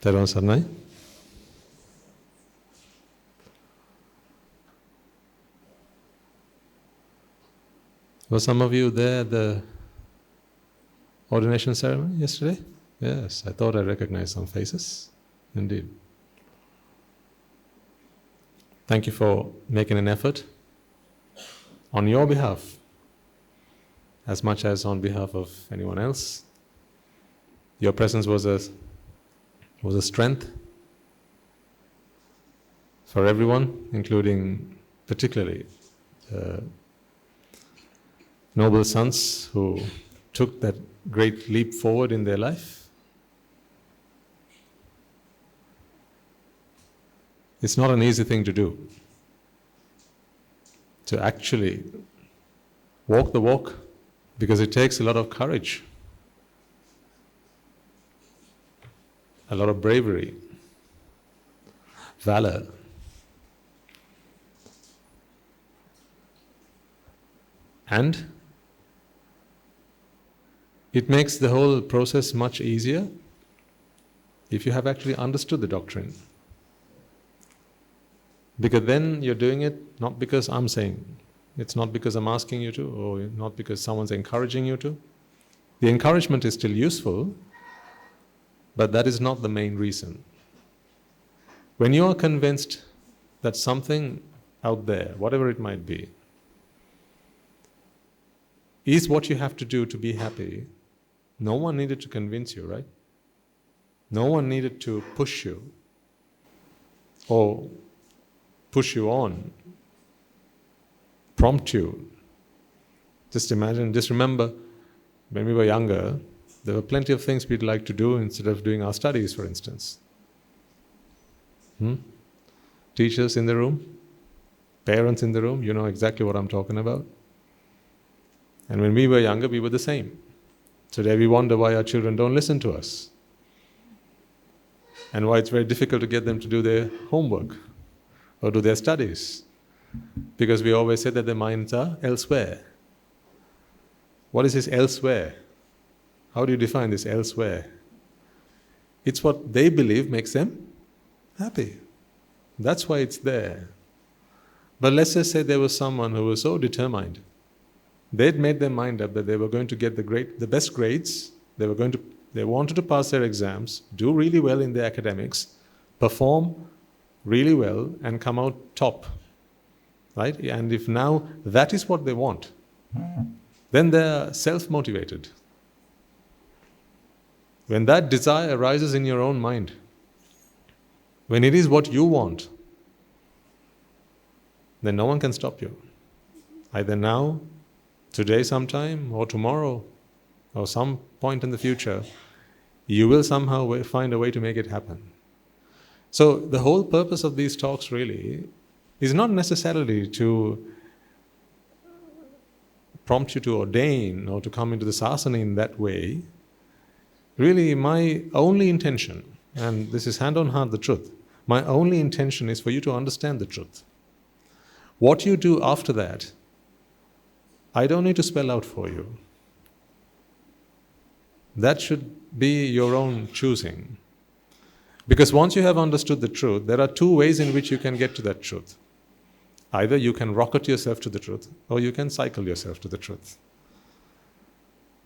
Tērāns Sarnai. Were some of you there at the ordination ceremony yesterday? Yes, I thought I recognized some faces. Indeed. Thank you for making an effort on your behalf, as much as on behalf of anyone else. Your presence was a strength for everyone, including particularly noble sons who took that great leap forward in their life. It's not an easy thing to do, to actually walk the walk, because it takes a lot of courage, a lot of bravery, valor. And it makes the whole process much easier if you have actually understood the doctrine. Because then you're doing it not because I'm saying, it's not because I'm asking you to, or not because someone's encouraging you to. The encouragement is still useful, but that is not the main reason. When you are convinced that something out there, whatever it might be, is what you have to do to be happy, no one needed to convince you, right? No one needed to push you or push you on, prompt you. Just imagine, just remember, when we were younger, there were plenty of things we'd like to do instead of doing our studies, for instance. Teachers in the room, parents in the room, you know exactly what I'm talking about. And when we were younger, we were the same. Today we wonder why our children don't listen to us, and why it's very difficult to get them to do their homework or do their studies, because we always say that their minds are elsewhere. What is this elsewhere? How do you define this elsewhere? It's what they believe makes them happy. That's why it's there. But let's just say there was someone who was so determined. They'd made their mind up that they were going to get the best grades, they wanted to pass their exams, do really well in their academics, perform really well and come out top, right? And if now that is what they want, then they're self-motivated. When that desire arises in your own mind, when it is what you want, then no one can stop you. Either now, today sometime, or tomorrow, or some point in the future, you will somehow find a way to make it happen. So the whole purpose of these talks really is not necessarily to prompt you to ordain or to come into the sasana in that way. Really, my only intention, and this is hand on heart the truth, my only intention is for you to understand the truth. What you do after that, I don't need to spell out for you. That should be your own choosing. Because once you have understood the truth, there are two ways in which you can get to that truth. Either you can rocket yourself to the truth, or you can cycle yourself to the truth.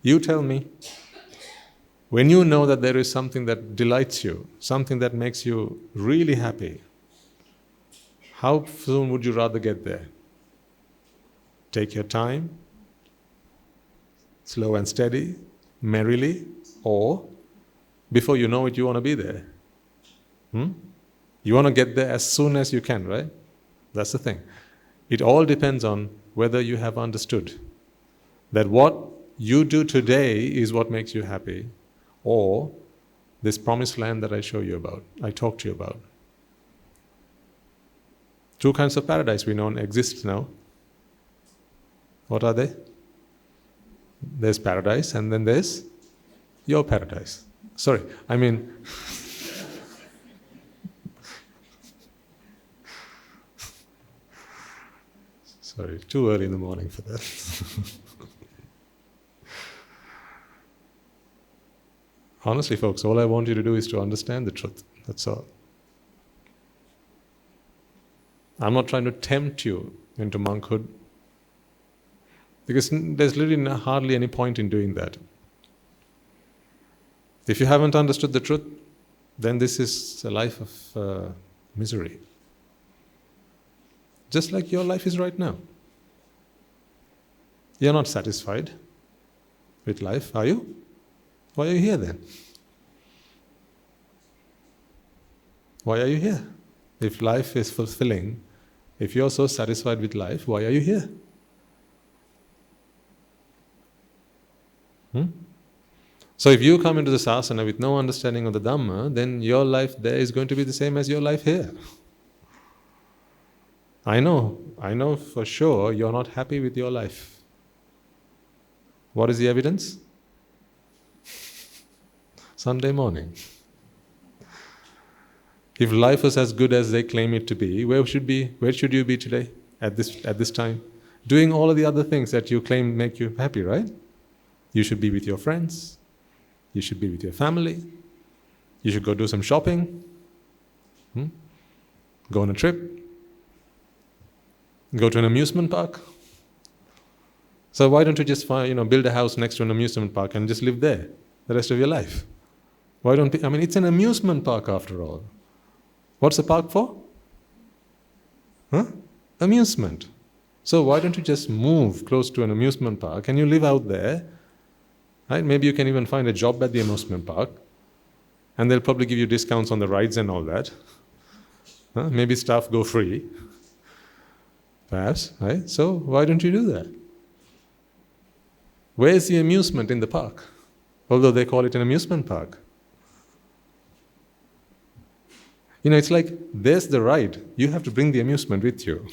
You tell me, when you know that there is something that delights you, something that makes you really happy, how soon would you rather get there? Take your time, slow and steady, merrily, or before you know it, you want to be there. You want to get there as soon as you can, right? That's the thing. It all depends on whether you have understood that what you do today is what makes you happy, or this promised land that I show you about, I talk to you about. Two kinds of paradise we know exist now. What are they? There's paradise, and then there's your paradise. Sorry, I mean... Sorry, too early in the morning for that. Honestly, folks, all I want you to do is to understand the truth. That's all. I'm not trying to tempt you into monkhood, because there's literally hardly any point in doing that. If you haven't understood the truth, then this is a life of misery. Just like your life is right now. You're not satisfied with life, are you? Why are you here then? Why are you here? If life is fulfilling, if you're so satisfied with life, why are you here? So if you come into the sasana with no understanding of the Dhamma, then your life there is going to be the same as your life here. I know for sure you're not happy with your life. What is the evidence? Sunday morning. If life was as good as they claim it to be, where should you be today at this time? Doing all of the other things that you claim make you happy, right? You should be with your friends. You should be with your family. You should go do some shopping. Go on a trip. Go to an amusement park. So why don't you just build a house next to an amusement park and just live there the rest of your life? It's an amusement park after all. What's the park for? Amusement. So why don't you just move close to an amusement park and you live out there? Right? Maybe you can even find a job at the amusement park, and they'll probably give you discounts on the rides and all that. Maybe staff go free, perhaps, right? So why don't you do that? Where's the amusement in the park? Although they call it an amusement park. It's like, there's the ride. You have to bring the amusement with you.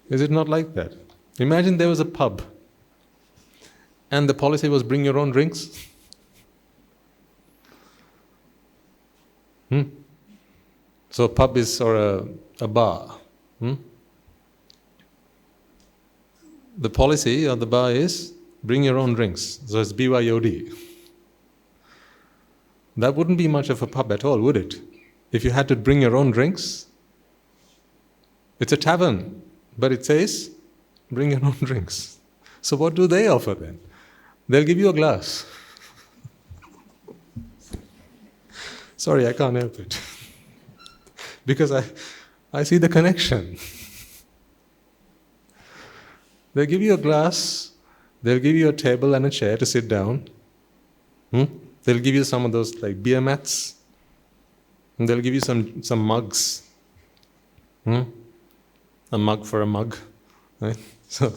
Is it not like that? Imagine there was a pub, and the policy was bring your own drinks. So a pub is, or a bar. The policy of the bar is bring your own drinks. So it's BYOD. That wouldn't be much of a pub at all, would it? If you had to bring your own drinks. It's a tavern, but it says bring your own drinks. So what do they offer then? They'll give you a glass. Sorry, I can't help it. Because I see the connection. They'll give you a glass, they'll give you a table and a chair to sit down. They'll give you some of those like beer mats. And they'll give you some mugs. A mug for a mug. Right? So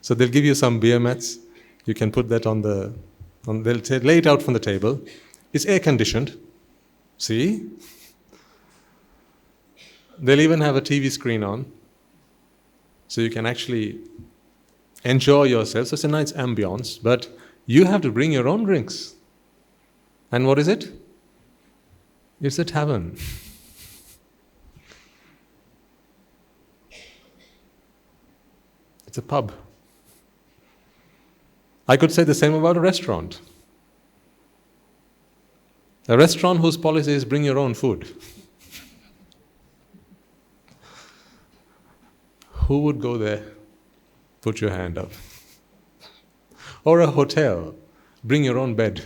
they'll give you some beer mats. You can put that they'll lay it out from the table. It's air conditioned. See? They'll even have a TV screen on. So you can actually enjoy yourself. So it's a nice ambience. But you have to bring your own drinks. And what is it? It's a tavern. It's a pub. I could say the same about a restaurant. A restaurant whose policy is bring your own food. Who would go there? Put your hand up. Or a hotel, bring your own bed.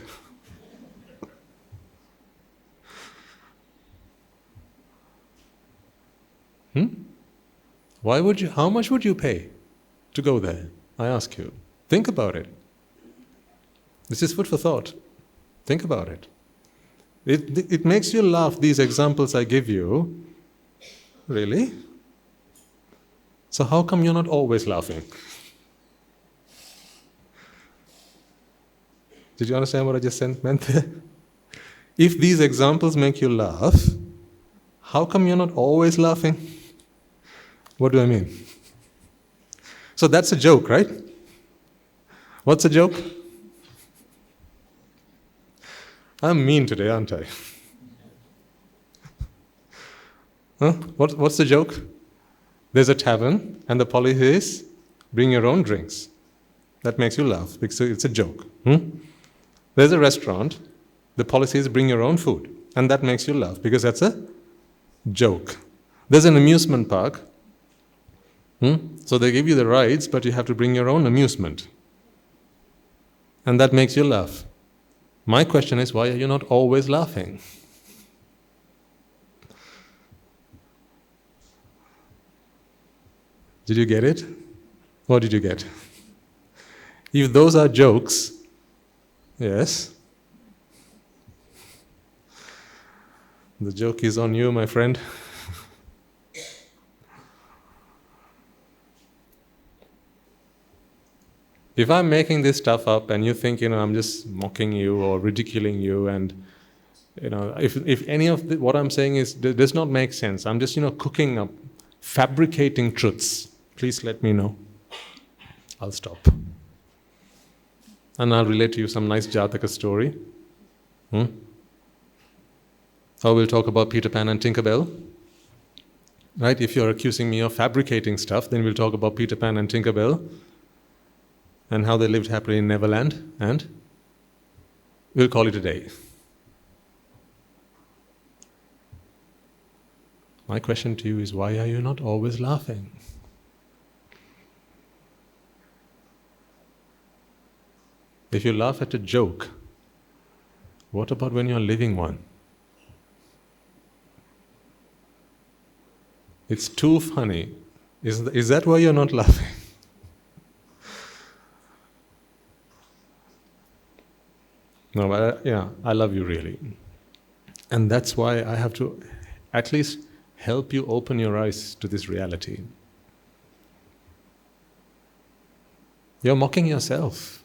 How much would you pay to go there? I ask you. Think about it. This is food for thought. Think about it. It makes you laugh, these examples I give you. Really? So how come you're not always laughing? Did you understand what I just meant there? If these examples make you laugh, how come you're not always laughing? What do I mean? So that's a joke, right? What's a joke? I'm mean today, aren't I? What's the joke? There's a tavern, and the policy is bring your own drinks. That makes you laugh because it's a joke. There's a restaurant, the policy is bring your own food, and that makes you laugh because that's a joke. There's an amusement park, so they give you the rides, but you have to bring your own amusement, and that makes you laugh. My question is, why are you not always laughing? Did you get it? What did you get? If those are jokes, yes. The joke is on you, my friend. If I'm making this stuff up and you think, I'm just mocking you or ridiculing you, and if any of what I'm saying does not make sense, I'm just cooking up, fabricating truths, please let me know. I'll stop. And I'll relate to you some nice Jataka story. Or we'll talk about Peter Pan and Tinkerbell. Right? If you're accusing me of fabricating stuff, then we'll talk about Peter Pan and Tinkerbell and how they lived happily in Neverland, and we'll call it a day. My question to you is, why are you not always laughing? If you laugh at a joke, what about when you're living one? It's too funny. Is that why you're not laughing? No, but I love you really. And that's why I have to at least help you open your eyes to this reality. You're mocking yourself.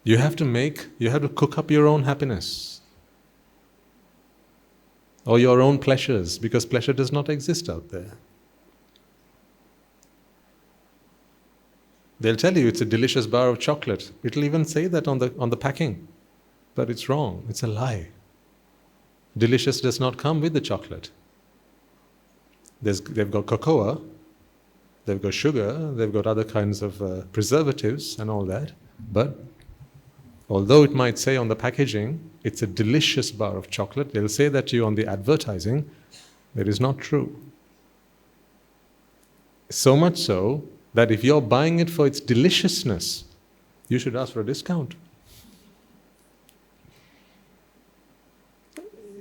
You have to cook up your own happiness. Or your own pleasures, because pleasure does not exist out there. They'll tell you it's a delicious bar of chocolate. It'll even say that on the packing. But it's wrong. It's a lie. Delicious does not come with the chocolate. They've got cocoa, they've got sugar, they've got other kinds of preservatives and all that. But although it might say on the packaging, it's a delicious bar of chocolate, they'll say that to you on the advertising. That is not true. So much so that if you're buying it for its deliciousness, you should ask for a discount.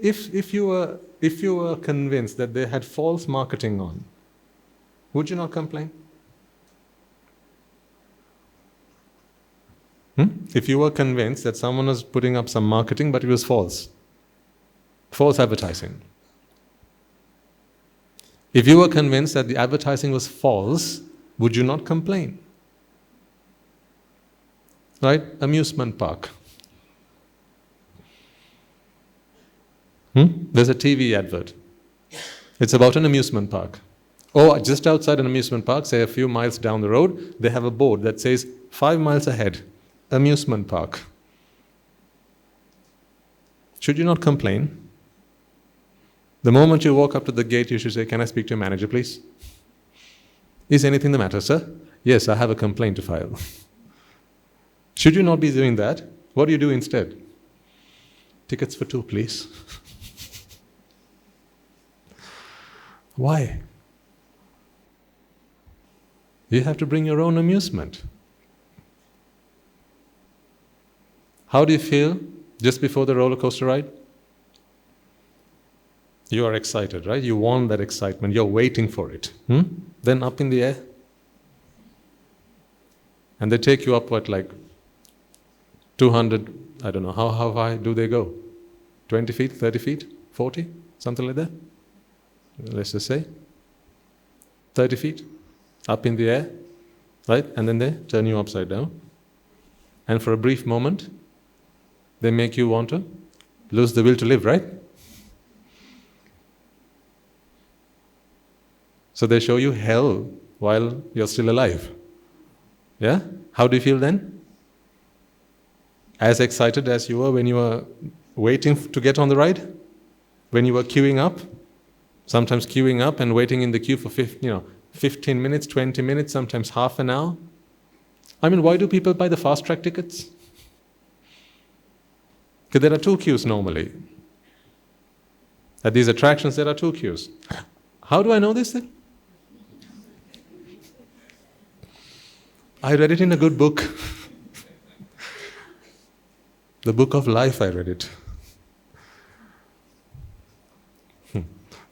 If you were convinced that they had false marketing on, would you not complain? If you were convinced that someone was putting up some marketing but it was false advertising. If you were convinced that the advertising was false, would you not complain? Right? Amusement park. There's a TV advert. It's about an amusement park. Or just outside an amusement park, say a few miles down the road, they have a board that says 5 miles ahead, amusement park. Should you not complain? The moment you walk up to the gate, you should say, "Can I speak to your manager, please?" "Is anything the matter, sir?" "Yes, I have a complaint to file." Should you not be doing that? What do you do instead? "Tickets for 2, please." Why? You have to bring your own amusement. How do you feel just before the roller coaster ride? You are excited, right? You want that excitement. You're waiting for it. Then up in the air. And they take you up, 200, I don't know, how high do they go? 20 feet, 30 feet, 40? Something like that? Let's just say 30 feet up in the air, right? And then they turn you upside down. And for a brief moment, they make you want to lose the will to live, right? So they show you hell while you're still alive. Yeah? How do you feel then? As excited as you were when you were waiting to get on the ride? When you were queuing up? Sometimes queuing up and waiting in the queue for 15 minutes, 20 minutes, sometimes half an hour. I mean, why do people buy the fast track tickets? Because there are 2 queues normally. At these attractions, there are 2 queues. How do I know this thing? I read it in a good book. The book of life, I read it.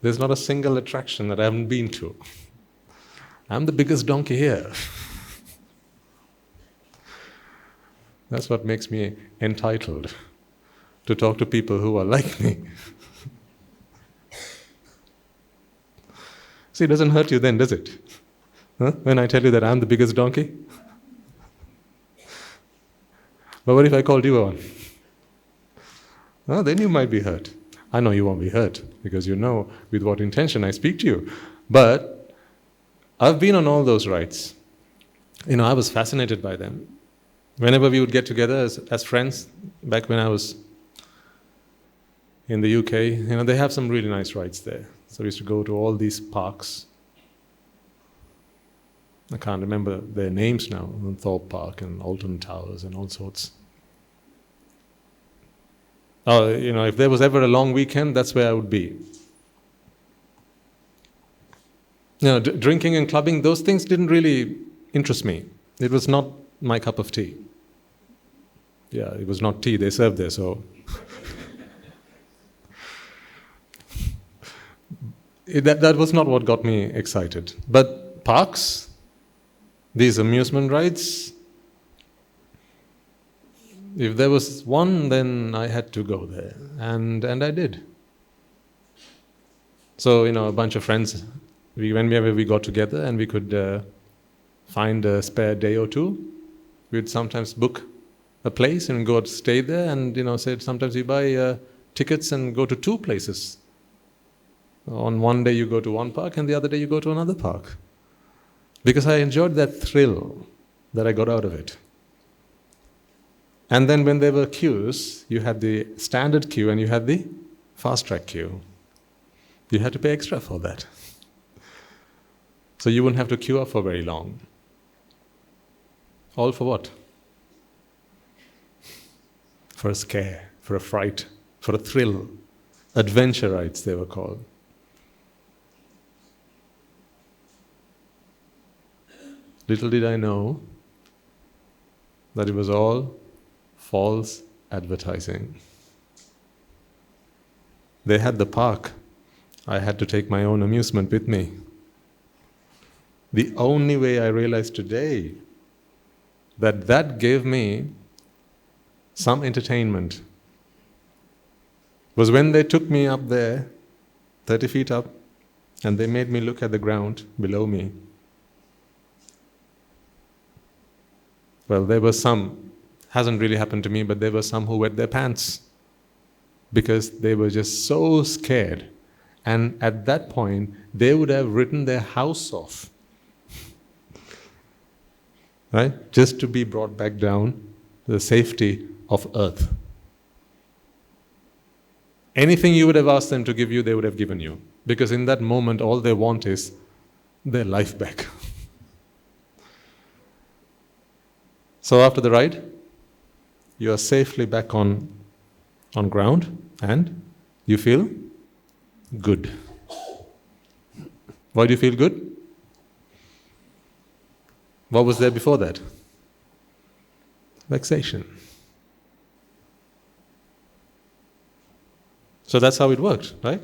There's not a single attraction that I haven't been to. I'm the biggest donkey here. That's what makes me entitled to talk to people who are like me. See, it doesn't hurt you then, does it? Huh? When I tell you that I'm the biggest donkey? But what if I called you one? Well, then you might be hurt. I know you won't be hurt because you know with what intention I speak to you. But I've been on all those rides. I was fascinated by them. Whenever we would get together as friends, back when I was in the UK, they have some really nice rides there. So we used to go to all these parks. I can't remember their names now, Thorpe Park and Alton Towers and all sorts. If there was ever a long weekend, that's where I would be. Drinking and clubbing, those things didn't really interest me. It was not my cup of tea. Yeah, it was not tea they served there, so... That was not what got me excited. But parks, these amusement rides, if there was one, then I had to go there. And I did. So, a bunch of friends, whenever we got together and we could find a spare day or two, we'd sometimes book a place and go stay there and, sometimes we buy tickets and go to 2 places. On one day you go to one park and the other day you go to another park. Because I enjoyed that thrill that I got out of it. And then when there were queues, you had the standard queue and you had the fast track queue. You had to pay extra for that. So you wouldn't have to queue up for very long. All for what? For a scare, for a fright, for a thrill. Adventure rides, they were called. Little did I know that it was all false advertising. They had the park. I had to take my own amusement with me. The only way I realized today that gave me some entertainment was when they took me up there, 30 feet up, and they made me look at the ground below me. Well, there were some, hasn't really happened to me, but there were some who wet their pants because they were just so scared. And at that point, they would have written their house off, right? Just to be brought back down to the safety of earth. Anything you would have asked them to give you, they would have given you. Because in that moment, all they want is their life back. So after the ride, you are safely back on ground and you feel good. Why do you feel good? What was there before that? Vexation. So that's how it worked, right?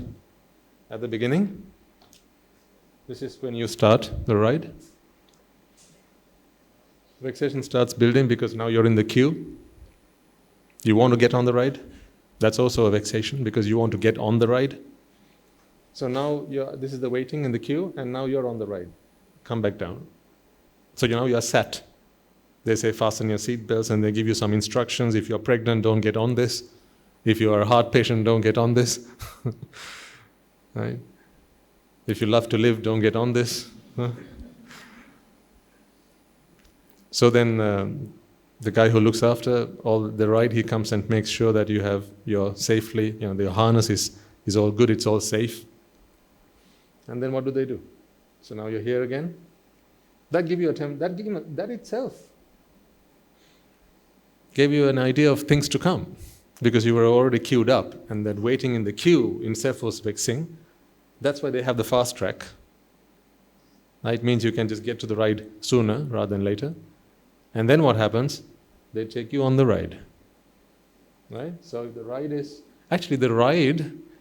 At the beginning, this is when you start the ride. Vexation starts building because now you're in the queue. You want to get on the ride. That's also a vexation because you want to get on the ride. So now this is the waiting in the queue and now you're on the ride. Come back down. So now you're sat. They say fasten your seatbelts and they give you some instructions. If you're pregnant, don't get on this. If you are a heart patient, don't get on this. Right? If you love to live, don't get on this. Huh? So then the guy who looks after all the ride, he comes and makes sure that you have your safely, your harness is all good, it's all safe. And then what do? So now you're here again. That itself gave you an idea of things to come, because you were already queued up, and that waiting in the queue in itself was vexing. That's why they have the fast track. It means you can just get to the ride sooner rather than later. And then what happens? They take you on the ride. Right? So the ride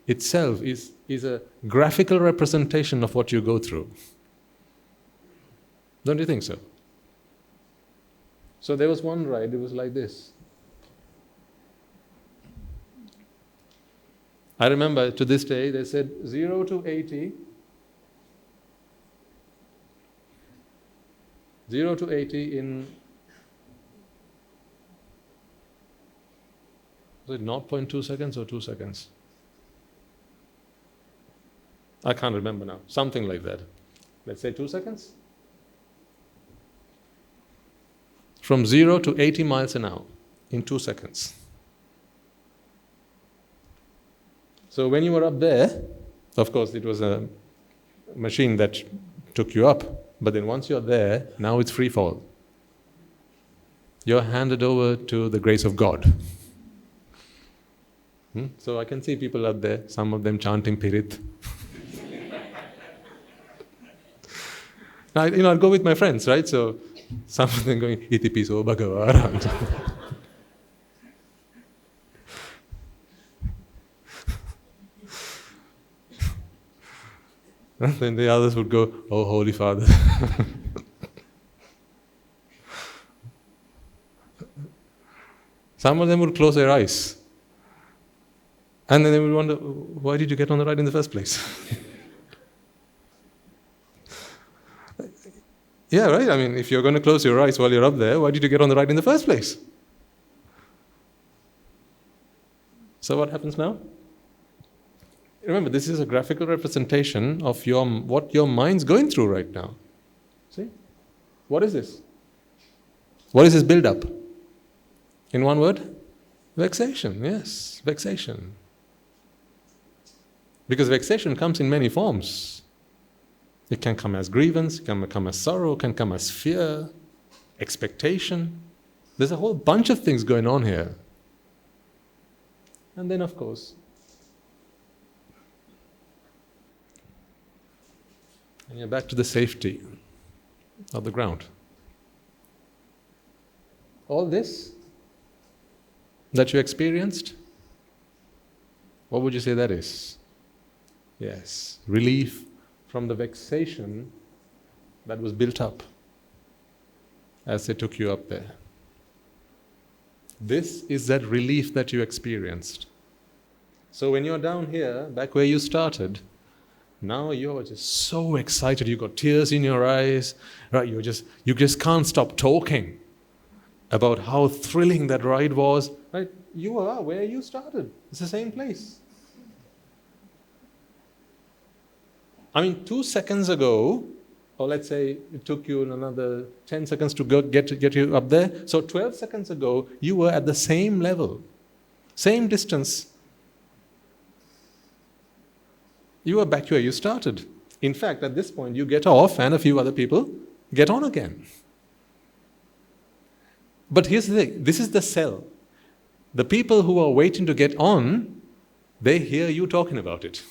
itself is a graphical representation of what you go through. Don't you think so? So there was one ride, it was like this. I remember to this day they said 0 to 80. 0 to 80 in, was it 0.2 seconds or 2 seconds? I can't remember now. Something like that. Let's say 2 seconds. From 0 to 80 miles an hour in 2 seconds. So when you were up there, of course it was a machine that took you up, but then once you're there, now it's free fall. You're handed over to the grace of God. So I can see people out there, some of them chanting Pirit. I'd go with my friends, right? So some of them going, Iti piso bhagavara. And then the others would go, oh, Holy Father. Some of them would close their eyes. And then they would wonder, why did you get on the ride in the first place? Yeah, right? I mean, if you're going to close your eyes while you're up there, why did you get on the ride in the first place? So what happens now? Remember, this is a graphical representation of what your mind's going through right now. See? What is this? What is this build-up? In one word? Vexation. Yes, vexation. Because vexation comes in many forms. It can come as grievance, it can come as sorrow, it can come as fear, expectation. There's a whole bunch of things going on here. And then, of course, and you're back to the safety of the ground. All this that you experienced, what would you say that is? Yes, relief from the vexation that was built up as they took you up there. This is that relief that you experienced. So when you're down here, back where you started, now you're just so excited, you've got tears in your eyes, right? You just can't stop talking about how thrilling that ride was, right? You are where you started. It's the same place. I mean, 2 seconds ago, or let's say it took you another 10 seconds to get you up there. So 12 seconds ago, you were at the same level, same distance. You were back where you started. In fact, at this point, you get off and a few other people get on again. But here's the thing, this is the cell. The people who are waiting to get on, they hear you talking about it.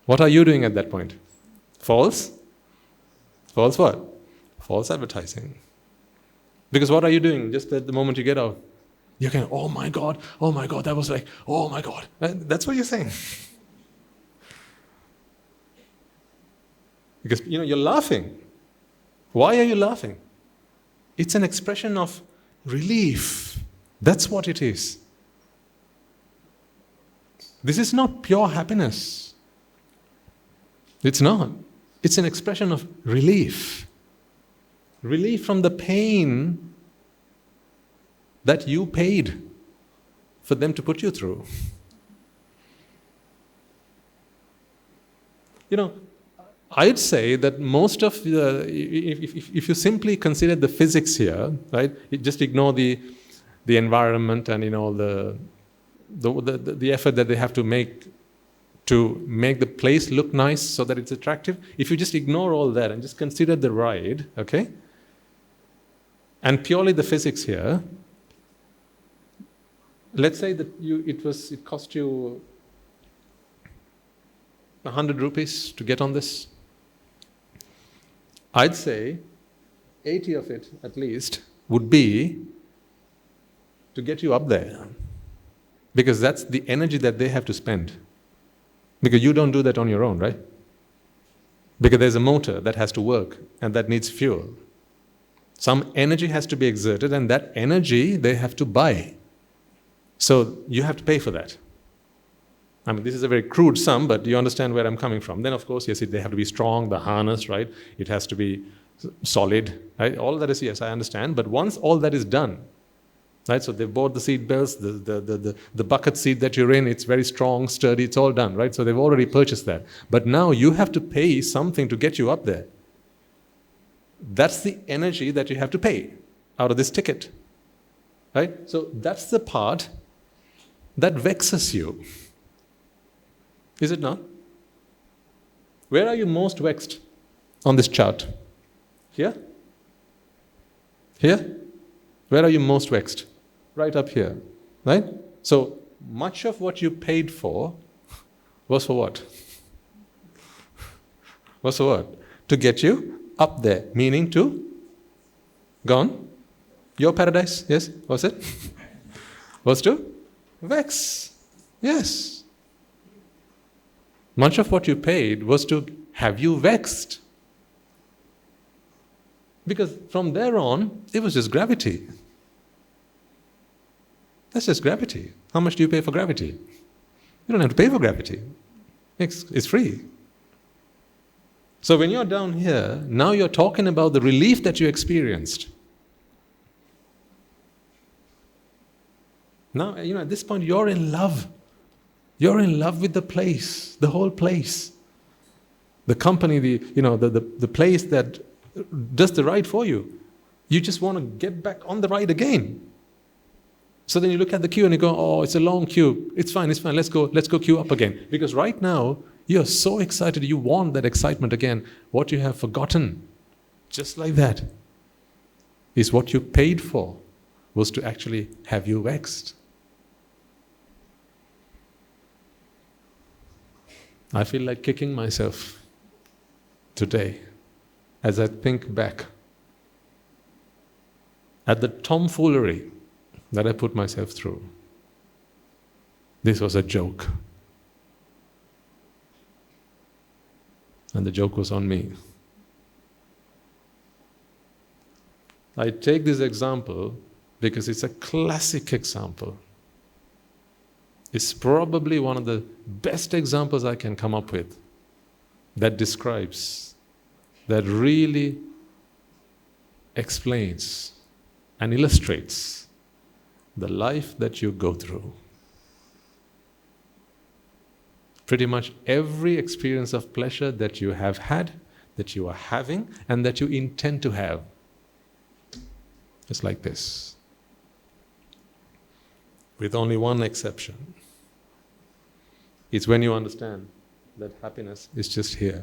What are you doing at that point? False? False what? False advertising. Because what are you doing just at the moment you get out? You're going, oh my God, that was like, oh my God. That's what you're saying. Because, you're laughing. Why are you laughing? It's an expression of relief. That's what it is. This is not pure happiness. It's not. It's an expression of relief. Relief from the pain that you paid for them to put you through. I'd say that most of if you simply consider the physics here, right? Just ignore the environment and the effort that they have to make to make the place look nice so that it's attractive. If you just ignore all that and just consider the ride, okay, and purely the physics here, let's say that it cost you 100 rupees to get on this. I'd say 80 of it at least would be to get you up there, because that's the energy that they have to spend. Because you don't do that on your own, right? Because there's a motor that has to work and that needs fuel. Some energy has to be exerted, and that energy they have to buy. So you have to pay for that. I mean, this is a very crude sum, but you understand where I'm coming from. Then, of course, yes, they have to be strong, the harness, right? It has to be solid, right? All that is, yes, I understand. But once all that is done, right? So they've bought the seat belts, the bucket seat that you're in, it's very strong, sturdy, it's all done, right? So they've already purchased that. But now you have to pay something to get you up there. That's the energy that you have to pay out of this ticket, right? So that's the part that vexes you. Is it not? Where are you most vexed on this chart? Here? Here? Where are you most vexed? Right up here, right? So much of what you paid for was for what? Was for what? To get you up there, meaning to gone? Your paradise, yes? Was it? Was to vex. Yes. Much of what you paid was to have you vexed. Because from there on, it was just gravity. That's just gravity. How much do you pay for gravity? You don't have to pay for gravity. It's free. So when you're down here, now you're talking about the relief that you experienced. Now, at this point, you're in love. You're in love with the place, the whole place. The company, the place that does the ride for you. You just want to get back on the ride again. So then you look at the queue and you go, oh, it's a long queue. It's fine, let's go queue up again. Because right now, you're so excited, you want that excitement again. What you have forgotten, just like that, is what you paid for was to actually have you vexed. I feel like kicking myself today as I think back at the tomfoolery that I put myself through. This was a joke. And the joke was on me. I take this example because it's a classic example. It's probably one of the best examples I can come up with that describes, that really explains and illustrates the life that you go through. Pretty much every experience of pleasure that you have had, that you are having, and that you intend to have. It's like this. With only one exception. It's when you understand that happiness is just here.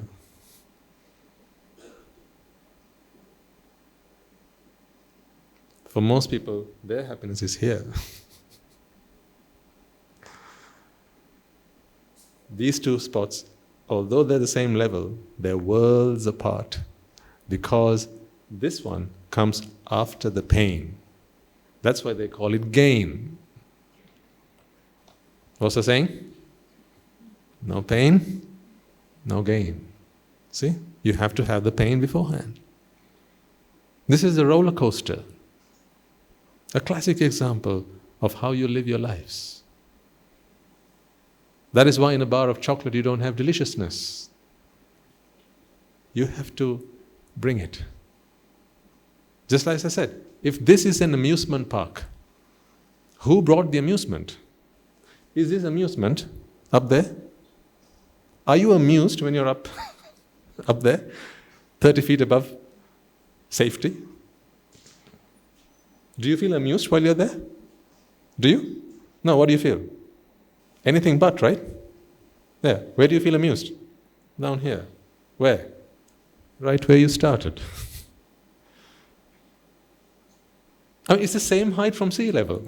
For most people, their happiness is here. These two spots, although they're the same level, they're worlds apart, because this one comes after the pain. That's why they call it gain. What's the saying? No pain, no gain. See? You have to have the pain beforehand. This is a roller coaster. A classic example of how you live your lives. That is why in a bar of chocolate you don't have deliciousness. You have to bring it. Just like I said, if this is an amusement park, who brought the amusement? Is this amusement up there? Are you amused when you're up there, 30 feet above safety? Do you feel amused while you're there? Do you? No, what do you feel? Anything but, right? There. Where do you feel amused? Down here. Where? Right where you started. I mean, it's the same height from sea level.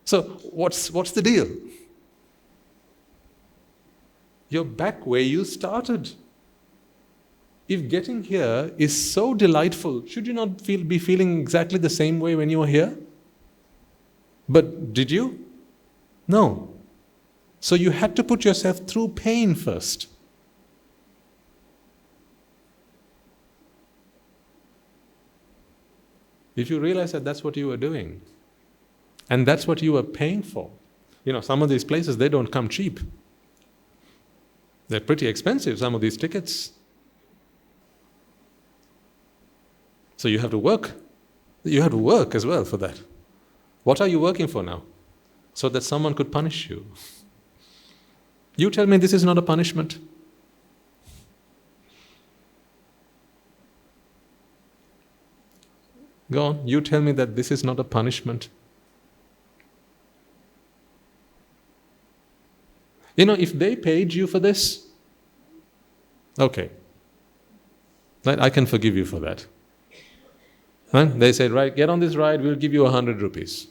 So what's the deal? You're back where you started. If getting here is so delightful, should you not be feeling exactly the same way when you were here? But did you? No. So you had to put yourself through pain first. If you realize that that's what you were doing, and that's what you were paying for. Some of these places, they don't come cheap. They're pretty expensive, some of these tickets. So you have to work. You have to work as well for that. What are you working for now? So that someone could punish you. You tell me this is not a punishment. Go on, you tell me that this is not a punishment. If they paid you for this, okay, right, I can forgive you for that. Right? They said, right, get on this ride, we'll give you 100 rupees.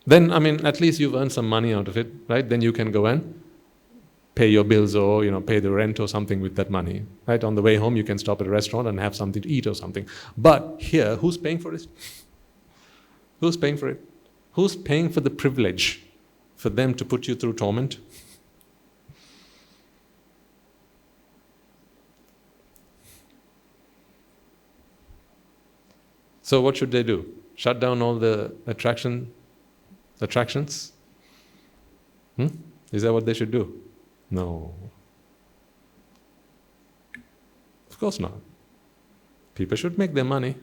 Then, at least you've earned some money out of it, right? Then you can go and pay your bills or, pay the rent or something with that money. Right? On the way home, you can stop at a restaurant and have something to eat or something. But here, who's paying for it? Who's paying for it? Who's paying for the privilege for them to put you through torment? So what should they do? Shut down all the attractions? Is that what they should do? No. Of course not. People should make their money.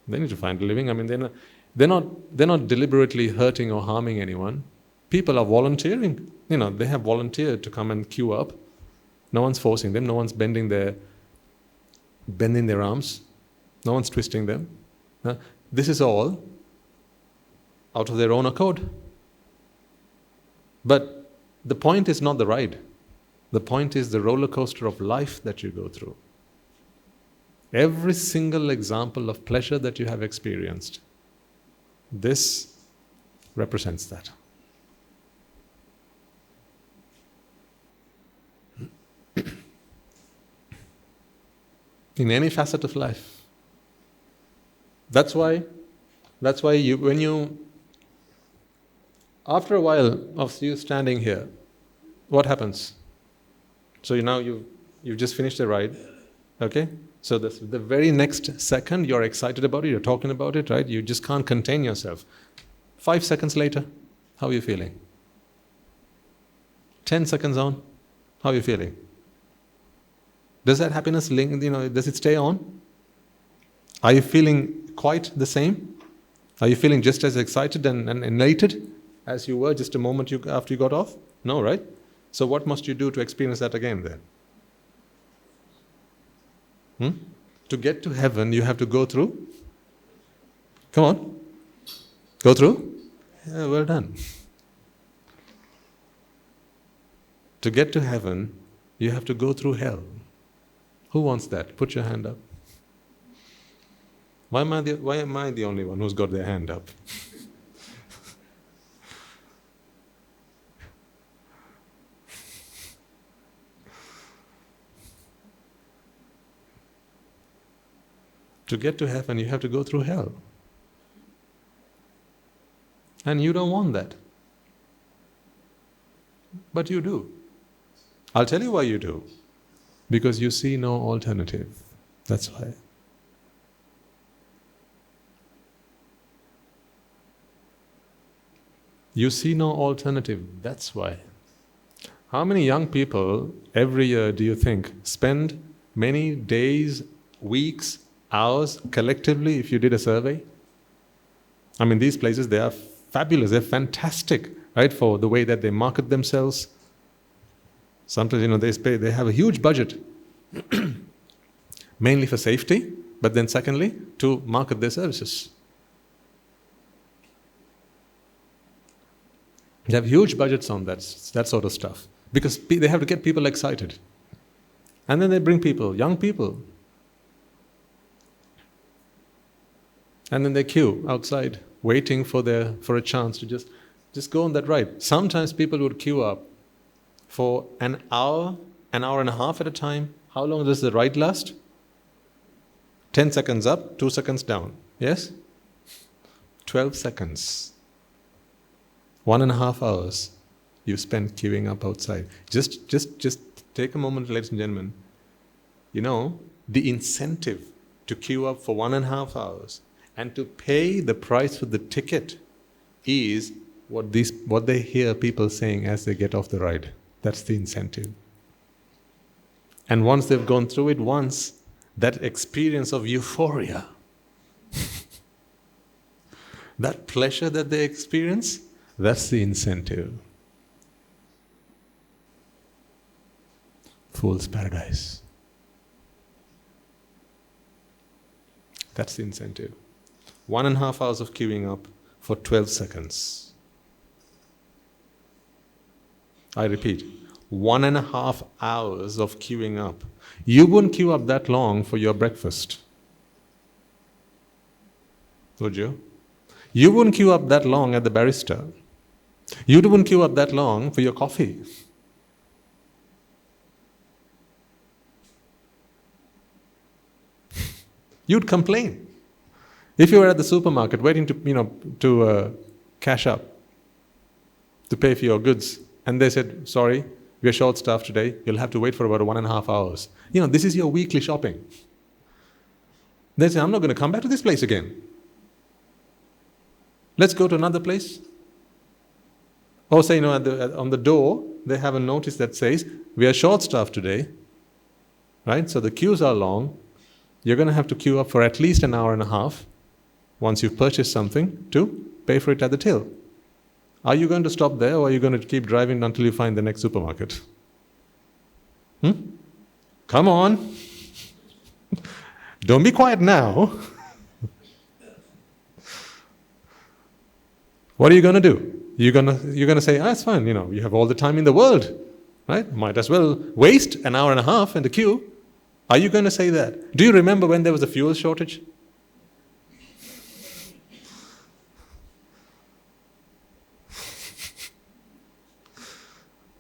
They need to find a living. They're not deliberately hurting or harming anyone. People are volunteering. They have volunteered to come and queue up. No one's forcing them. No one's bending their arms. No one's twisting them. This is all out of their own accord. But the point is not the ride. The point is the roller coaster of life that you go through. Every single example of pleasure that you have experienced, this represents that. In any facet of life. That's why after a while of you standing here, what happens? So you've just finished the ride, okay? So the very next second you're excited about it, you're talking about it, right? You just can't contain yourself. 5 seconds later, how are you feeling? 10 seconds on, how are you feeling? Does that happiness does it stay on? Are you feeling quite the same? Are you feeling just as excited and elated as you were just a moment after you got off? No, right? So what must you do to experience that again then? To get to heaven, you have to go through. Come on. Go through? Yeah, well done. To get to heaven, you have to go through hell. Who wants that? Put your hand up. Why am I the only one who's got their hand up? To get to heaven, you have to go through hell. And you don't want that. But you do. I'll tell you why you do. Because you see no alternative. That's why. You see no alternative. That's why. How many young people every year do you think spend many days, weeks, hours collectively if you did a survey? These places, they are fabulous, they're fantastic, right, for the way that they market themselves. Sometimes, they have a huge budget, mainly for safety, but then secondly, to market their services. They have huge budgets on that sort of stuff because they have to get people excited. And then they bring people, young people. And then they queue outside, waiting for a chance to just go on that ride. Sometimes people would queue up for an hour and a half at a time. How long does the ride last? 10 seconds up, 2 seconds down. Yes? 12 seconds. 1.5 hours you spend queuing up outside. Just take a moment, ladies and gentlemen. You know, the incentive to queue up for 1.5 hours and to pay the price for the ticket is what they hear people saying as they get off the ride. That's the incentive. And once they've gone through it once, that experience of euphoria, that pleasure that they experience, that's the incentive. Fool's paradise. That's the incentive. 1.5 hours of queuing up for 12 seconds. I repeat, 1.5 hours of queuing up. You wouldn't queue up that long for your breakfast. Would you? You wouldn't queue up that long at the barista. You wouldn't queue up that long for your coffee. You'd complain. If you were at the supermarket waiting to cash up, to pay for your goods, and they said, sorry, we are short-staffed today, you'll have to wait for about 1.5 hours. This is your weekly shopping. They say, I'm not going to come back to this place again. Let's go to another place. Or say, on the door, they have a notice that says, we are short-staffed today, right? So the queues are long. You're going to have to queue up for at least 1.5 hours once you've purchased something to pay for it at the till. Are you going to stop there or are you going to keep driving until you find the next supermarket? Come on. Don't be quiet now. What are you going to do? You're going to say, it's fine, you have all the time in the world, right? Might as well waste 1.5 hours in the queue. Are you going to say that? Do you remember when there was a fuel shortage?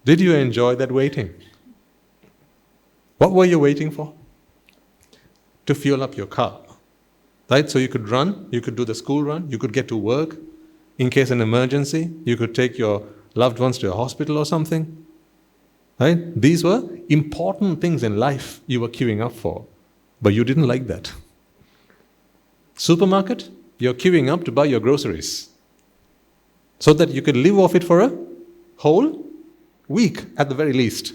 Did you enjoy that waiting? What were you waiting for? To fuel up your car, right? So you could run, you could do the school run, you could get to work. In case of an emergency, you could take your loved ones to a hospital or something, right? These were important things in life you were queuing up for, but you didn't like that. Supermarket, you're queuing up to buy your groceries so that you could live off it for a whole week at the very least.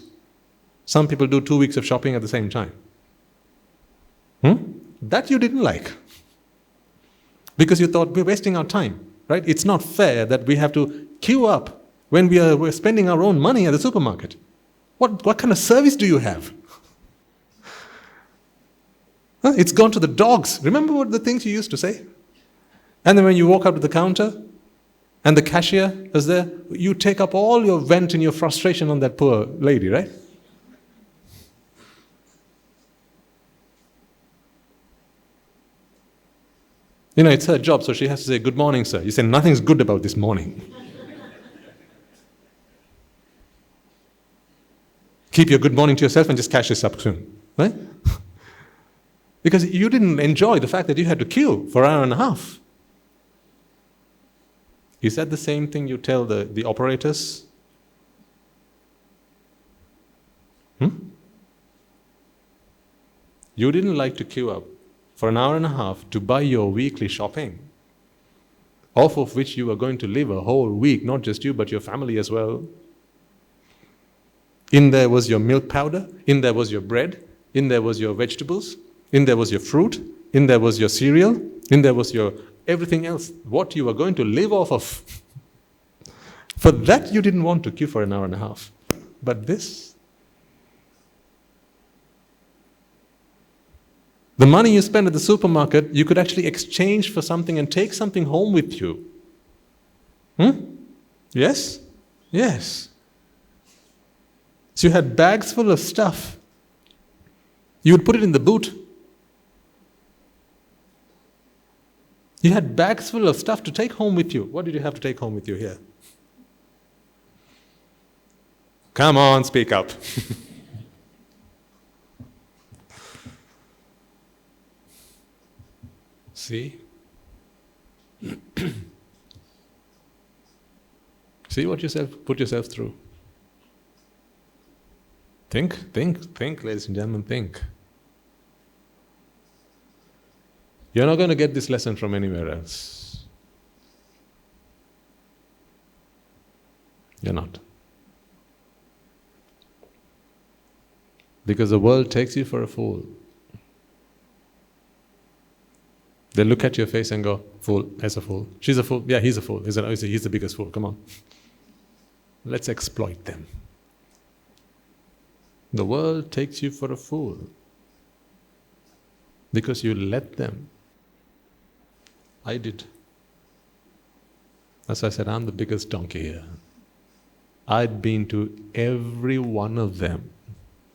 Some people do 2 weeks of shopping at the same time. That you didn't like. Because you thought, we're wasting our time, right? It's not fair that we have to queue up when we're spending our own money at the supermarket. What kind of service do you have? It's gone to the dogs. Remember what the things you used to say? And then when you walk up to the counter, and the cashier is there, you take up all your vent and your frustration on that poor lady, right? It's her job, so she has to say, good morning, sir. You say, nothing's good about this morning. Keep your good morning to yourself and just cash this up soon, right? Because you didn't enjoy the fact that you had to queue for 1.5 hours. Is that the same thing you tell the operators? You didn't like to queue up for 1.5 hours to buy your weekly shopping, off of which you were going to live a whole week, not just you, but your family as well. In there was your milk powder, in there was your bread, in there was your vegetables, in there was your fruit, in there was your cereal, in there was your everything else, what you were going to live off of. For that you didn't want to queue for 1.5 hours. But this, the money you spend at the supermarket, you could actually exchange for something and take something home with you. Yes? Yes. So you had bags full of stuff. You would put it in the boot. You had bags full of stuff to take home with you. What did you have to take home with you here? Come on, speak up. See? See what put yourself through. Think, ladies and gentlemen, think. You're not going to get this lesson from anywhere else. You're not. Because the world takes you for a fool. They look at your face and go, fool, there's a fool. She's a fool. Yeah, he's a fool. He's the biggest fool. Come on. Let's exploit them. The world takes you for a fool because you let them. I did. As I said, I'm the biggest donkey here. I'd been to every one of them.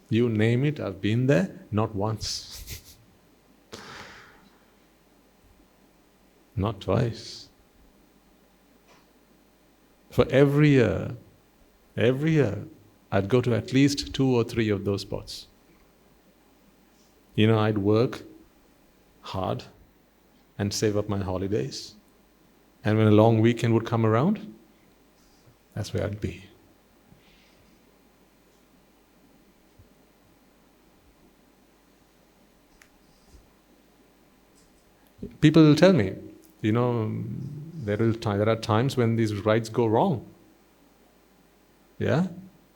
You name it, I've been there, not once. Not twice. For every year, I'd go to at least 2 or 3 of those spots. I'd work hard and save up my holidays. And when a long weekend would come around, that's where I'd be. People will tell me, there are times when these rides go wrong. Yeah?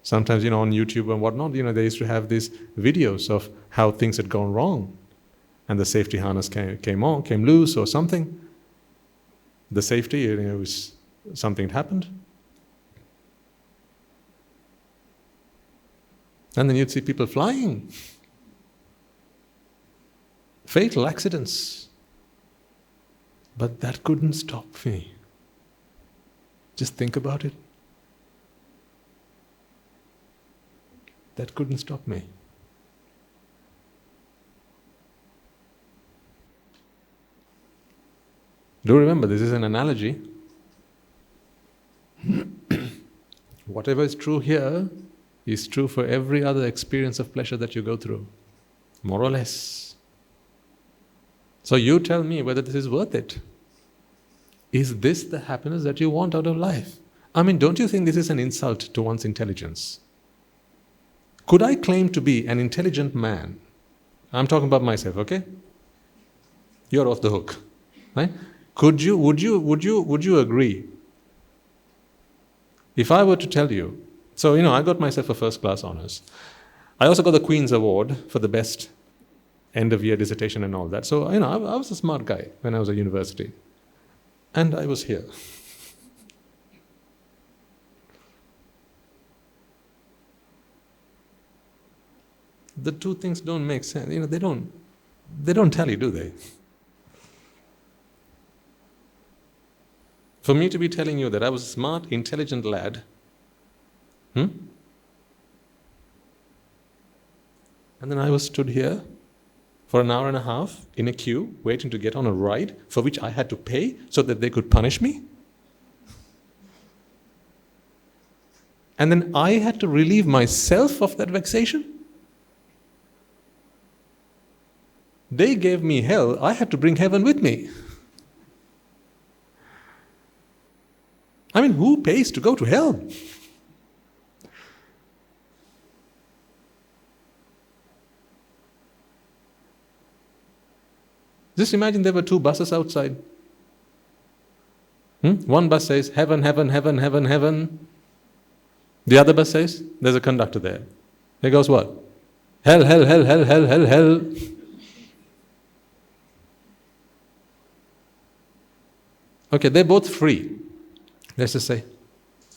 Sometimes, on YouTube and whatnot, they used to have these videos of how things had gone wrong. And the safety harness came loose or something. The safety, was something had happened. And then you'd see people flying. Fatal accidents. But that couldn't stop me. Just think about it. That couldn't stop me. Do remember, this is an analogy. Whatever is true here is true for every other experience of pleasure that you go through, more or less. So you tell me whether this is worth it. Is this the happiness that you want out of life? Don't you think this is an insult to one's intelligence? Could I claim to be an intelligent man? I'm talking about myself, okay? You're off the hook, right? Would you agree? If I were to tell you, so I got myself a first class honors. I also got the Queen's Award for the best end of year dissertation and all that. So, I was a smart guy when I was at university. And I was here. The two things don't make sense. They don't tally, do they? For me to be telling you that I was a smart, intelligent lad, and then I was stood here for an hour and a half in a queue, waiting to get on a ride for which I had to pay so that they could punish me. And then I had to relieve myself of that vexation. They gave me hell, I had to bring heaven with me. Who pays to go to hell? Just imagine there were 2 buses outside. One bus says, heaven, heaven, heaven, heaven, heaven. The other bus says, there's a conductor there. He goes, what? Hell, hell, hell, hell, hell, hell, hell. Okay, they're both free. Let's just say.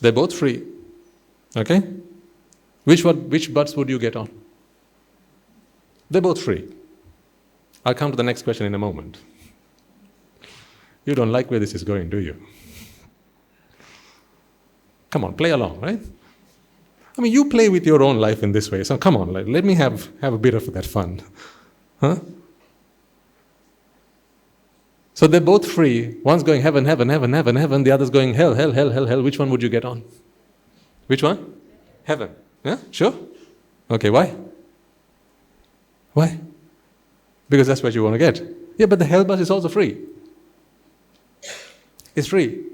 They're both free. Okay? Which bus would you get on? They're both free. I'll come to the next question in a moment. You don't like where this is going, do you? Come on, play along, right? I mean, you play with your own life in this way, so come on, let me have a bit of that fun. Huh? So they're both free. One's going heaven, heaven, heaven, heaven, heaven. The other's going hell, hell, hell, hell, hell. Which one would you get on? Which one? Heaven. Yeah? Sure? Okay, why? Why? Because that's what you want to get. Yeah, but the hell bus is also free. It's free.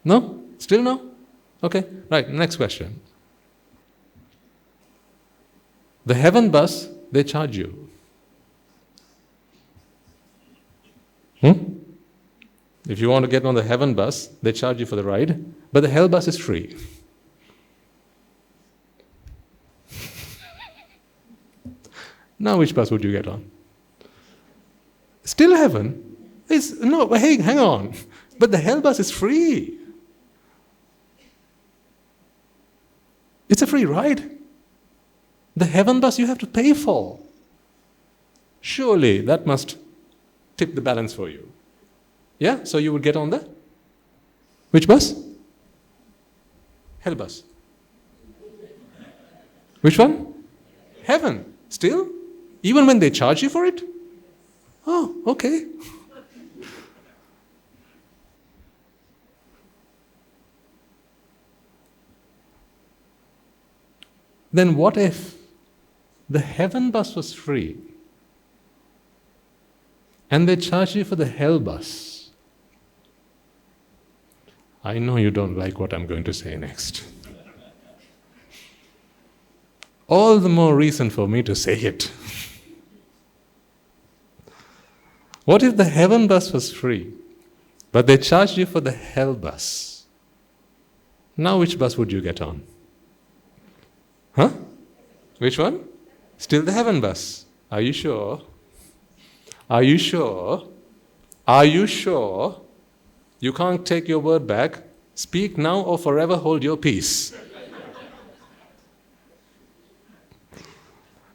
No? Still no? Okay, right, next question. The heaven bus, they charge you. If you want to get on the heaven bus, they charge you for the ride, but the hell bus is free. Now which bus would you get on? Still heaven? Hey, hang on. But the hell bus is free. It's a free ride. The heaven bus you have to pay for. Surely that must tip the balance for you. Yeah? So you would get on the which bus? Hell bus. Which one? Heaven. Still? Even when they charge you for it? Oh, okay. Then what if the heaven bus was free and they charge you for the hell bus? I know you don't like what I'm going to say next. All the more reason for me to say it. What if the heaven bus was free, but they charged you for the hell bus? Now which bus would you get on? Huh? Which one? Still the heaven bus. Are you sure? Are you sure? Are you sure? You can't take your word back. Speak now or forever hold your peace.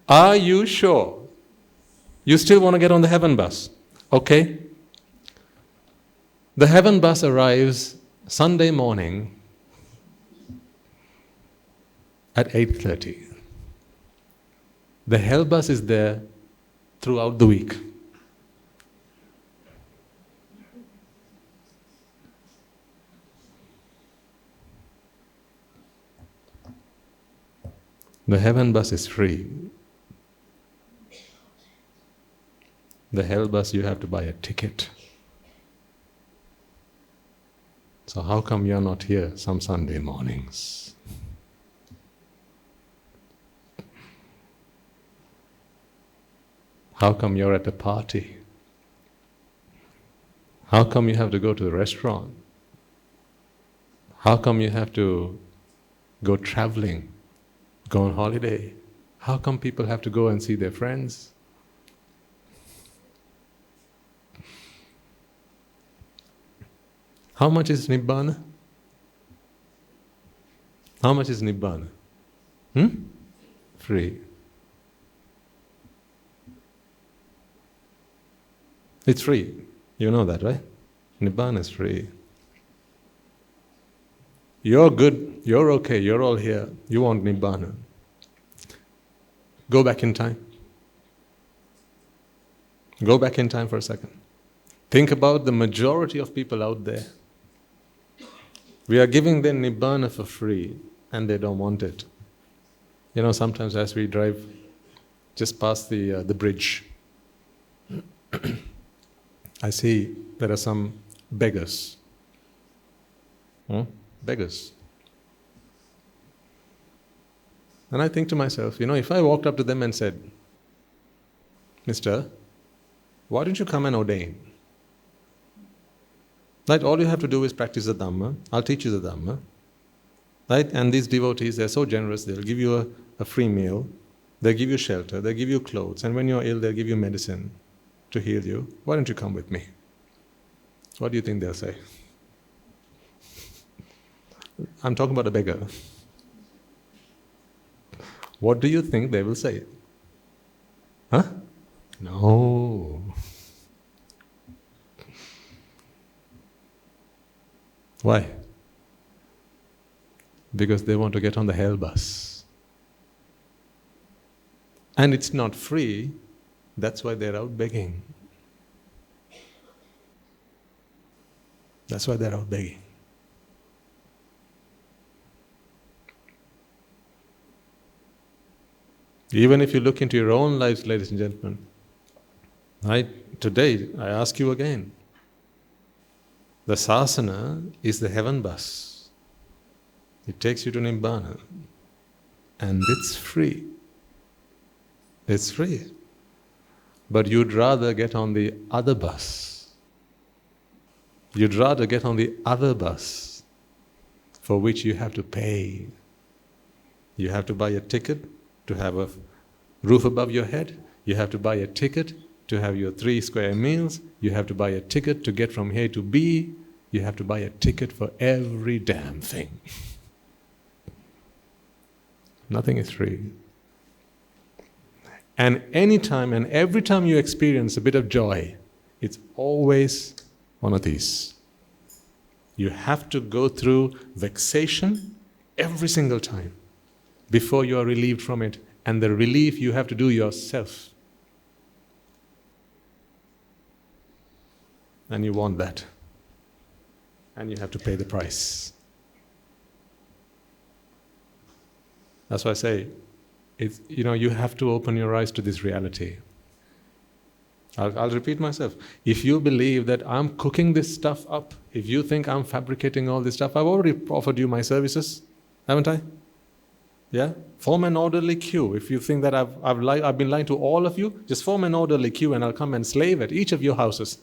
Are you sure? You still want to get on the heaven bus? Okay. The heaven bus arrives Sunday morning at 8:30. The hell bus is there throughout the week. The heaven bus is free. The hell bus, you have to buy a ticket. So how come you're not here some Sunday mornings? How come you're at a party? How come you have to go to the restaurant? How come you have to go traveling, go on holiday? How come people have to go and see their friends? How much is Nibbāna? How much is Nibbāna? Free. It's free. You know that, right? Nibbāna is free. You're good, you're okay, you're all here. You want Nibbāna. Go back in time. Go back in time for a second. Think about the majority of people out there. We are giving them Nibbāna for free and they don't want it. You know, sometimes as we drive just past the bridge, I see there are some beggars. Beggars. And I think to myself, if I walked up to them and said, "Mister, why don't you come and ordain? Right, all you have to do is practice the dhamma. I'll teach you the dhamma. Right, and these devotees, they're so generous, they'll give you a free meal, they'll give you shelter, they'll give you clothes, and when you're ill, they'll give you medicine to heal you. Why don't you come with me?" What do you think they'll say? I'm talking about a beggar. What do you think they will say? Huh? No. Why? because they want to get on the hell bus. And it's not free, that's why they're out begging. That's why they're out begging. Even if you look into your own lives, ladies and gentlemen, today I ask you again, the sasana is the heaven bus. It takes you to Nibbāna. And it's free. It's free. But you'd rather get on the other bus. You'd rather get on the other bus for which you have to pay. You have to buy a ticket to have a roof above your head. You have to buy a ticket to have your 3 square meals. You have to buy a ticket to get from A to B. You have to buy a ticket for every damn thing. Nothing is free. And anytime and every time you experience a bit of joy, it's always one of these. You have to go through vexation every single time before you are relieved from it. And the relief you have to do yourself. And you want that. And you have to pay the price. That's why I say, you have to open your eyes to this reality. I'll repeat myself. If you believe that I'm cooking this stuff up, if you think I'm fabricating all this stuff, I've already offered you my services, haven't I? Yeah? Form an orderly queue. If you think that I've been lying to all of you, just form an orderly queue and I'll come and slave at each of your houses.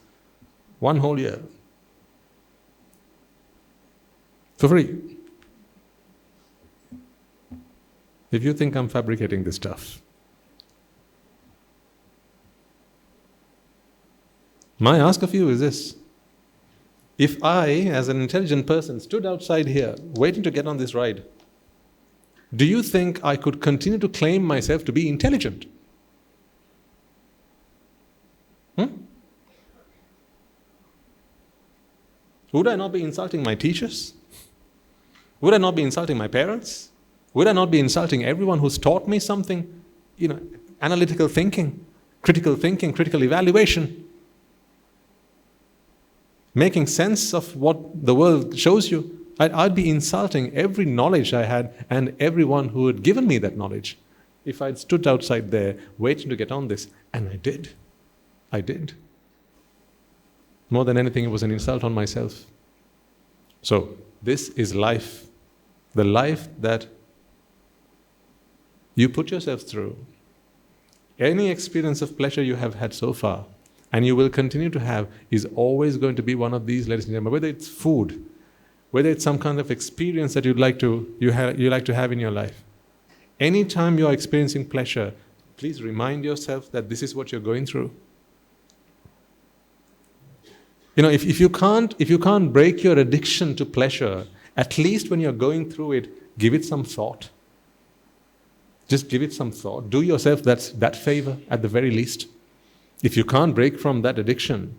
1 whole year. For free. If you think I'm fabricating this stuff. My ask of you is this. If I, as an intelligent person, stood outside here, waiting to get on this ride, do you think I could continue to claim myself to be intelligent? Would I not be insulting my teachers? Would I not be insulting my parents? Would I not be insulting everyone who's taught me something? Analytical thinking, critical evaluation. Making sense of what the world shows you. I'd be insulting every knowledge I had and everyone who had given me that knowledge if I'd stood outside there waiting to get on this. And I did. I did. More than anything, it was an insult on myself. So, this is life. The life that you put yourself through. Any experience of pleasure you have had so far, and you will continue to have, is always going to be one of these, ladies and gentlemen. Whether it's food, whether it's some kind of experience that you like to have in your life. Anytime you're experiencing pleasure, please remind yourself that this is what you're going through. If you can't break your addiction to pleasure, at least when you're going through it, give it some thought. Just give it some thought. Do yourself that favor at the very least. If you can't break from that addiction.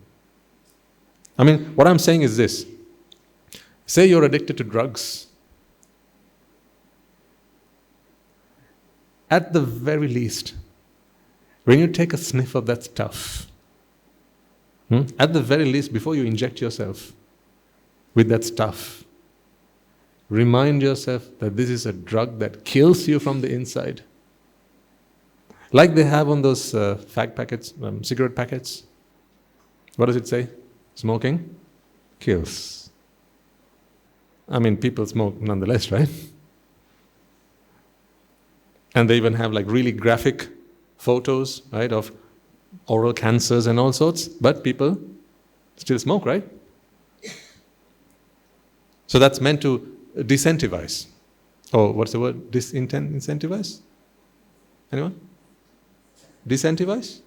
What I'm saying is this. Say you're addicted to drugs. At the very least, when you take a sniff of that stuff, at the very least, before you inject yourself with that stuff, remind yourself that this is a drug that kills you from the inside. Like they have on those fag packets, cigarette packets. What does it say? Smoking kills. People smoke nonetheless, right? And they even have really graphic photos, right, of oral cancers and all sorts, but people still smoke, right? So that's meant to disincentivize. Oh, what's the word? Disincentivize? Anyone? Disincentivize?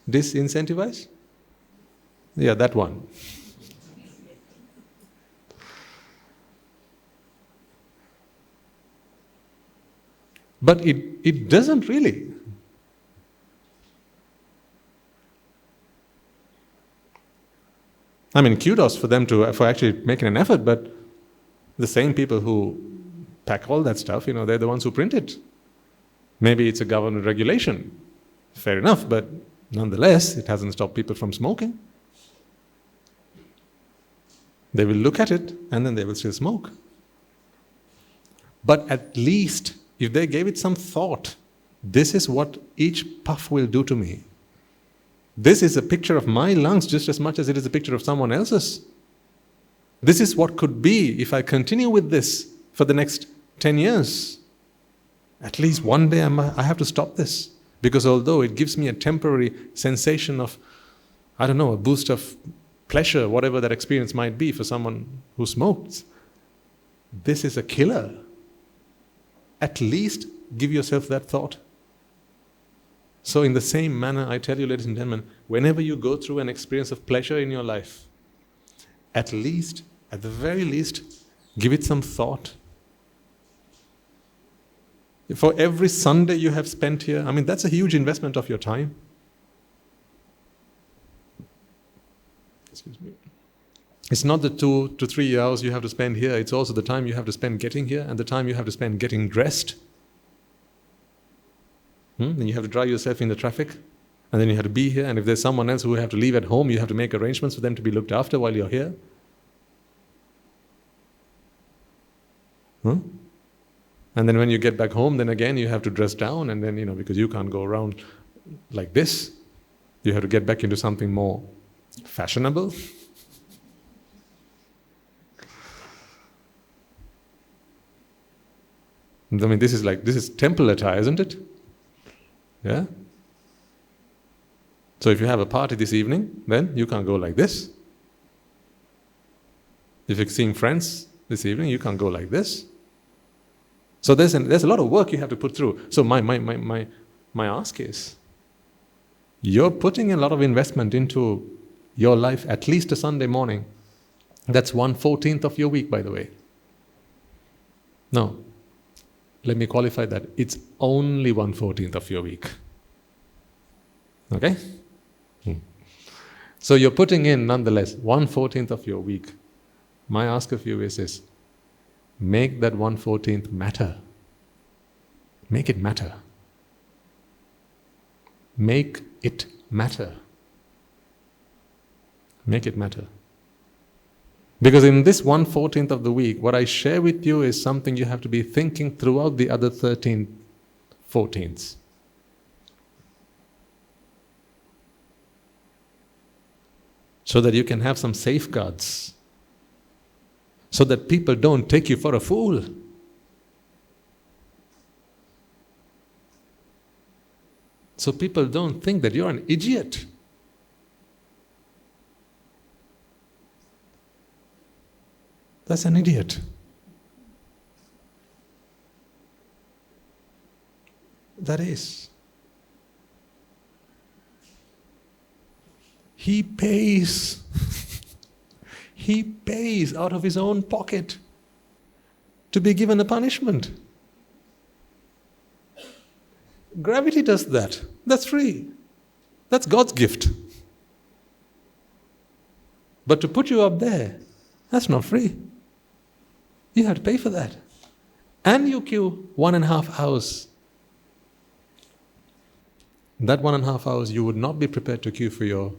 Disincentivize? Yeah, that one. But it doesn't really. Kudos for them for actually making an effort, but the same people who pack all that stuff, they're the ones who print it. Maybe it's a government regulation. Fair enough, but nonetheless, it hasn't stopped people from smoking. They will look at it and then they will still smoke. But at least, if they gave it some thought, this is what each puff will do to me. This is a picture of my lungs just as much as it is a picture of someone else's. This is what could be if I continue with this for the next 10 years. At least one day I have to stop this. Because although it gives me a temporary sensation of, a boost of pleasure, whatever that experience might be for someone who smokes, this is a killer. At least give yourself that thought. So in the same manner, I tell you, ladies and gentlemen, whenever you go through an experience of pleasure in your life, at the very least, give it some thought. For every Sunday you have spent here, that's a huge investment of your time. Excuse me. It's not the 2 to 3 hours you have to spend here, it's also the time you have to spend getting here and the time you have to spend getting dressed. Then you have to drive yourself in the traffic, and then you have to be here, and if there's someone else who have to leave at home, you have to make arrangements for them to be looked after while you're here. And then when you get back home, then again you have to dress down, and then, because you can't go around like this, you have to get back into something more fashionable. This is temple attire, isn't it? Yeah? So if you have a party this evening, then you can't go like this. If you're seeing friends this evening, you can't go like this. So there's a lot of work you have to put through. So my ask is, you're putting a lot of investment into your life, at least a Sunday morning. That's 1/14 of your week, by the way. No. Let me qualify that. It's only 1/14 of your week. Okay? So you're putting in, nonetheless, 1/14 of your week. My ask of you is this: make that 1/14 matter. Make it matter. Make it matter. Make it matter. Because in this 1/14 of the week, what I share with you is something you have to be thinking throughout the other 13 14ths. So that you can have some safeguards. So that people don't take you for a fool. So people don't think that you're an idiot. That's an idiot. That is. He pays. He pays out of his own pocket to be given a punishment. Gravity does that. That's free. That's God's gift. But to put you up there, that's not free. You have to pay for that. And you queue 1.5 hours. That 1.5 hours you would not be prepared to queue for your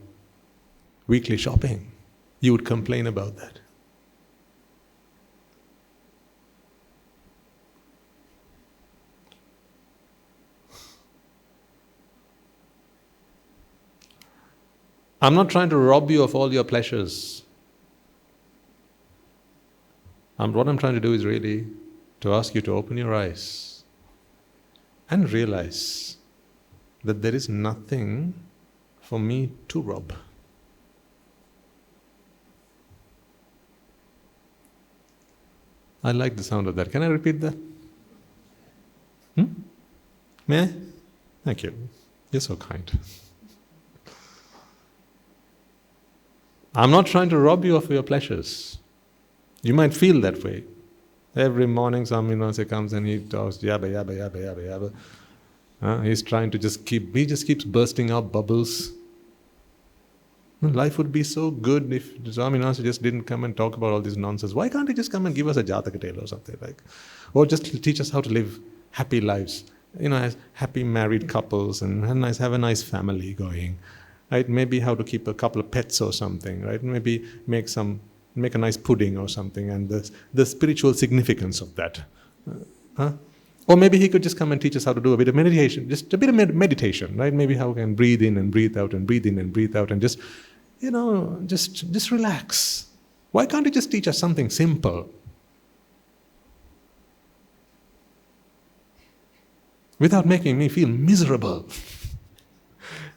weekly shopping. You would complain about that. I'm not trying to rob you of all your pleasures. What I'm trying to do is really to ask you to open your eyes and realize that there is nothing for me to rob. I like the sound of that. Can I repeat that? May I? Thank you. You're so kind. I'm not trying to rob you of your pleasures. You might feel that way. Every morning some comes and he talks yabba, yabba, yabba, yabba, yabba. He's trying to he just keeps bursting out bubbles. Life would be so good if Swaminathan just didn't come and talk about all this nonsense. Why can't he just come and give us a Jataka tale or something like, or just teach us how to live happy lives, as happy married couples and have a nice family going, right? Maybe how to keep a couple of pets or something, right? Maybe make a nice pudding or something, and the spiritual significance of that, huh? Or maybe he could just come and teach us how to do a bit of meditation, just a bit of meditation, right? Maybe how we can breathe in and breathe out and breathe in and breathe out and just relax. Why can't he just teach us something simple? Without making me feel miserable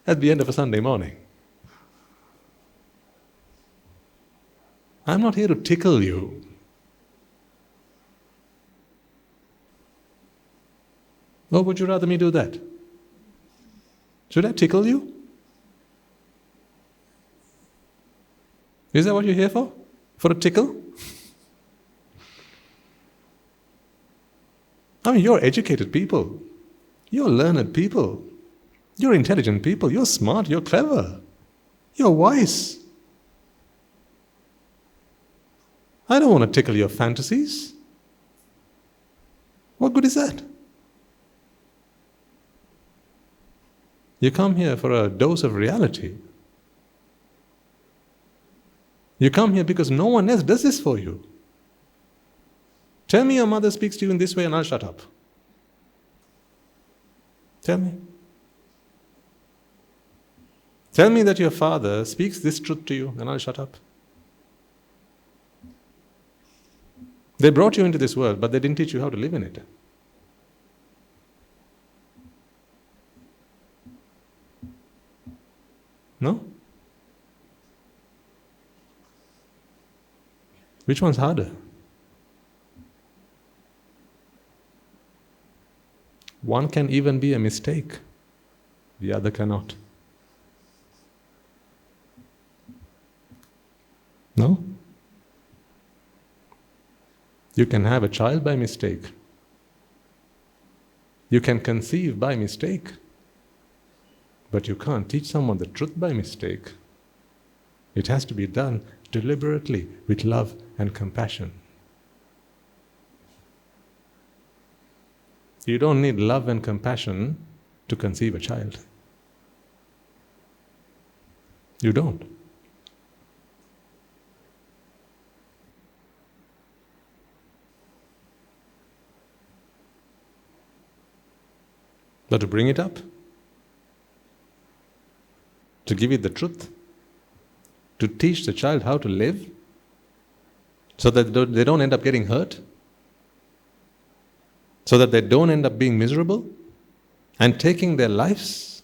at the end of a Sunday morning. I'm not here to tickle you. Or would you rather me do that? Should I tickle you? Is that what you're here for? For a tickle? I mean, you're educated people. You're learned people. You're intelligent people. You're smart. You're clever. You're wise. I don't want to tickle your fantasies. What good is that? You come here for a dose of reality. You come here because no one else does this for you. Tell me your mother speaks to you in this way and I'll shut up. Tell me. Tell me that your father speaks this truth to you and I'll shut up. They brought you into this world, but they didn't teach you how to live in it. No? Which one's harder? One can even be a mistake, the other cannot. No? You can have a child by mistake. You can conceive by mistake. But you can't teach someone the truth by mistake. It has to be done deliberately with love and compassion. You don't need love and compassion to conceive a child. You don't. But to bring it up, to give it the truth, to teach the child how to live, so that they don't end up getting hurt, so that they don't end up being miserable and taking their lives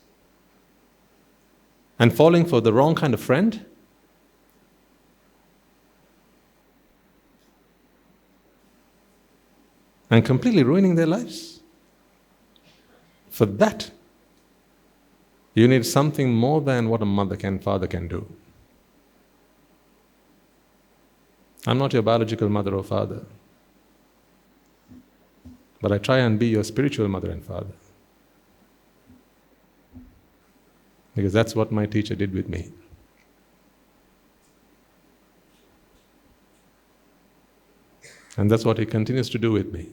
and falling for the wrong kind of friend. And completely ruining their lives. For that, you need something more than what a mother and father can do. I'm not your biological mother or father, but I try and be your spiritual mother and father. Because that's what my teacher did with me. And that's what he continues to do with me.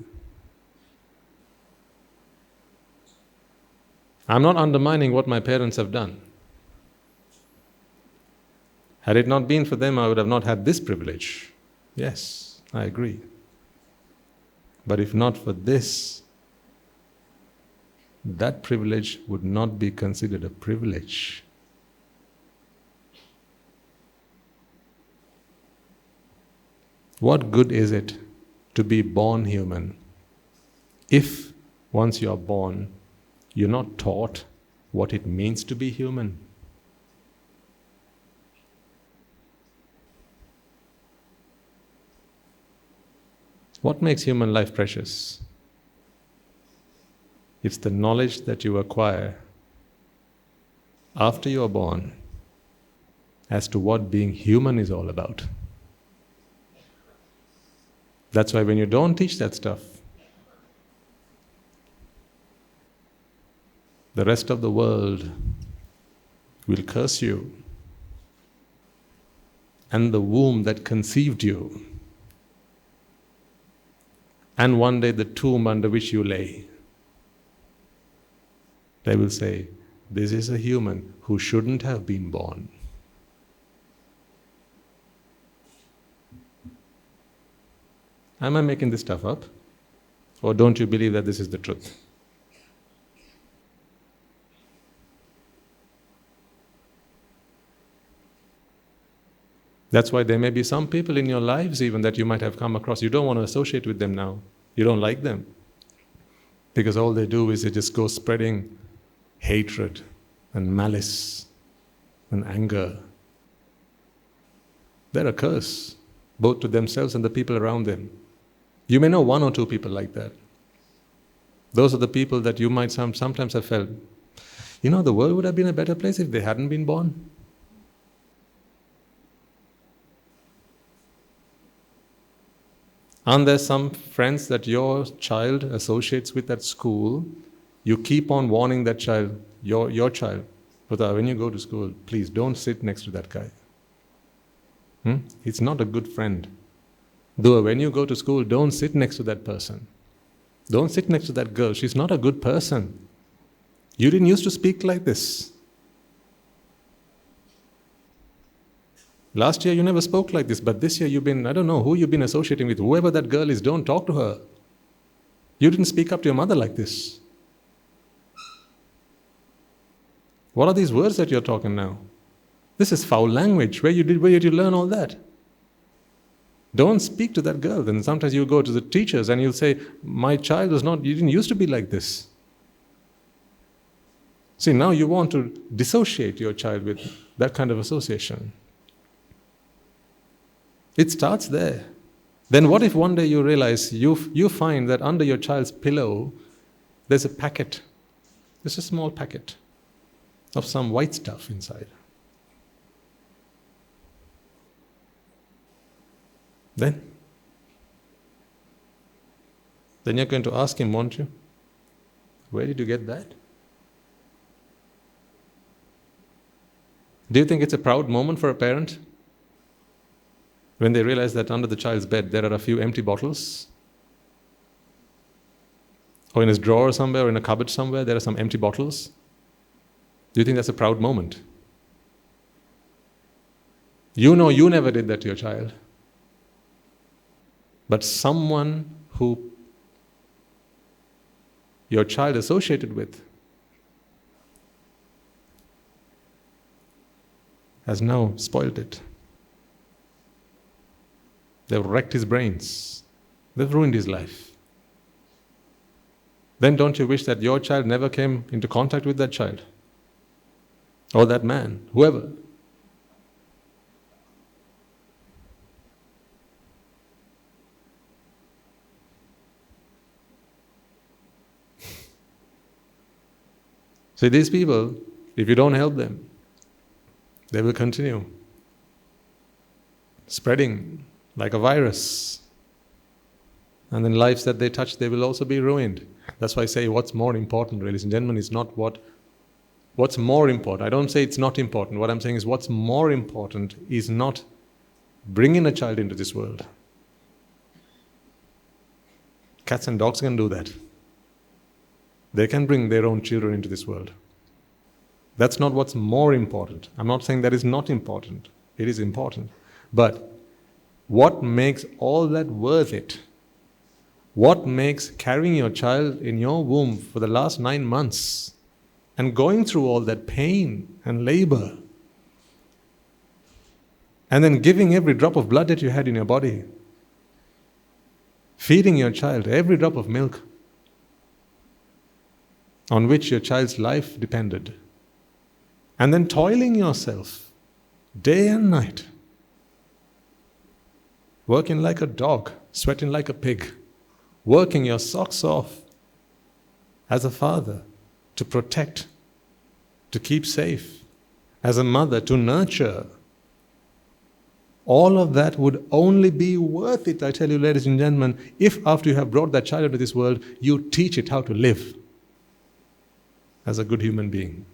I'm not undermining what my parents have done. Had it not been for them, I would have not had this privilege. Yes, I agree. But if not for this, that privilege would not be considered a privilege. What good is it to be born human if, once you are born, you're not taught what it means to be human? What makes human life precious? It's the knowledge that you acquire after you are born as to what being human is all about. That's why when you don't teach that stuff, the rest of the world will curse you and the womb that conceived you, and one day the tomb under which you lay. They will say, this is a human who shouldn't have been born. Am I making this stuff up? Or don't you believe that this is the truth? That's why there may be some people in your lives even that you might have come across. You don't want to associate with them now. You don't like them. Because all they do is they just go spreading hatred and malice and anger. They're a curse, both to themselves and the people around them. You may know one or two people like that. Those are the people that you might sometimes have felt, the world would have been a better place if they hadn't been born. Aren't there some friends that your child associates with at school? You keep on warning that child, your child, Buddha, when you go to school, please don't sit next to that guy. He's not a good friend. Though when you go to school, don't sit next to that person. Don't sit next to that girl. She's not a good person. You didn't used to speak like this. Last year you never spoke like this, but this year I don't know who you've been associating with. Whoever that girl is, don't talk to her. You didn't speak up to your mother like this. What are these words that you're talking now? This is foul language. Where did you learn all that? Don't speak to that girl. Then sometimes you go to the teachers and you'll say, my child you didn't used to be like this. See, now you want to dissociate your child with that kind of association. It starts there. Then what if one day you realize, you find that under your child's pillow, there's a packet. There's a small packet of some white stuff inside. Then you're going to ask him, won't you? Where did you get that? Do you think it's a proud moment for a parent? When they realize that under the child's bed there are a few empty bottles? Or in his drawer somewhere, or in a cupboard somewhere, there are some empty bottles? Do you think that's a proud moment? You know you never did that to your child. But someone who your child associated with has now spoiled it. They've wrecked his brains. They've ruined his life. Then don't you wish that your child never came into contact with that child? Or that man, whoever. See, these people, if you don't help them, they will continue spreading like a virus. And then lives that they touch, they will also be ruined. That's why I say what's more important, ladies and gentlemen, is not what's more important. I don't say it's not important. What I'm saying is what's more important is not bringing a child into this world. Cats and dogs can do that. They can bring their own children into this world. That's not what's more important. I'm not saying that is not important. It is important. But what makes all that worth it? What makes carrying your child in your womb for the last 9 months and going through all that pain and labor and then giving every drop of blood that you had in your body, feeding your child every drop of milk on which your child's life depended, and then toiling yourself day and night, working like a dog, sweating like a pig, working your socks off as a father to protect, to keep safe, as a mother to nurture. All of that would only be worth it, I tell you, ladies and gentlemen, if after you have brought that child into this world, you teach it how to live as a good human being.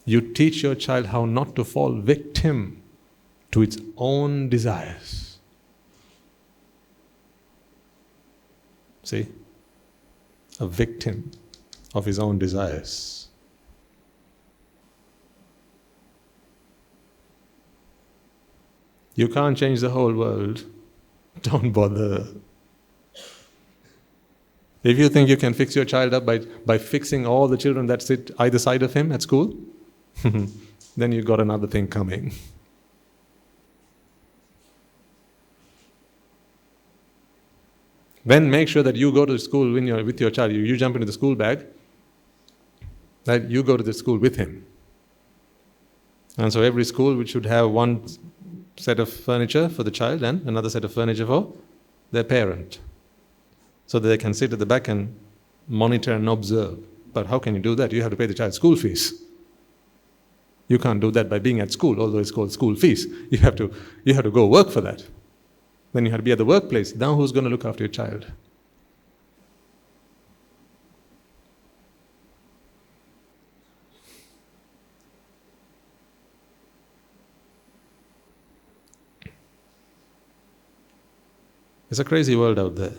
You teach your child how not to fall victim to its own desires. See? A victim of his own desires. You can't change the whole world. Don't bother. If you think you can fix your child up by fixing all the children that sit either side of him at school, then you've got another thing coming. Then make sure that you go to school with your child. You jump into the school bag, that you go to the school with him. And so every school which should have one set of furniture for the child and another set of furniture for their parent, so that they can sit at the back and monitor and observe. But how can you do that? You have to pay the child school fees. You can't do that by being at school, although it's called school fees. You have to go work for that. Then you have to be at the workplace. Now who's going to look after your child? It's a crazy world out there.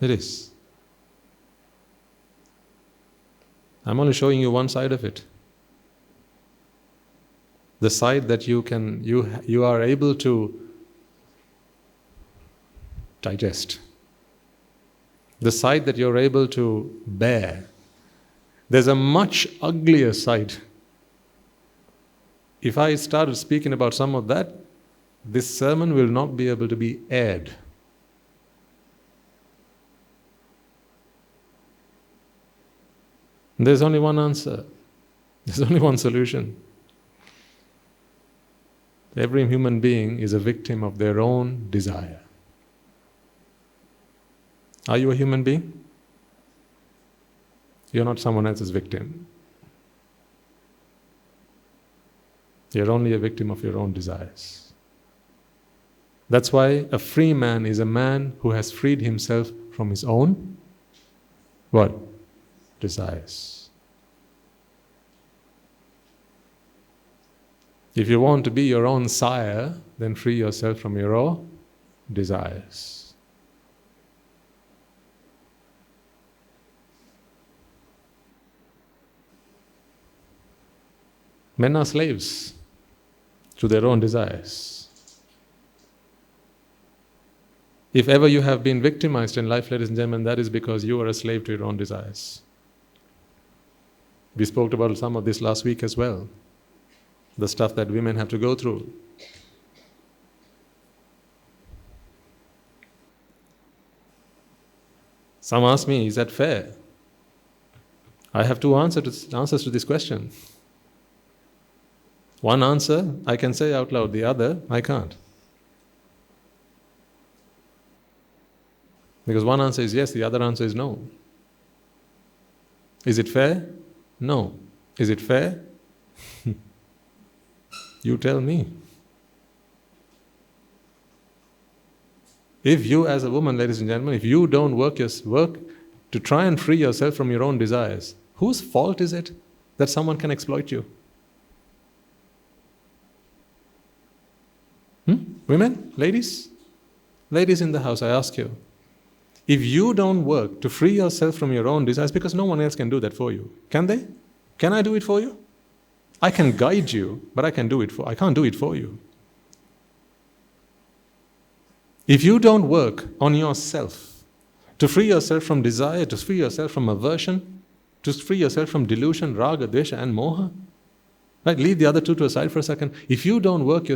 It is. I'm only showing you one side of it. The side that you are able to digest. The side that you're able to bear. There's a much uglier side. If I started speaking about some of that, this sermon will not be able to be aired. There's only one answer. There's only one solution. Every human being is a victim of their own desire. Are you a human being? You're not someone else's victim. You're only a victim of your own desires. That's why a free man is a man who has freed himself from his own what? Desires. If you want to be your own sire, then free yourself from your own desires. Men are slaves to their own desires. If ever you have been victimized in life, ladies and gentlemen, that is because you are a slave to your own desires. We spoke about some of this last week as well. The stuff that women have to go through. Some ask me, is that fair? I have two answers to this question. One answer I can say out loud, the other I can't. Because one answer is yes, the other answer is no. Is it fair? No. Is it fair? You tell me. If you as a woman, ladies and gentlemen, if you don't work to try and free yourself from your own desires, whose fault is it that someone can exploit you? Women? Ladies? Ladies in the house, I ask you. If you don't work to free yourself from your own desires, because no one else can do that for you, can they? Can I do it for you? I can guide you, but I can't do it for you. If you don't work on yourself to free yourself from desire, to free yourself from aversion, to free yourself from delusion, raga, dvesha and moha, right? Leave the other two to aside for a second. If you don't work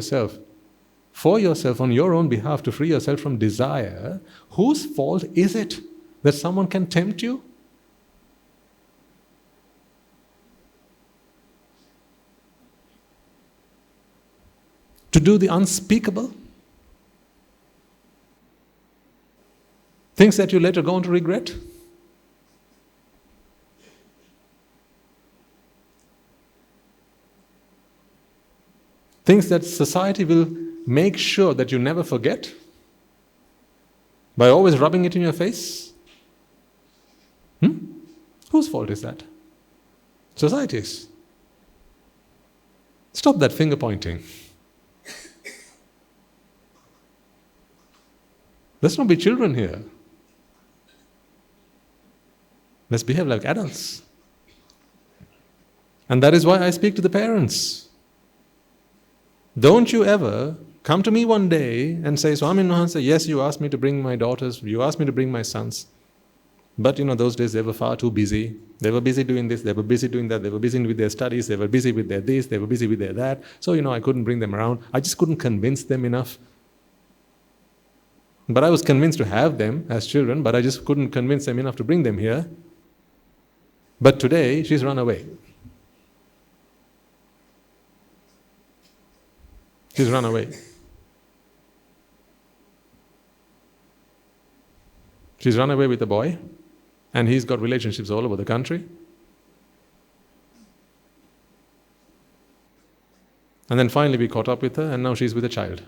for yourself on your own behalf to free yourself from desire, whose fault is it that someone can tempt you? To do the unspeakable? Things that you later go on to regret? Things that society will make sure that you never forget by always rubbing it in your face? Whose fault is that? Society's. Stop that finger pointing. Let's not be children here. Let's behave like adults. And that is why I speak to the parents. Don't you ever come to me one day and say, Swami Mahansa, yes, you asked me to bring my daughters, you asked me to bring my sons. But those days they were far too busy. They were busy doing this, they were busy doing that, they were busy with their studies, they were busy with their this, they were busy with their that. So, I couldn't bring them around. I just couldn't convince them enough. But I was convinced to have them as children, but I just couldn't convince them enough to bring them here. But today, she's run away. She's run away. She's run away with a boy, and he's got relationships all over the country. And then finally we caught up with her, and now she's with a child.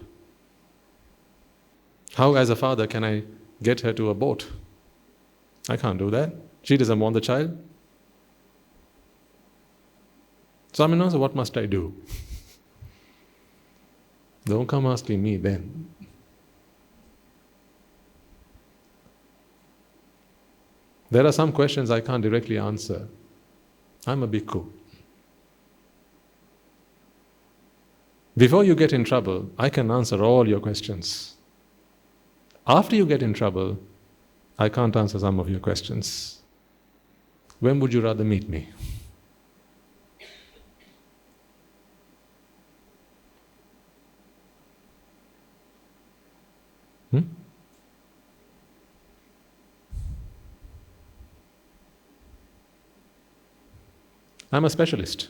How, as a father, can I get her to abort? I can't do that. She doesn't want the child. So what must I do? Don't come asking me then. There are some questions I can't directly answer. I'm a bhikkhu. Before you get in trouble, I can answer all your questions. After you get in trouble, I can't answer some of your questions. When would you rather meet me? I'm a specialist.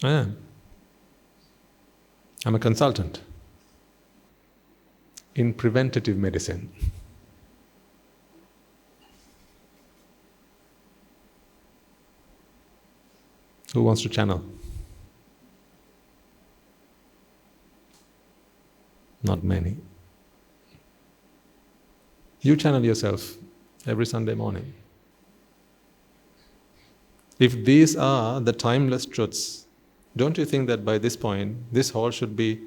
I am. I'm a consultant in preventative medicine. Who wants to channel? Not many. You channel yourself every Sunday morning. If these are the timeless truths, don't you think that by this point, this hall should be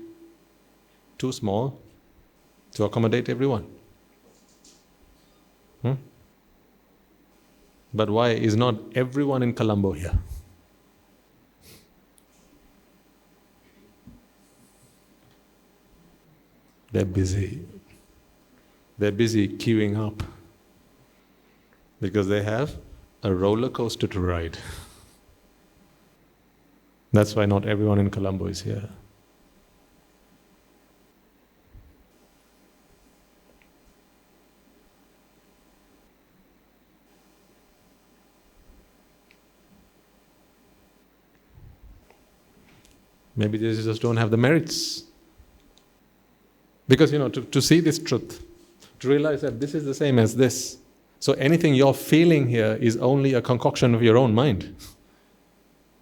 too small to accommodate everyone? But why is not everyone in Colombo here? They're busy. They're busy queuing up because they have a roller coaster to ride. That's why not everyone in Colombo is here. Maybe they just don't have the merits. Because, to see this truth, to realize that this is the same as this. So anything you're feeling here is only a concoction of your own mind.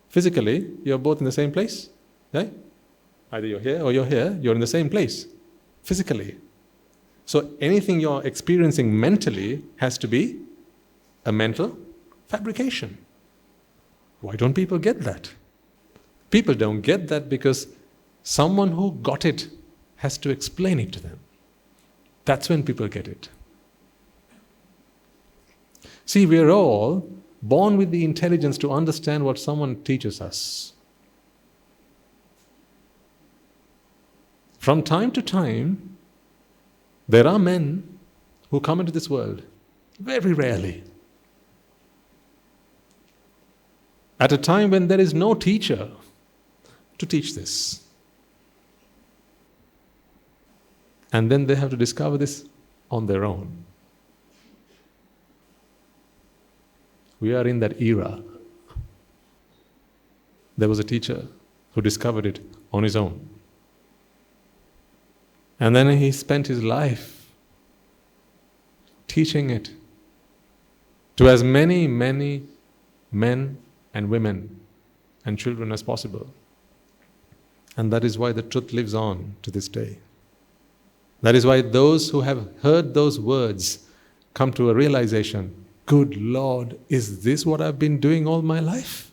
Physically, you're both in the same place, right? Either you're here or you're here, you're in the same place, physically. So anything you're experiencing mentally has to be a mental fabrication. Why don't people get that? People don't get that because someone who got it has to explain it to them. That's when people get it. See, we're all born with the intelligence to understand what someone teaches us. From time to time, there are men who come into this world, very rarely, at a time when there is no teacher to teach this. And then they have to discover this on their own. We are in that era. There was a teacher who discovered it on his own. And then he spent his life teaching it to as many men and women and children as possible. And that is why the truth lives on to this day. That is why those who have heard those words come to a realization, good Lord, is this what I've been doing all my life?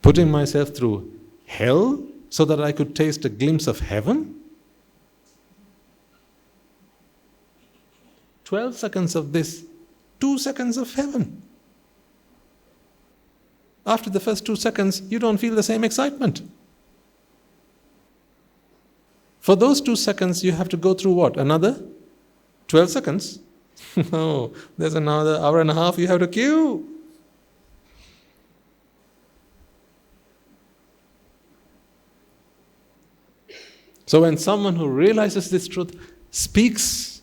Putting myself through hell so that I could taste a glimpse of heaven? 12 seconds of this, 2 seconds of heaven. After the first 2 seconds, you don't feel the same excitement. For those 2 seconds, you have to go through what? Another 12 seconds? No, there's another hour and a half you have to queue. So when someone who realizes this truth speaks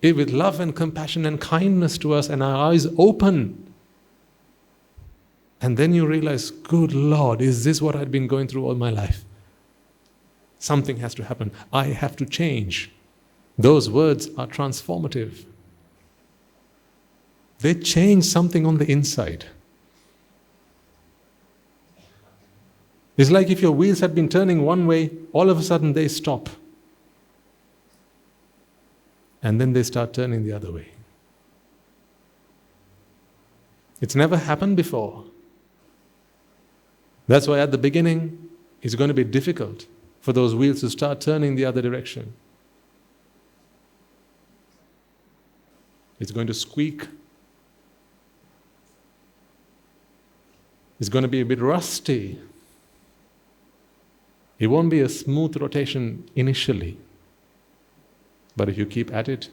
it with love and compassion and kindness to us and our eyes open, and then you realize, good Lord, is this what I'd been going through all my life? Something has to happen. I have to change. Those words are transformative. They change something on the inside. It's like if your wheels had been turning one way, all of a sudden they stop. And then they start turning the other way. It's never happened before. That's why at the beginning, it's going to be difficult for those wheels to start turning the other direction. It's going to squeak. It's going to be a bit rusty. It won't be a smooth rotation initially. But if you keep at it,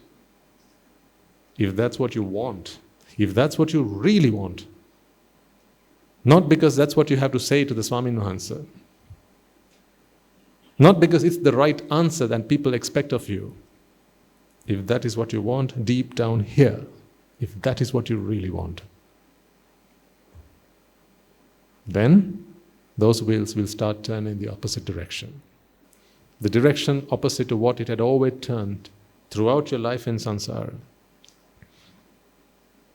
if that's what you want, if that's what you really want, not because that's what you have to say to the Swami Mahansa, not because it's the right answer that people expect of you, if that is what you want deep down here, if that is what you really want, then those wheels will start turning in the opposite direction. The direction opposite to what it had always turned throughout your life in samsara.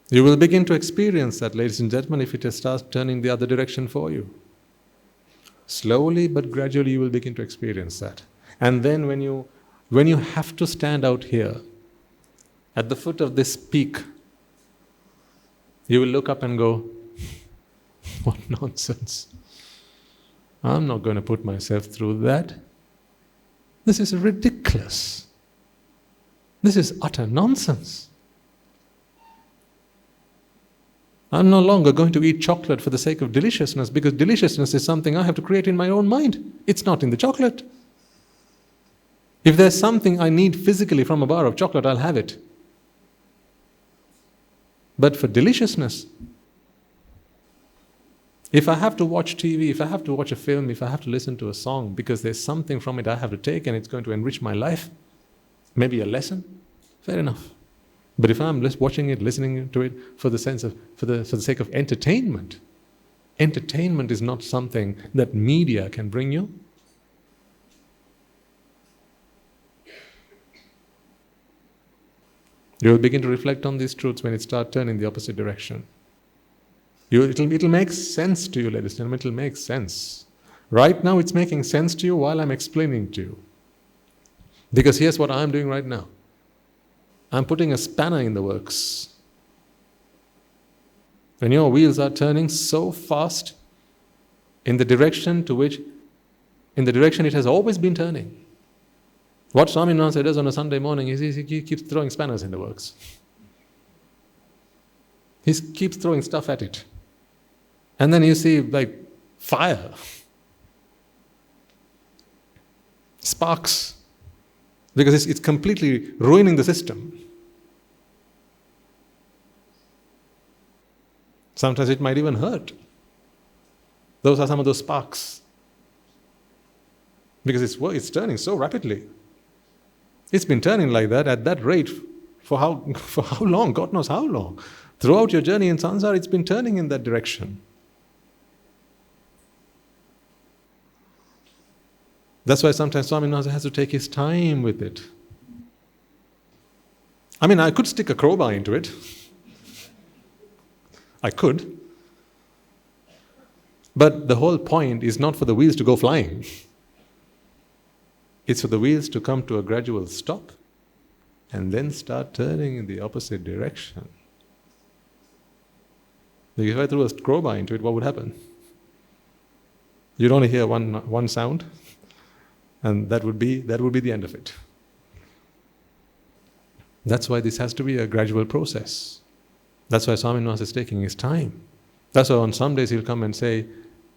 You will begin to experience that, ladies and gentlemen, if it starts turning the other direction for you. Slowly but gradually you will begin to experience that. And then when you have to stand out here, at the foot of this peak, you will look up and go, what nonsense. I'm not going to put myself through that. This is ridiculous. This is utter nonsense. I'm no longer going to eat chocolate for the sake of deliciousness, because deliciousness is something I have to create in my own mind. It's not in the chocolate. If there's something I need physically from a bar of chocolate, I'll have it. But for deliciousness, if I have to watch TV, if I have to watch a film, if I have to listen to a song because there's something from it I have to take and it's going to enrich my life, maybe a lesson, fair enough. But if I'm watching it, listening to it for the sake of entertainment, entertainment is not something that media can bring you. You will begin to reflect on these truths when it starts turning the opposite direction. It'll make sense to you, ladies and gentlemen. It'll make sense. Right now it's making sense to you while I'm explaining to you. Because here's what I'm doing right now. I'm putting a spanner in the works. When your wheels are turning so fast in the direction it has always been turning. What Swami Mahansa does on a Sunday morning is he keeps throwing spanners in the works. He keeps throwing stuff at it. And then you see like fire, sparks, because it's completely ruining the system. Sometimes it might even hurt. Those are some of those sparks. Because it's turning so rapidly. It's been turning like that at that rate for how long? God knows how long. Throughout your journey in samsara, it's been turning in that direction. That's why sometimes Swami Mahansa has to take his time with it. I mean, I could stick a crowbar into it. I could. But the whole point is not for the wheels to go flying. It's for the wheels to come to a gradual stop and then start turning in the opposite direction. If I threw a crowbar into it, what would happen? You'd only hear one sound, and that would be the end of it. That's why this has to be a gradual process. That's why Swaminivas is taking his time. That's why on some days he'll come and say,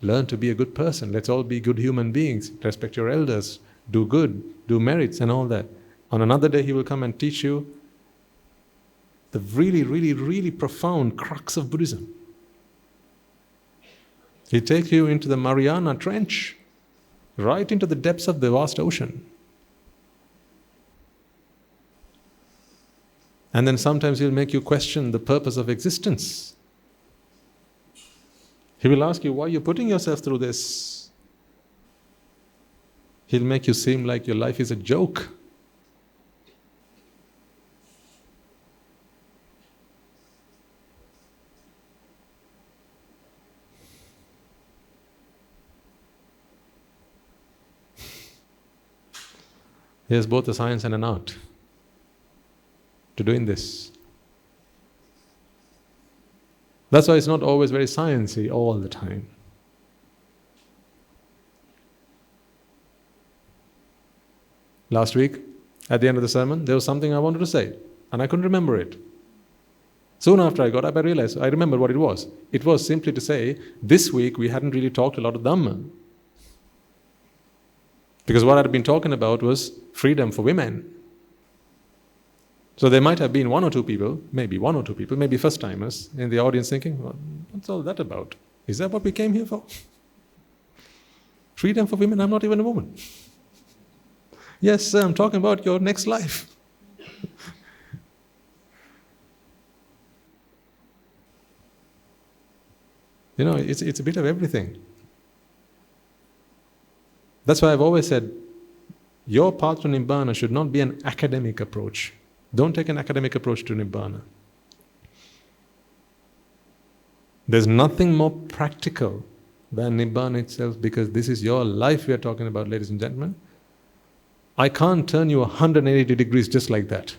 learn to be a good person. Let's all be good human beings. Respect your elders. Do good. Do merits and all that. On another day he will come and teach you the really, really, really profound crux of Buddhism. He'll take you into the Mariana Trench, right into the depths of the vast ocean. And then sometimes he'll make you question the purpose of existence. He will ask you, why are you putting yourself through this? He'll make you seem like your life is a joke. There's both a science and an art to doing this. That's why it's not always very sciencey all the time. Last week, at the end of the sermon, there was something I wanted to say, and I couldn't remember it. Soon after I got up, I realized, I remembered what it was. It was simply to say, this week we hadn't really talked a lot of Dhamma. Because what I'd been talking about was freedom for women. So there might have been one or two people, maybe first-timers in the audience thinking, well, what's all that about? Is that what we came here for? Freedom for women? I'm not even a woman. Yes, sir, I'm talking about your next life. You know, it's a bit of everything. That's why I've always said, your path to Nibbāna should not be an academic approach. Don't take an academic approach to Nibbāna. There's nothing more practical than Nibbāna itself, because this is your life we are talking about, ladies and gentlemen. I can't turn you 180 degrees just like that.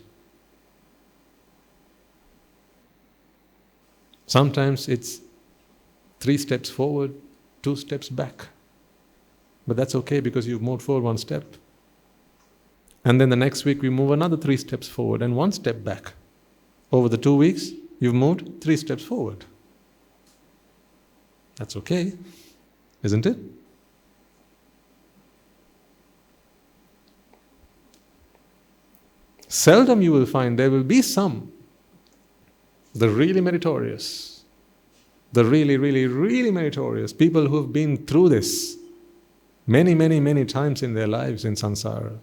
Sometimes it's 3 steps forward, 2 steps back. But that's okay, because you've moved forward 1 step. And then the next week we move another 3 steps forward and 1 step back. Over the 2 weeks, you've moved 3 steps forward. That's okay, isn't it? Seldom you will find there will be some, the really meritorious, the really, really, really meritorious, people who have been through this many, many, many times in their lives in samsara.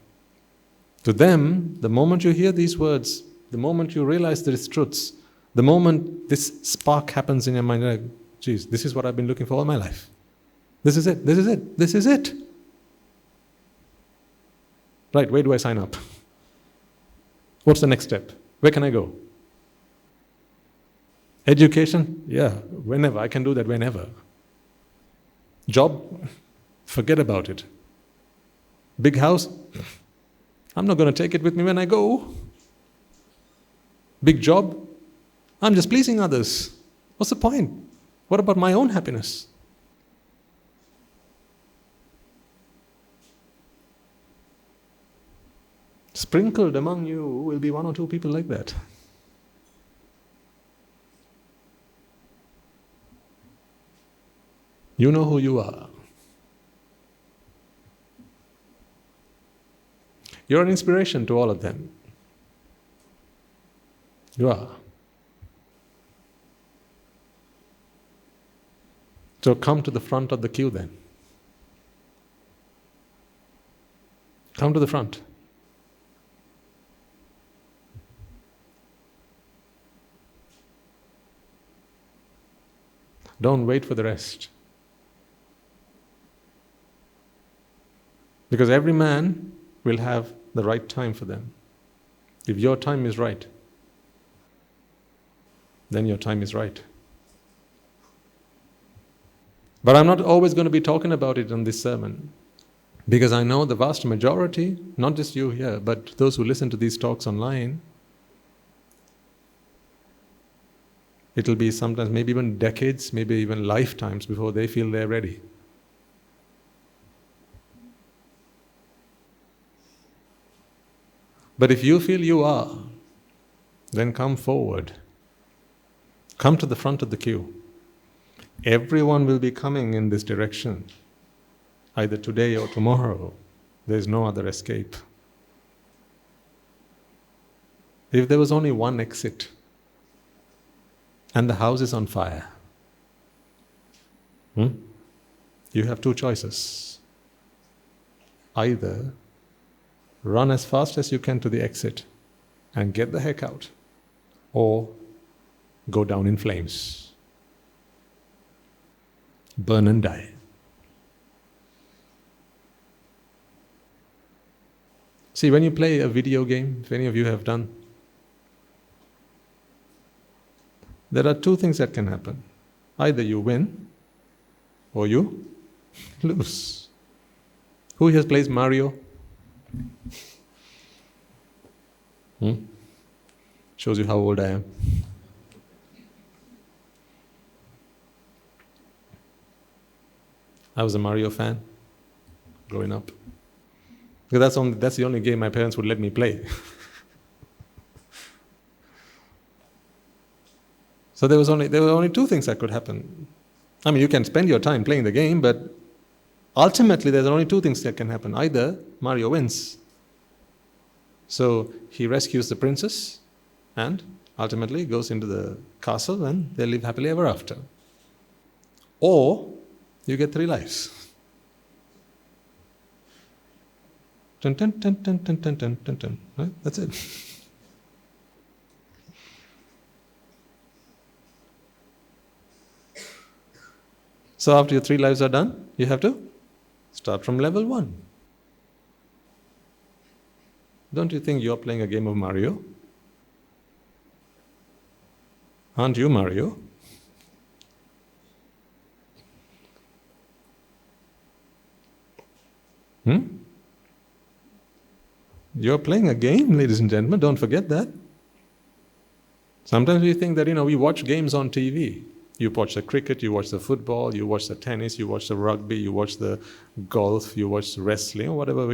To them, the moment you hear these words, the moment you realize there is truths, the moment this spark happens in your mind, like, geez, this is what I've been looking for all my life. This is it, this is it, this is it. Right, where do I sign up? What's the next step? Where can I go? Education? Yeah, whenever. I can do that whenever. Job? Forget about it. Big house? I'm not going to take it with me when I go. Big job? I'm just pleasing others. What's the point? What about my own happiness? Sprinkled among you will be 1 or 2 people like that. You know who you are. You're an inspiration to all of them. You are. So come to the front of the queue then. Come to the front. Don't wait for the rest. Because every man will have the right time for them. If your time is right, then your time is right. But I'm not always going to be talking about it in this sermon, because I know the vast majority, not just you here, but those who listen to these talks online, it'll be sometimes maybe even decades, maybe even lifetimes before they feel they're ready. But if you feel you are, then come forward. Come to the front of the queue. Everyone will be coming in this direction, either today or tomorrow. There is no other escape. If there was only one exit and the house is on fire, you have two choices. Either run as fast as you can to the exit and get the heck out, or go down in flames. Burn and die. See, when you play a video game, if any of you have done, there are two things that can happen. Either you win or you lose. Who here plays Mario? Shows you how old I am. I was a Mario fan growing up. Because that's the only game my parents would let me play. So there were only two things that could happen. I mean, you can spend your time playing the game, but ultimately there's only two things that can happen. Either Mario wins, so he rescues the princess and ultimately goes into the castle and they live happily ever after. Or you get 3 lives. Dun, dun, dun, dun, dun, dun, dun, dun, dun. Right? That's it. So after your 3 lives are done, you have to start from level 1. Don't you think you're playing a game of Mario? Aren't you Mario? You're playing a game, ladies and gentlemen, don't forget that. Sometimes we think that, we watch games on TV. You watch the cricket, you watch the football, you watch the tennis, you watch the rugby, you watch the golf, you watch the wrestling, or whatever,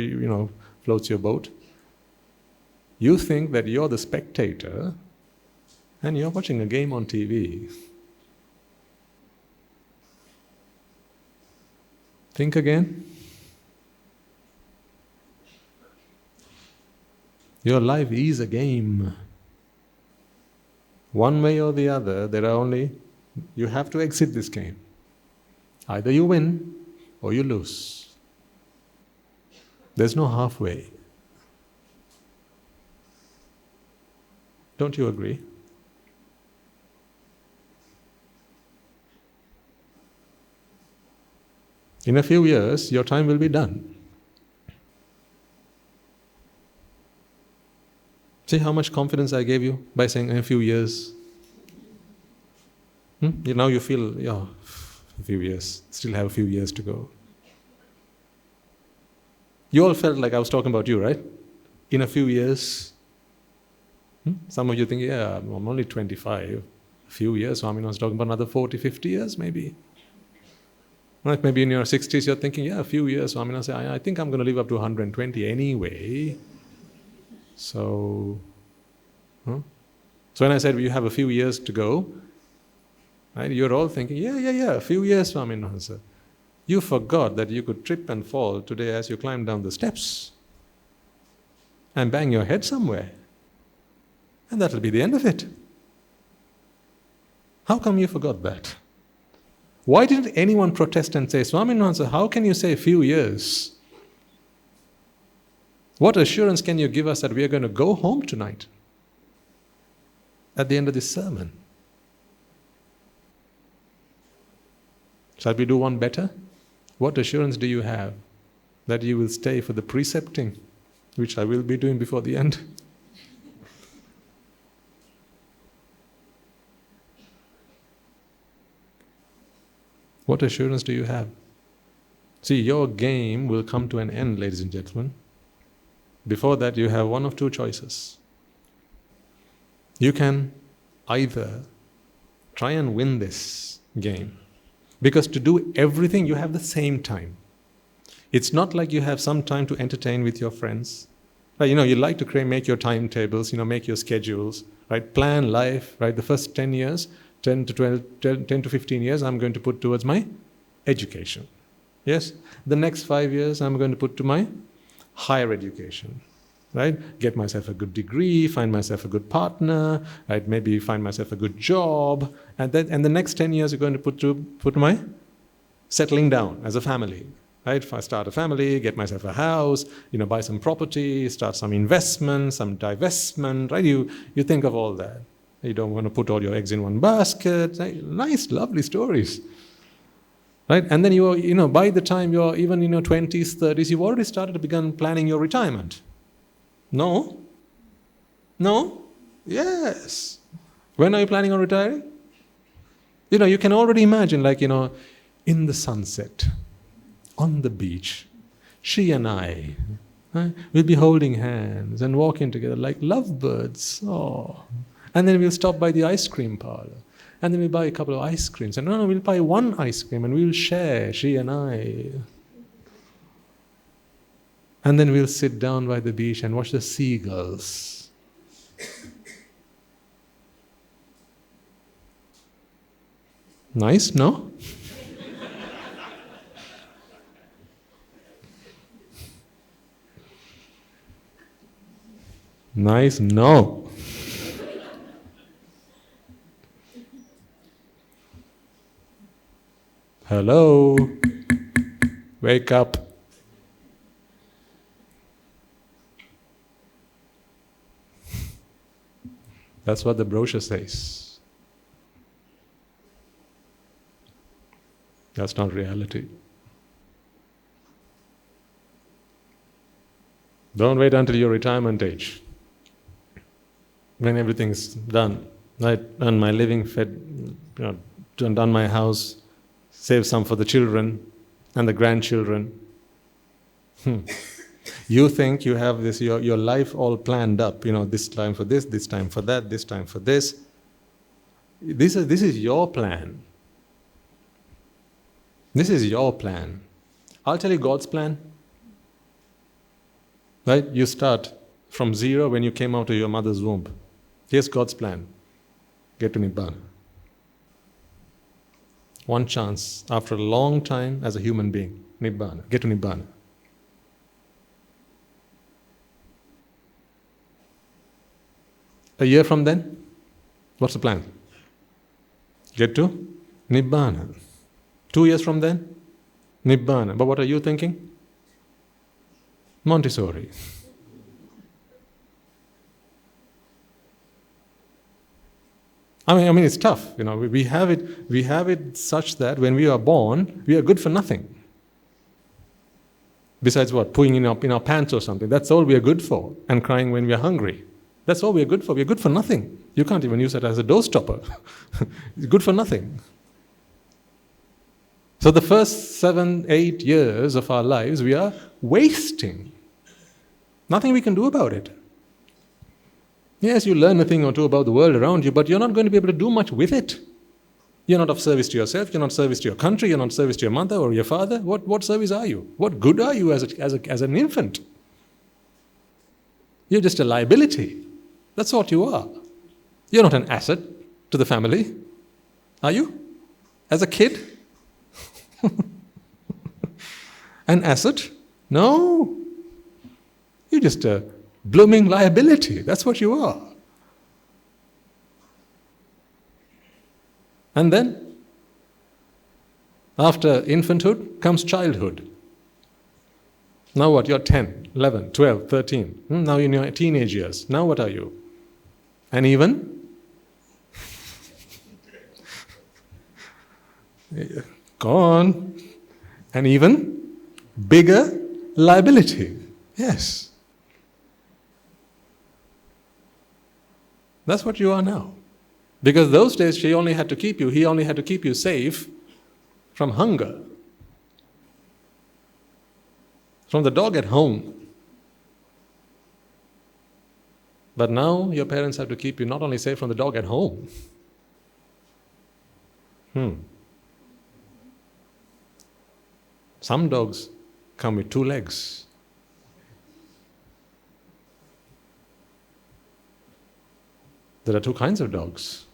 floats your boat. You think that you're the spectator and you're watching a game on TV. Think again. Your life is a game. One way or the other, you have to exit this game. Either you win or you lose. There's no halfway. Don't you agree? In a few years, your time will be done. See how much confidence I gave you by saying in a few years? Now you feel, a few years, still have a few years to go. You all felt like I was talking about you, right? In a few years. Some of you think, I'm only 25. A few years, so I was talking about another 40, 50 years maybe. Right? Maybe in your 60s you're thinking, a few years, so I think I'm going to live up to 120 anyway. So when I said you have a few years to go, right, you're all thinking, a few years, Swaminathan. You forgot that you could trip and fall today as you climb down the steps and bang your head somewhere. And that'll be the end of it. How come you forgot that? Why didn't anyone protest and say, Swaminathan, how can you say a few years? What assurance can you give us that we are going to go home tonight at the end of this sermon? Shall we do one better? What assurance do you have that you will stay for the precepting, which I will be doing before the end? What assurance do you have? See, your game will come to an end, ladies and gentlemen. Before that, you have one of two choices. You can either try and win this game, because to do everything, you have the same time. It's not like you have some time to entertain with your friends, Right? You like to make your timetables, make your schedules, right? Plan life, right? The first 10 years, 10 to 12, 10 to 15 years, I'm going to put towards my education. Yes? The next 5 years, I'm going to put to my higher education. Right? Get myself a good degree, find myself a good partner, right? Maybe find myself a good job. And the next 10 years, you're going to put to my settling down as a family. Right? If I start a family, get myself a house, buy some property, start some investment, some divestment, right? You think of all that. You don't want to put all your eggs in one basket. Right? Nice, lovely stories. Right? And then by the time you're even in your 20s, 30s, you've already started to begin planning your retirement. No? No? Yes. When are you planning on retiring? You can already imagine, in the sunset, on the beach, she and I, we'll be holding hands and walking together like lovebirds. Oh. And then we'll stop by the ice cream parlor. And then we'll buy a couple of ice creams. And no, we'll buy one ice cream and we'll share, she and I. And then we'll sit down by the beach and watch the seagulls. Nice, no? Nice, no. Hello? Wake up. That's what the brochure says. That's not reality. Don't wait until your retirement age. When everything's done, right? Earn my living, fed, done my house, save some for the children and the grandchildren. You think you have this, your life all planned up, this time for this time for that, this time for this. This is your plan. This is your plan. I'll tell you God's plan. Right? You start from zero when you came out of your mother's womb. Here's God's plan. Get to Nibbāna. One chance, after a long time as a human being. Nibbāna. Get to Nibbāna. A year from then, what's the plan? Get to Nibbāna. 2 years from then, Nibbāna. But what are you thinking? Montessori. I mean, it's tough. We have it such that when we are born, we are good for nothing. Besides what? Pooing in our pants or something. That's all we are good for. And crying when we are hungry. That's all we are good for. We are good for nothing. You can't even use it as a door stopper. It's good for nothing. So the first 7, 8 years of our lives, we are wasting. Nothing we can do about it. Yes, you learn a thing or two about the world around you, but you're not going to be able to do much with it. You're not of service to yourself, you're not of service to your country, you're not of service to your mother or your father. What service are you? What good are you as an infant? You're just a liability. That's what you are. You're not an asset to the family. Are you? As a kid? An asset? No. You're just a blooming liability. That's what you are. And then, after infanthood comes childhood. Now what? You're 10, 11, 12, 13. Now in your teenage years. Now what are you? And even? Go on. An even bigger liability. Yes. That's what you are now. Because those days he only had to keep you safe from hunger. From the dog at home. But now your parents have to keep you not only safe from the dog at home. Some dogs come with 2 legs. There are two kinds of dogs.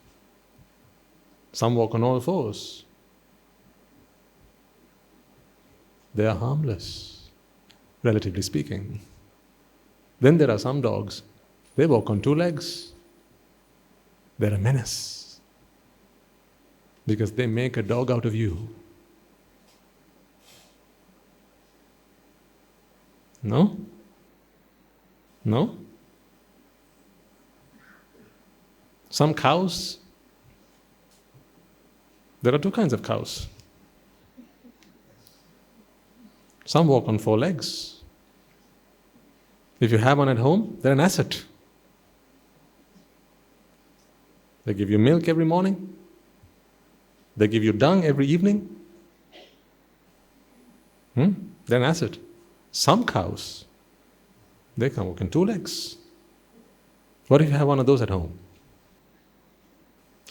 Some walk on all fours. They are harmless, relatively speaking. Then there are some dogs, they walk on two legs. They're a menace. Because they make a dog out of you. No? No? Some cows, there are two kinds of cows. Some walk on four legs. If you have one at home, they're an asset. They give you milk every morning. They give you dung every evening. They're an asset. Some cows, they can walk on two legs. What if you have one of those at home?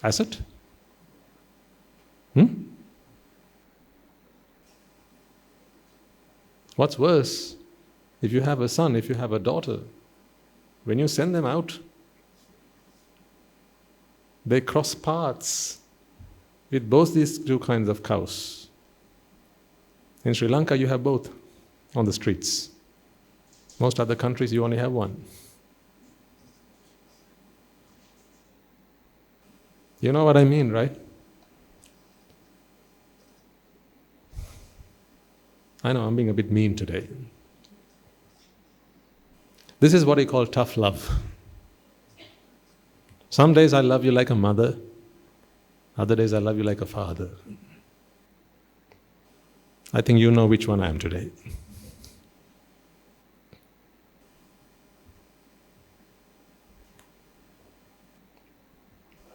Asset? What's worse, if you have a son, if you have a daughter, when you send them out, they cross paths with both these two kinds of cows. In Sri Lanka, you have both on the streets. Most other countries, you only have one. You know what I mean, right? I know I'm being a bit mean today. This is what I call tough love. Some days I love you like a mother, other days I love you like a father. I think you know which one I am today.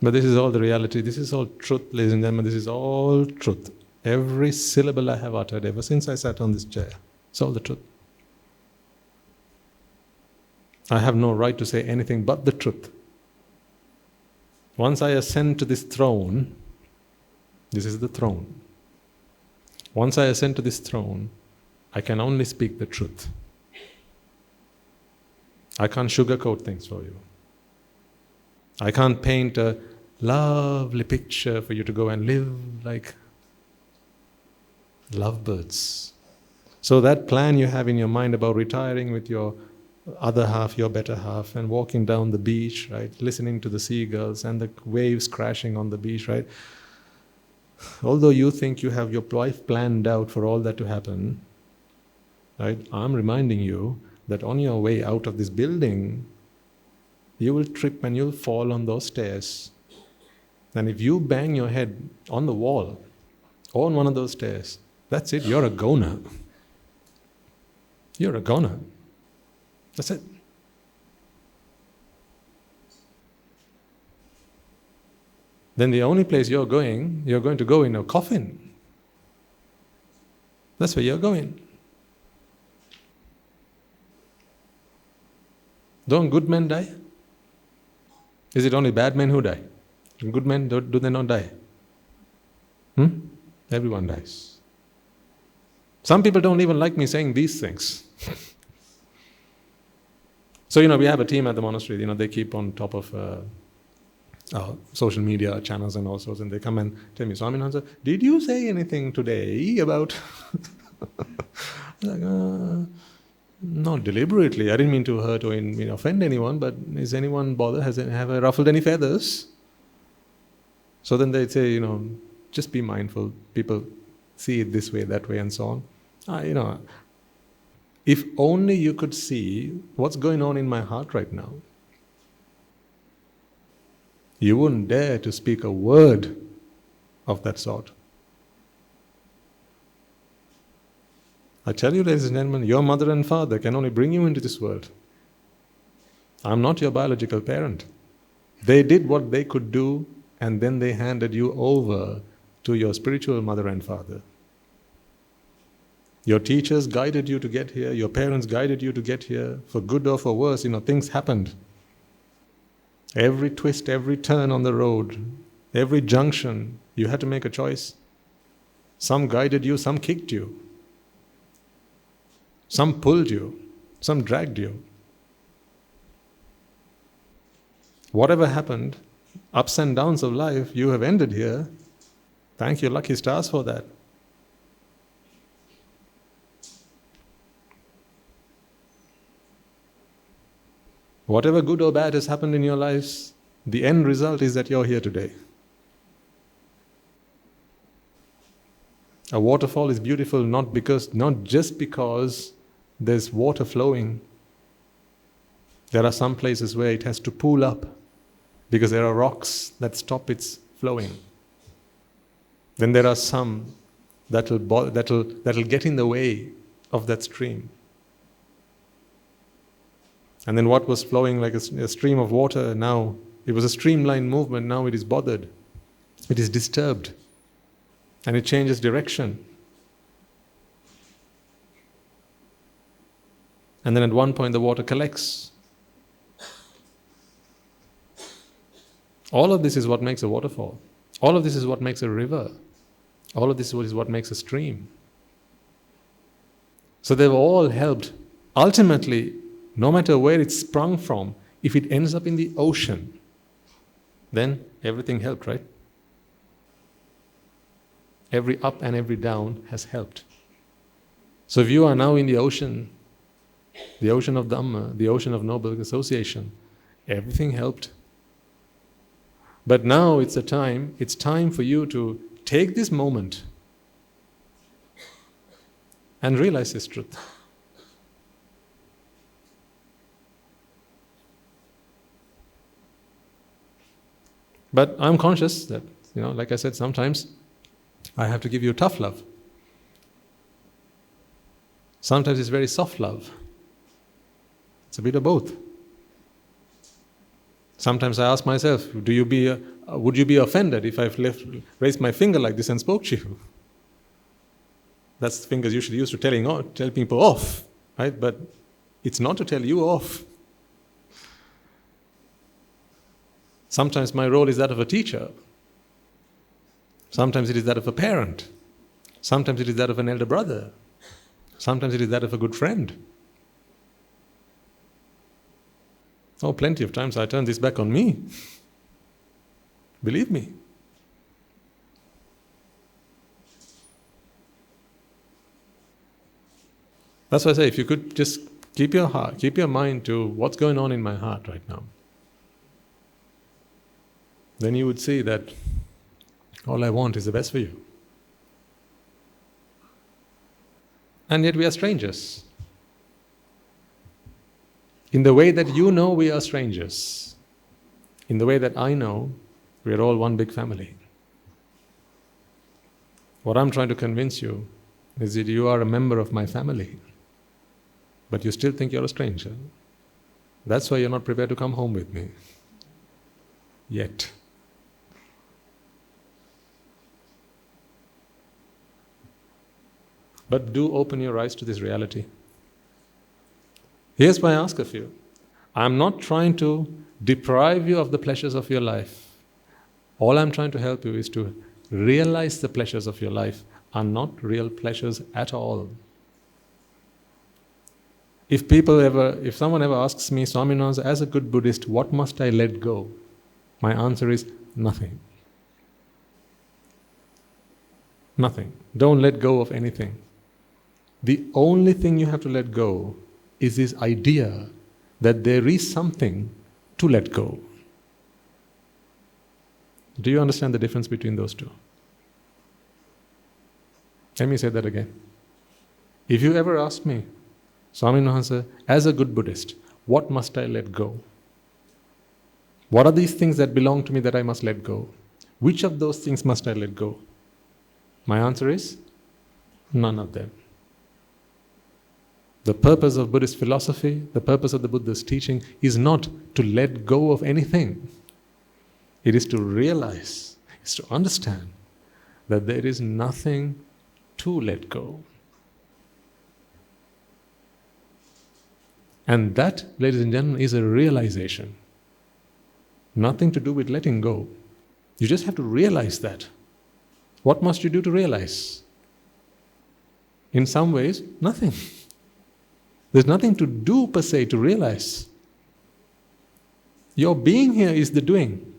But this is all the reality, this is all truth, ladies and gentlemen, this is all truth. Every syllable I have uttered ever since I sat on this chair, it's all the truth. I have no right to say anything but the truth. Once I ascend to this throne, this is the throne. Once I ascend to this throne, I can only speak the truth. I can't sugarcoat things for you. I can't paint a lovely picture for you to go and live like lovebirds. So that plan you have in your mind about retiring with your other half, your better half, and walking down the beach, right, listening to the seagulls and the waves crashing on the beach, right? Although you think you have your life planned out for all that to happen, right, I'm reminding you that on your way out of this building, you will trip and you'll fall on those stairs. And if you bang your head on the wall or on one of those stairs, that's it, you're a goner. You're a goner. That's it. Then the only place you're going to go in a coffin. That's where you're going. Don't good men die? Is it only bad men who die? Good men, do they not die? Everyone dies. Some people don't even like me saying these things. So, we have a team at the monastery, they keep on top of our social media channels and all sorts, and they come and tell me, Swaminathan, did you say anything today about... like, not deliberately, I didn't mean to hurt or offend anyone, but is anyone bothered? Have I ruffled any feathers? So then they say, just be mindful, people see it this way, that way, and so on. If only you could see what's going on in my heart right now, you wouldn't dare to speak a word of that sort. I tell you, ladies and gentlemen, your mother and father can only bring you into this world. I'm not your biological parent. They did what they could do, and then they handed you over to your spiritual mother and father. Your teachers guided you to get here, your parents guided you to get here, for good or for worse, things happened. Every twist, every turn on the road, every junction, you had to make a choice. Some guided you, some kicked you. Some pulled you, some dragged you. Whatever happened, ups and downs of life, you have ended here. Thank your lucky stars for that. Whatever good or bad has happened in your lives, the end result is that you're here today. A waterfall is beautiful not just because there's water flowing. There are some places where it has to pool up because there are rocks that stop its flowing. Then there are some that'll get in the way of that stream. And then what was flowing like a stream of water, now it was a streamlined movement, now it is bothered. It is disturbed. And it changes direction. And then at one point the water collects. All of this is what makes a waterfall. All of this is what makes a river. All of this is what makes a stream. So they've all helped. Ultimately, no matter where it sprung from, if it ends up in the ocean, then everything helped, right? Every up and every down has helped. So if you are now in the ocean of Dhamma, the ocean of noble association, everything helped. But now it's time for you to take this moment and realize this truth. But I'm conscious that, like I said, sometimes I have to give you tough love. Sometimes it's very soft love. It's a bit of both. Sometimes I ask myself, would you be offended if I've raised my finger like this and spoke to you? That's the fingers usually used to tell people off, right? But it's not to tell you off. Sometimes my role is that of a teacher. Sometimes it is that of a parent. Sometimes it is that of an elder brother. Sometimes it is that of a good friend. Oh, plenty of times I turn this back on me. Believe me. That's why I say, if you could just keep your mind to what's going on in my heart right now, then you would see that all I want is the best for you. And yet we are strangers. In the way that you know we are strangers, in the way that I know, we are all one big family. What I'm trying to convince you is that you are a member of my family, but you still think you're a stranger. That's why you're not prepared to come home with me. Yet. But do open your eyes to this reality. Here's why I ask of you. I'm not trying to deprive you of the pleasures of your life. All I'm trying to help you is to realize the pleasures of your life are not real pleasures at all. If someone ever asks me, Swaminathan, as a good Buddhist, what must I let go? My answer is nothing. Nothing. Don't let go of anything. The only thing you have to let go is this idea that there is something to let go. Do you understand the difference between those two? Let me say that again. If you ever ask me, Swaminathan, as a good Buddhist, what must I let go? What are these things that belong to me that I must let go? Which of those things must I let go? My answer is, none of them. The purpose of Buddhist philosophy, the purpose of the Buddha's teaching is not to let go of anything. It is to realize, is to understand that there is nothing to let go. And that, ladies and gentlemen, is a realization. Nothing to do with letting go. You just have to realize that. What must you do to realize? In some ways, nothing. There's nothing to do per se to realize. Your being here is the doing.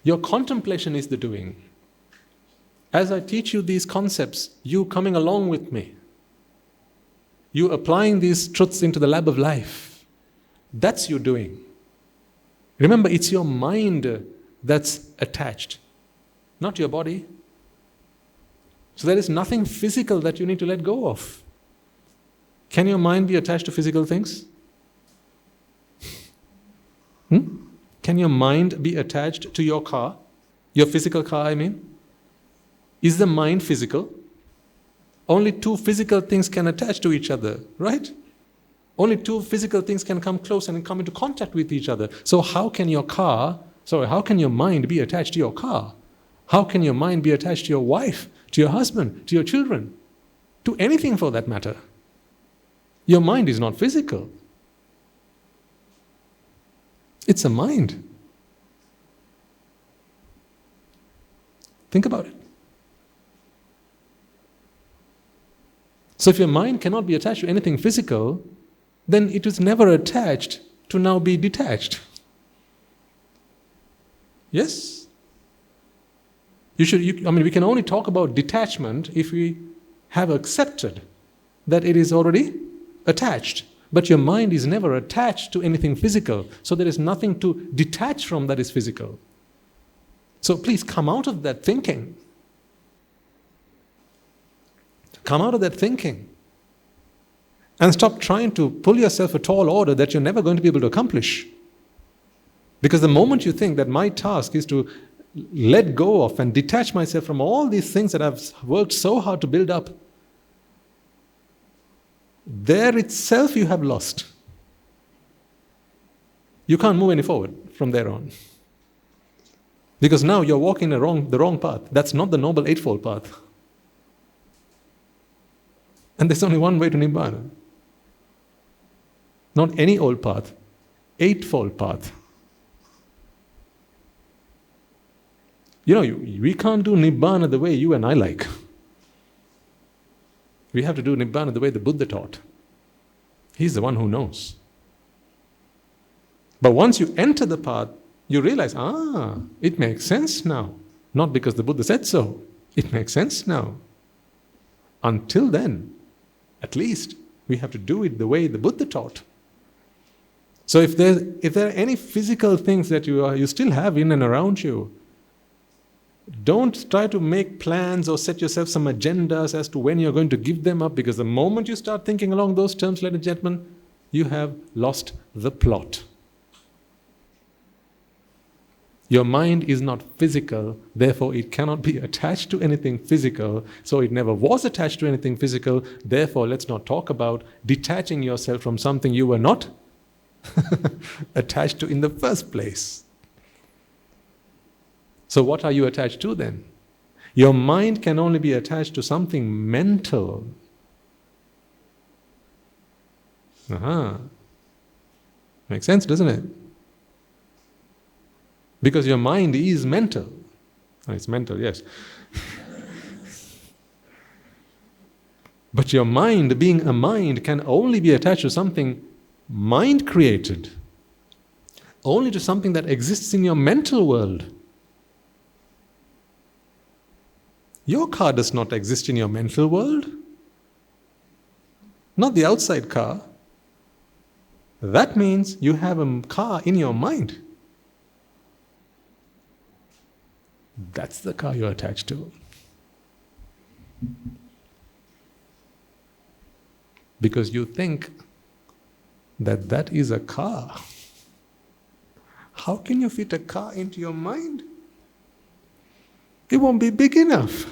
Your contemplation is the doing. As I teach you these concepts, you coming along with me, you applying these truths into the lab of life, that's your doing. Remember, it's your mind that's attached, not your body. So there is nothing physical that you need to let go of. Can your mind be attached to physical things? Can your mind be attached to your car? Your physical car, I mean? Is the mind physical? Only two physical things can attach to each other, right? Only two physical things can come close and come into contact with each other. So how can your mind be attached to your car? How can your mind be attached to your wife, to your husband, to your children, to anything for that matter? Your mind is not physical. It's a mind. Think about it. So if your mind cannot be attached to anything physical, then it was never attached to now be detached. Yes? We can only talk about detachment if we have accepted that it is already attached. But your mind is never attached to anything physical, so there is nothing to detach from that is physical. So please come out of that thinking. Come out of that thinking. And stop trying to pull yourself a tall order that you're never going to be able to accomplish. Because the moment you think that my task is to let go of and detach myself from all these things that I've worked so hard to build up, there itself you have lost. You can't move any forward from there on. Because now you're walking the wrong path. That's not the Noble Eightfold Path. And there's only one way to Nibbāna. Not any old path, Eightfold Path. We can't do Nibbāna the way you and I like. We have to do Nibbāna the way the Buddha taught. He's the one who knows. But once you enter the path, you realize, it makes sense now. Not because the Buddha said so. It makes sense now. Until then, at least, we have to do it the way the Buddha taught. So if there are any physical things that you still have in and around you, don't try to make plans or set yourself some agendas as to when you're going to give them up, because the moment you start thinking along those terms, ladies and gentlemen, you have lost the plot. Your mind is not physical, therefore it cannot be attached to anything physical, so it never was attached to anything physical, therefore let's not talk about detaching yourself from something you were not attached to in the first place. So what are you attached to then? Your mind can only be attached to something mental. Makes sense, doesn't it? Because your mind is mental. It's mental, yes. But your mind, being a mind, can only be attached to something mind created. Only to something that exists in your mental world. Your car does not exist in your mental world. Not the outside car. That means you have a car in your mind. That's the car you're attached to. Because you think that is a car. How can you fit a car into your mind? It won't be big enough.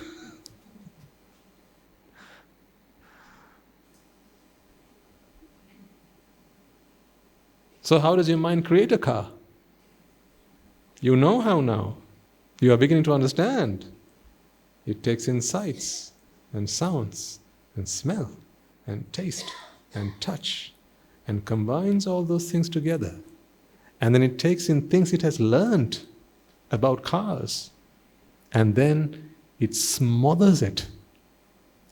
So how does your mind create a car? You know how now. You are beginning to understand. It takes in sights and sounds and smell and taste and touch and combines all those things together. And then it takes in things it has learned about cars. And then it smothers it.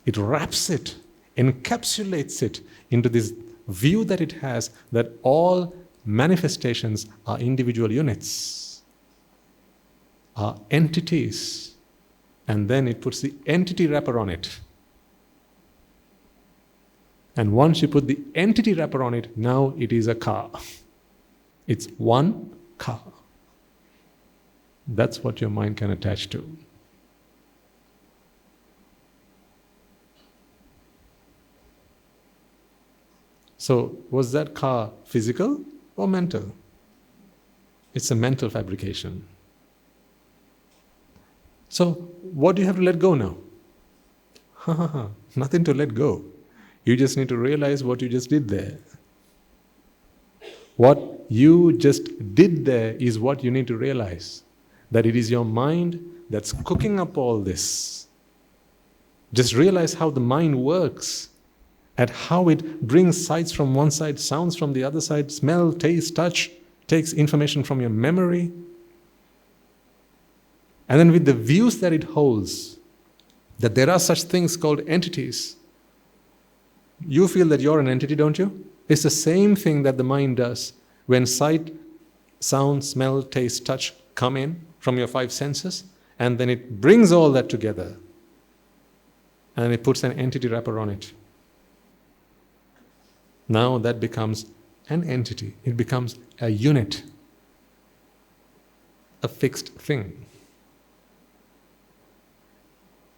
It wraps it, encapsulates it into this view that it has, that all manifestations are individual units, are entities, and then it puts the entity wrapper on it. And once you put the entity wrapper on it, now it is a car. It's one car. That's what your mind can attach to. So, was that car physical or mental? It's a mental fabrication. So, what do you have to let go now? Nothing to let go. You just need to realize what you just did there. What you just did there is what you need to realize. That it is your mind that's cooking up all this. Just realize how the mind works, and how it brings sights from one side, sounds from the other side, smell, taste, touch, takes information from your memory. And then with the views that it holds, that there are such things called entities. You feel that you're an entity, don't you? It's the same thing that the mind does. When sight, sound, smell, taste, touch come in from your 5 senses, and then it brings all that together, and it puts an entity wrapper on it. Now that becomes an entity. It becomes a unit, a fixed thing.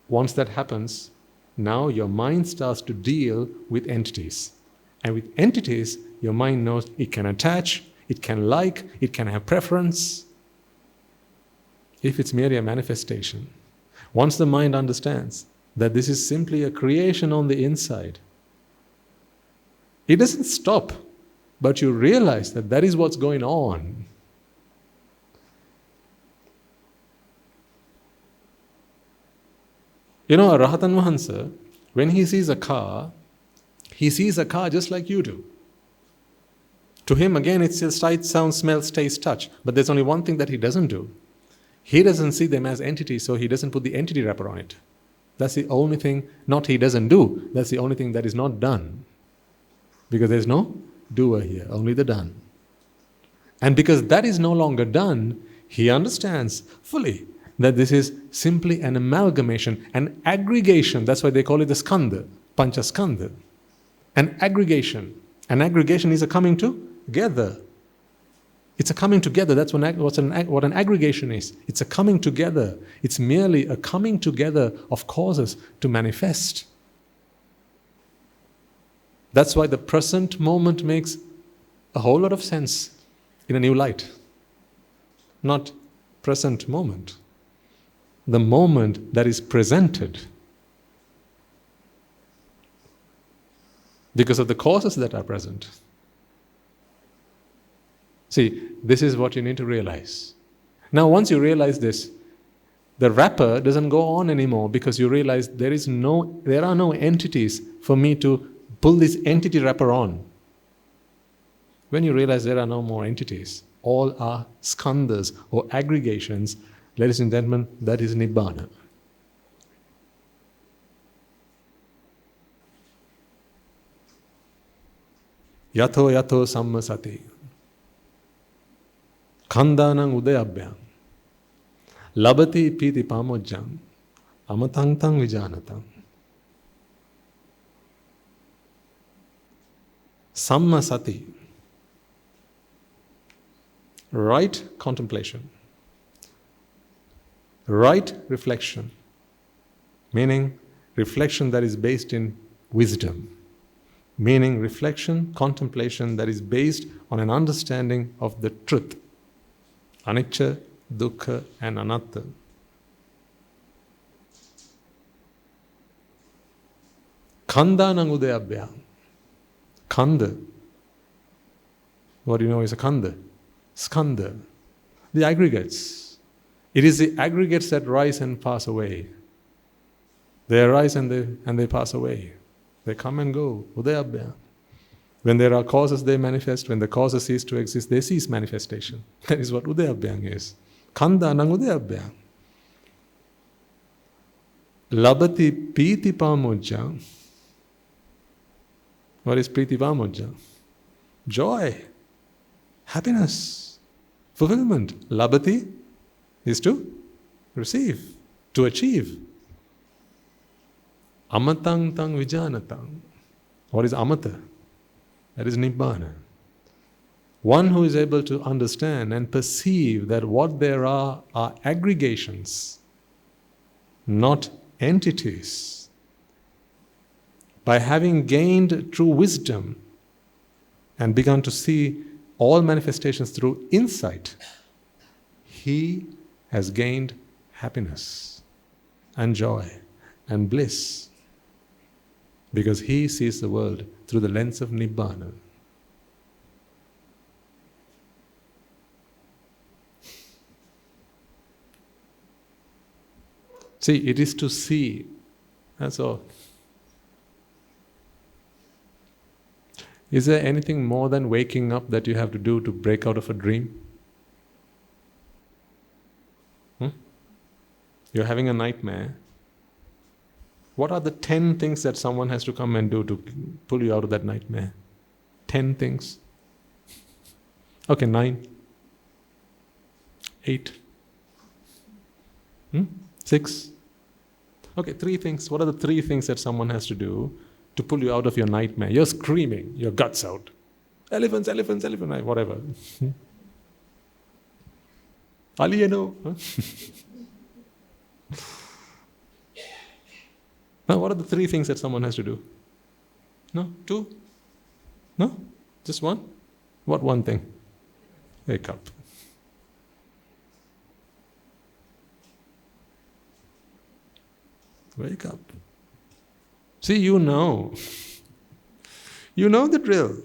Once that happens, now your mind starts to deal with entities. And with entities, your mind knows it can attach, it can like, it can have preference, if it's merely a manifestation. Once the mind understands that this is simply a creation on the inside, it doesn't stop, but you realize that that is what's going on. You know, a Rahatan Vahansa, when he sees a car just like you do. To him, again, it's still sight, sound, smell, taste, touch. But there's only one thing that he doesn't do. He doesn't see them as entities, so he doesn't put the entity wrapper on it. That's the only thing, not he doesn't do, that's the only thing that is not done. Because there's no doer here, only the done. And because that is no longer done, he understands fully that this is simply an amalgamation, an aggregation. That's why they call it the skandha, panchaskandha. An aggregation. An aggregation is a coming together. It's a coming together. That's what an aggregation is. It's a coming together. It's merely a coming together of causes to manifest. That's why the present moment makes a whole lot of sense in a new light. Not present moment. The moment that is presented. Because of the causes that are present. See, this is what you need to realize. Now, once you realize this, the wrapper doesn't go on anymore, because you realize there are no entities for me to pull this entity wrapper on. When you realize there are no more entities, all are skandhas or aggregations, ladies and gentlemen, that is Nibbāna. Yato yato sammasati. Khandanang udayabhyam. Labati piti pamojjam. Amatang tang vijanatang. Sammasati. Right contemplation. Right reflection. Meaning reflection that is based in wisdom. Meaning reflection, contemplation that is based on an understanding of the truth. Anicca, dukkha and anatta. Khandanang udayabhyam. Khanda. What do you know is a khanda? Skandha. The aggregates. It is the aggregates that rise and pass away. They arise and they pass away. They come and go. Udayabhyam. When there are causes, they manifest. When the causes cease to exist, they cease manifestation. That is what Udayabhyam is. Khandanang Udayabhyam. Labati piti pamojjam. What is priti pamojjam? Joy. Happiness, fulfillment. Liability is to receive, to achieve. Amatang tang vijanatang. What is amata? That is Nibbāna. One who is able to understand and perceive that what there are aggregations, not entities. By having gained true wisdom and begun to see all manifestations through insight, he has gained happiness and joy and bliss. Because he sees the world through the lens of Nibbāna. See, it is to see, that's all. Is there anything more than waking up that you have to do to break out of a dream? You're having a nightmare. What are the 10 things that someone has to come and do to pull you out of that nightmare? 10 things. Okay, 9. 8. 6. Okay, 3 things. What are the 3 things that someone has to do to pull you out of your nightmare? You're screaming your guts out. Elephants, elephants, elephants, whatever. Alieno. Now, what are the 3 things that someone has to do? No? 2? No? Just 1? What 1 thing? Wake up. Wake up. See, you know. You know the drill.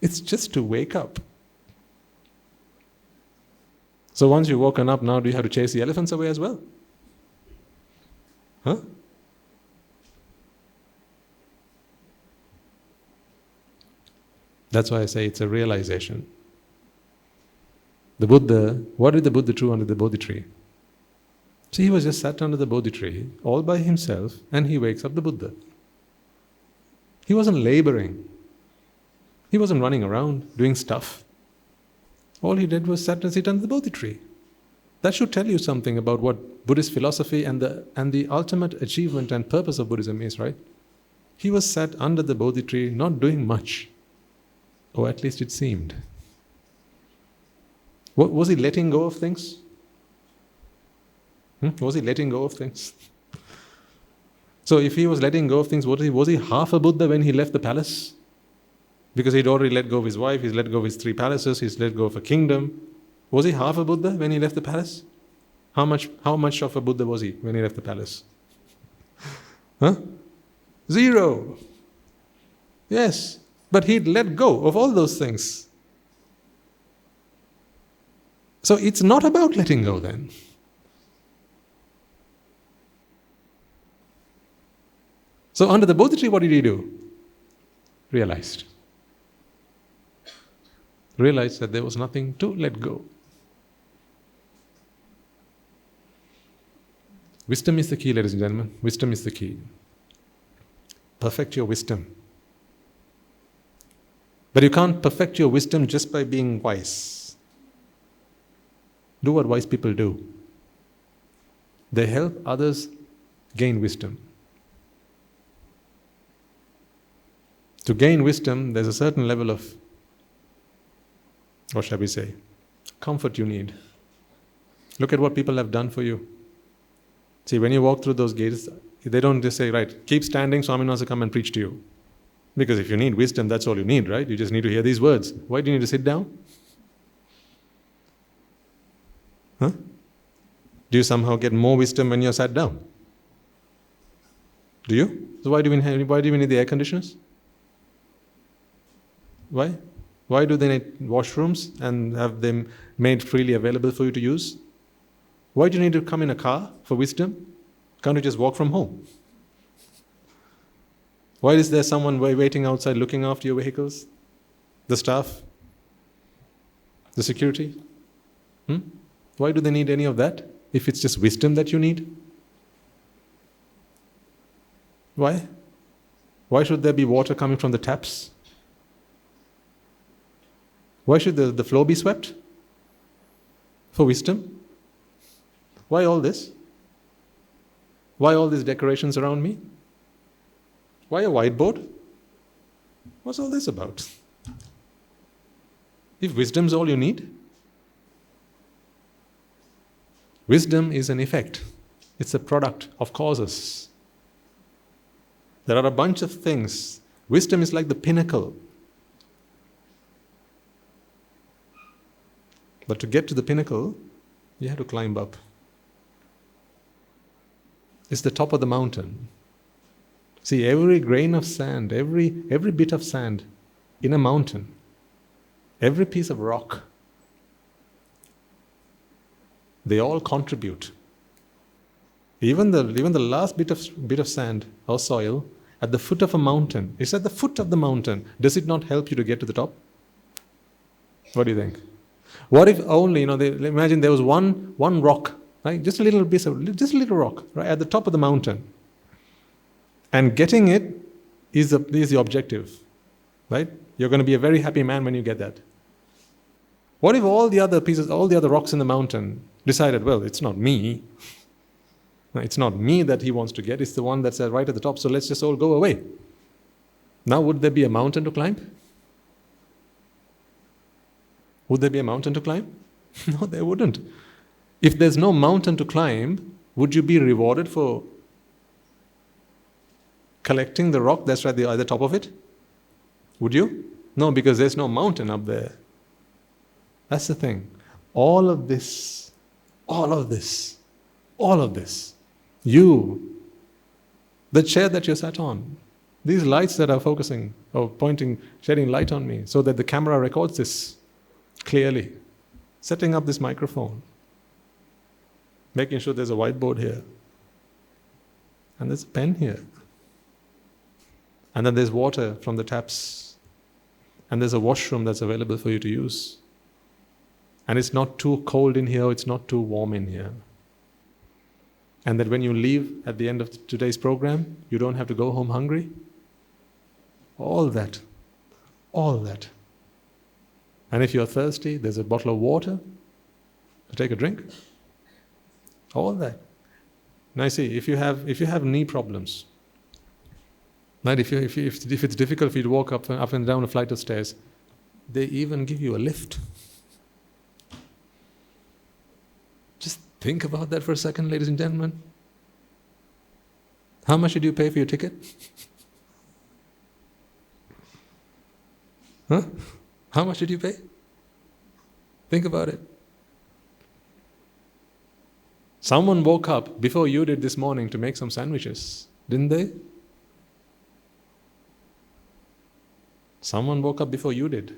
It's just to wake up. So once you've woken up, now do you have to chase the elephants away as well? Huh? That's why I say it's a realization. The Buddha, what did the Buddha do under the Bodhi tree? See, he was just sat under the Bodhi tree, all by himself, and he wakes up the Buddha. He wasn't laboring. He wasn't running around doing stuff. All he did was sit under the Bodhi tree. That should tell you something about what Buddhist philosophy and the ultimate achievement and purpose of Buddhism is, right? He was sat under the Bodhi tree, not doing much. Or at least it seemed. Was he letting go of things? Was he letting go of things? So if he was letting go of things, was he half a Buddha when he left the palace? Because he'd already let go of his wife, he's let go of his 3 palaces, he's let go of a kingdom. Was he half a Buddha when he left the palace? How much of a Buddha was he when he left the palace? 0. Yes. But he'd let go of all those things. So it's not about letting go then. So under the Bodhi tree, what did he do? Realized. Realized that there was nothing to let go. Wisdom is the key, ladies and gentlemen. Wisdom is the key. Perfect your wisdom. But you can't perfect your wisdom just by being wise. Do what wise people do. They help others gain wisdom. To gain wisdom, there's a certain level of, what shall we say, comfort you need. Look at what people have done for you. See, when you walk through those gates, they don't just say, right, keep standing, Swami wants to come and preach to you. Because if you need wisdom, that's all you need, right? You just need to hear these words. Why do you need to sit down? Huh? Do you somehow get more wisdom when you're sat down? Do you? So why do we need the air conditioners? Why? Why do they need washrooms and have them made freely available for you to use? Why do you need to come in a car for wisdom? Can't you just walk from home? Why is there someone waiting outside looking after your vehicles? The staff? The security? Why do they need any of that if it's just wisdom that you need? Why? Why should there be water coming from the taps? Why should the floor be swept? For wisdom. Why all this? Why all these decorations around me? Why a whiteboard? What's all this about? If wisdom's all you need, wisdom is an effect. It's a product of causes. There are a bunch of things. Wisdom is like the pinnacle. But to get to the pinnacle, you have to climb up. It's the top of the mountain. See, every grain of sand, every bit of sand in a mountain, every piece of rock, they all contribute. Even the last bit of sand or soil at the foot of a mountain, it's at the foot of the mountain. Does it not help you to get to the top? What do you think? What if only, imagine there was one rock, right? Just a little rock, right, at the top of the mountain. And getting it is the objective, right? You're going to be a very happy man when you get that. What if all the other rocks in the mountain decided, well, it's not me. It's not me that he wants to get, it's the one that's right at the top, so let's just all go away. Now, would there be a mountain to climb? Would there be a mountain to climb? No, there wouldn't. If there's no mountain to climb, would you be rewarded for collecting the rock that's right at the top of it? Would you? No, because there's no mountain up there. That's the thing. All of this, you, the chair that you're sat on, these lights that are focusing or pointing, shedding light on me so that the camera records this clearly, setting up this microphone, making sure there's a whiteboard here, and there's a pen here, and then there's water from the taps, and there's a washroom that's available for you to use, and it's not too cold in here, it's not too warm in here. And that when you leave at the end of today's program, you don't have to go home hungry. All that. And if you're thirsty, there's a bottle of water to take a drink. All that. Now see, if you have knee problems, right? If it's difficult for you to walk up and down a flight of stairs, they even give you a lift. Just think about that for a second, ladies and gentlemen. How much did you pay for your ticket? Huh? How much did you pay? Think about it. Someone woke up before you did this morning to make some sandwiches, didn't they? Someone woke up before you did.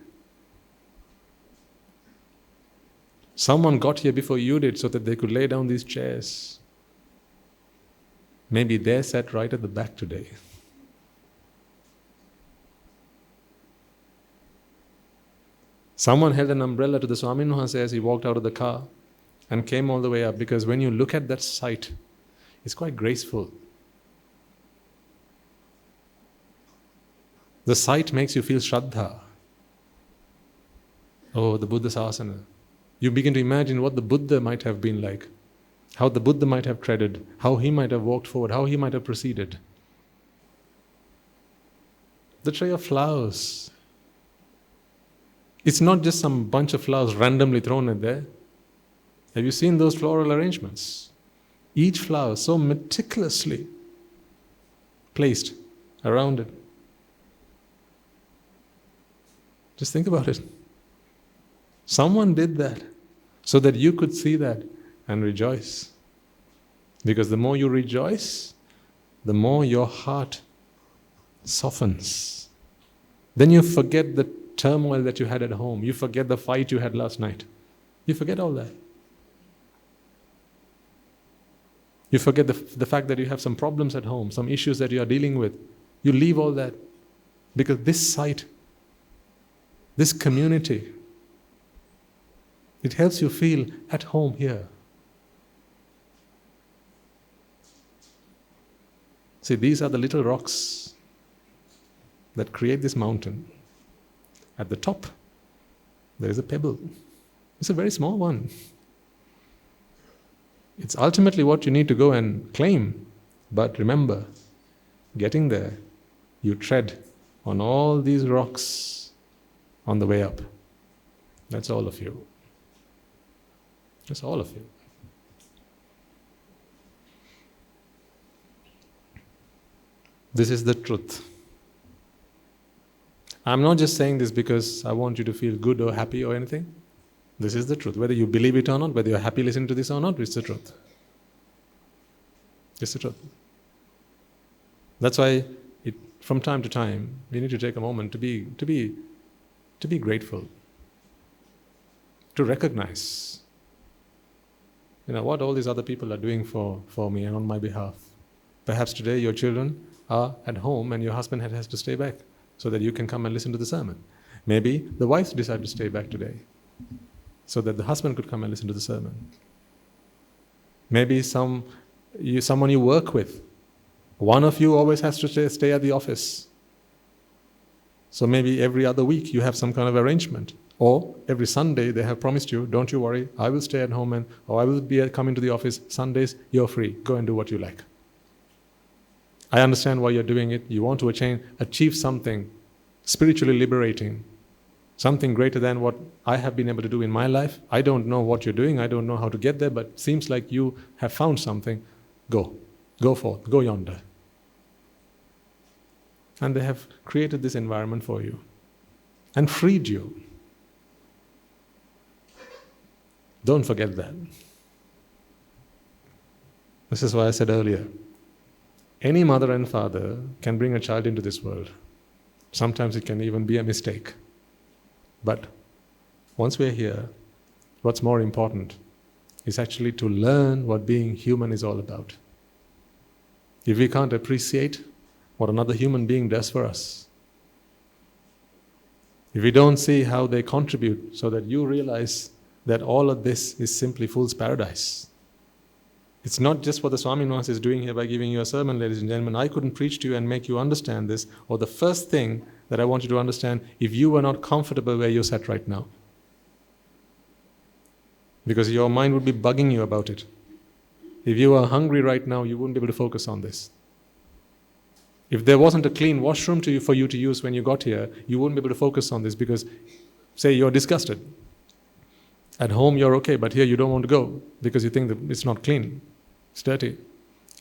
Someone got here before you did so that they could lay down these chairs. Maybe they're sat right at the back today. Someone held an umbrella to the Swami Maharaj as he walked out of the car and came all the way up, because when you look at that sight, it's quite graceful. The sight makes you feel Shraddha. Oh, the Buddha Sasana. You begin to imagine what the Buddha might have been like, how the Buddha might have treaded, how he might have walked forward, how he might have proceeded. The tray of flowers. It's not just some bunch of flowers randomly thrown in there. Have you seen those floral arrangements? Each flower so meticulously placed around it. Just think about it. Someone did that so that you could see that and rejoice. Because the more you rejoice, the more your heart softens. Then you forget the turmoil that you had at home. You forget the fight you had last night. You forget all that. You forget the fact that you have some problems at home, some issues that you are dealing with. You leave all that. Because this site, this community, it helps you feel at home here. See, these are the little rocks that create this mountain. At the top, there is a pebble. It's a very small one. It's ultimately what you need to go and claim. But remember, getting there, you tread on all these rocks on the way up. That's all of you. That's all of you. This is the truth. I'm not just saying this because I want you to feel good or happy or anything. This is the truth. Whether you believe it or not, whether you're happy listening to this or not, it's the truth. It's the truth. That's why from time to time, we need to take a moment to be grateful, to recognize, what all these other people are doing for me and on my behalf. Perhaps today your children are at home and your husband has to stay back so that you can come and listen to the sermon. Maybe the wife decided to stay back today so that the husband could come and listen to the sermon. Maybe someone you work with, one of you always has to stay at the office. So maybe every other week you have some kind of arrangement. Or every Sunday they have promised you, don't you worry, I will stay at home or I will be coming to the office. Sundays, you're free. Go and do what you like. I understand why you're doing it. You want to achieve something spiritually liberating, something greater than what I have been able to do in my life. I don't know what you're doing. I don't know how to get there, but it seems like you have found something. Go forth, go yonder. And they have created this environment for you and freed you. Don't forget that. This is why I said earlier, any mother and father can bring a child into this world. Sometimes it can even be a mistake. But once we're here, what's more important is actually to learn what being human is all about. If we can't appreciate what another human being does for us, if we don't see how they contribute so that you realize that all of this is simply fool's paradise. It's not just what the Swami Maharaj is doing here by giving you a sermon, ladies and gentlemen. I couldn't preach to you and make you understand this, or the first thing that I want you to understand, if you were not comfortable where you're sat right now. Because your mind would be bugging you about it. If you were hungry right now, you wouldn't be able to focus on this. If there wasn't a clean washroom for you to use when you got here, you wouldn't be able to focus on this because, say, you're disgusted. At home you're okay, but here you don't want to go because you think that it's not clean, it's dirty.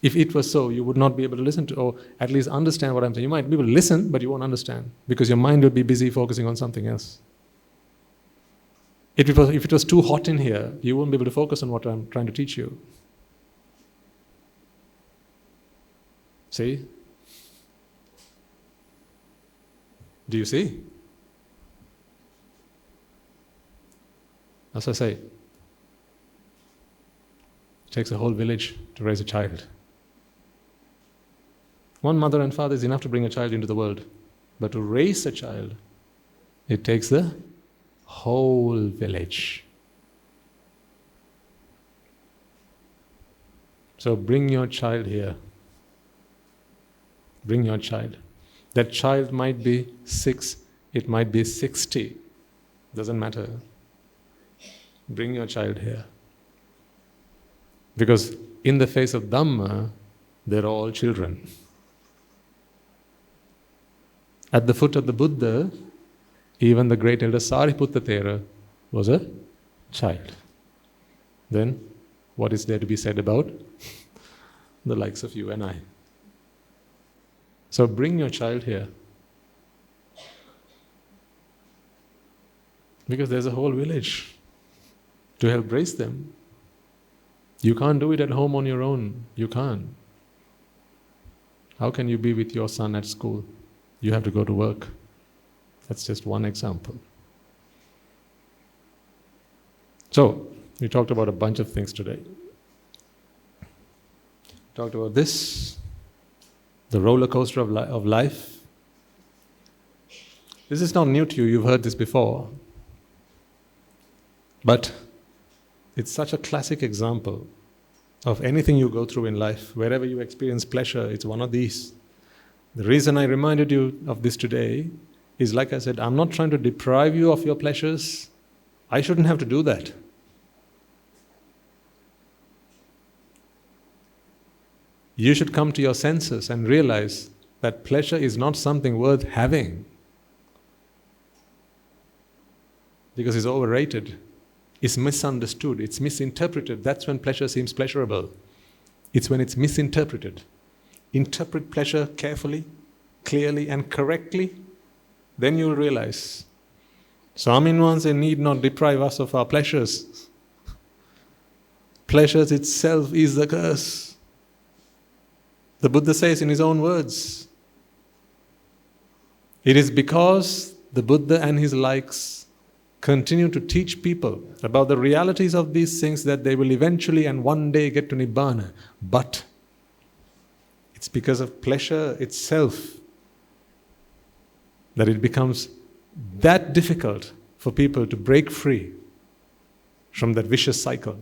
If it was so, you would not be able to listen to, or at least understand what I'm saying. You might be able to listen, but you won't understand because your mind would be busy focusing on something else. If it was too hot in here, you won't be able to focus on what I'm trying to teach you. See? Do you see? As I say, it takes a whole village to raise a child. One mother and father is enough to bring a child into the world. But to raise a child, it takes the whole village. So bring your child here. Bring your child. That child might be 6, it might be 60. Doesn't matter. Bring your child here. Because in the face of Dhamma, they're all children. At the foot of the Buddha, even the great elder Sariputta Thera was a child. Then, what is there to be said about the likes of you and I? So bring your child here. Because there's a whole village to help raise them. You can't do it at home on your own. You can't. How can you be with your son at school? You have to go to work. That's just one example. So, we talked about a bunch of things today. Talked about this, the roller coaster of life. This is not new to you, you've heard this before. But it's such a classic example of anything you go through in life. Wherever you experience pleasure, it's one of these. The reason I reminded you of this today is, like I said, I'm not trying to deprive you of your pleasures. I shouldn't have to do that. You should come to your senses and realize that pleasure is not something worth having, because it's overrated, it's misunderstood, it's misinterpreted. That's when pleasure seems pleasurable. It's when it's misinterpreted. Interpret pleasure carefully, clearly and correctly, then you'll realize Swaminwanse need not deprive us of our pleasures. Pleasures itself is the curse. The Buddha says in his own words, it is because the Buddha and his likes continue to teach people about the realities of these things that they will eventually and one day get to Nibbāna. But it's because of pleasure itself that it becomes that difficult for people to break free from that vicious cycle.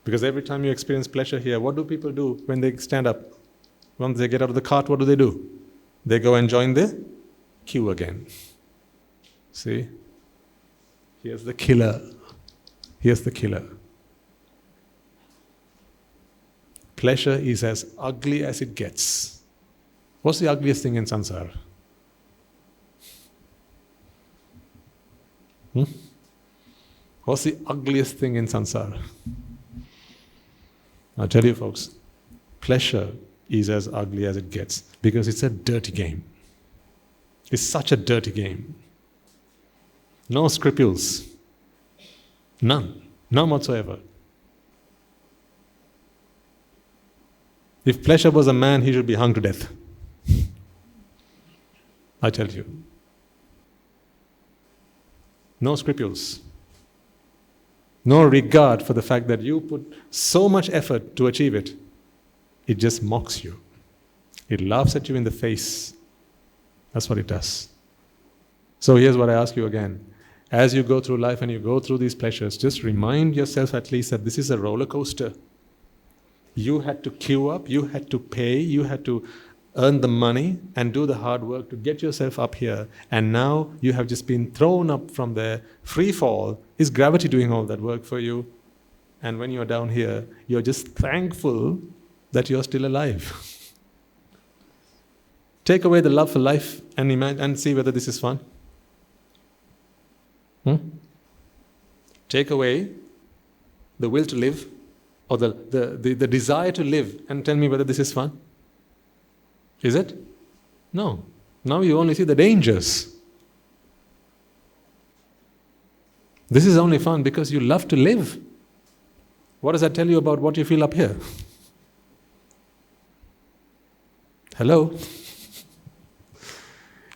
Because every time you experience pleasure here, what do people do when they stand up? Once they get out of the cart, what do? They go and join the queue again. See? Here's the killer. Here's the killer. Pleasure is as ugly as it gets. What's the ugliest thing in samsara? What's the ugliest thing in samsara? I'll tell you folks, pleasure is as ugly as it gets because it's a dirty game. It's such a dirty game. No scruples. None. None whatsoever. If pleasure was a man, he should be hung to death. I tell you. No scruples. No regard for the fact that you put so much effort to achieve it. It just mocks you. It laughs at you in the face. That's what it does. So here's what I ask you again. As you go through life and you go through these pleasures, just remind yourself at least that this is a roller coaster. You had to queue up, you had to pay, you had to earn the money and do the hard work to get yourself up here. And now you have just been thrown up from there, free fall. Is gravity doing all that work for you? And when you're down here, you're just thankful that you're still alive. Take away the love for life and see whether this is fun. Take away the will to live or the desire to live and tell me whether this is fun. Is it? No. Now you only see the dangers. This is only fun because you love to live. What does that tell you about what you feel up here? Hello?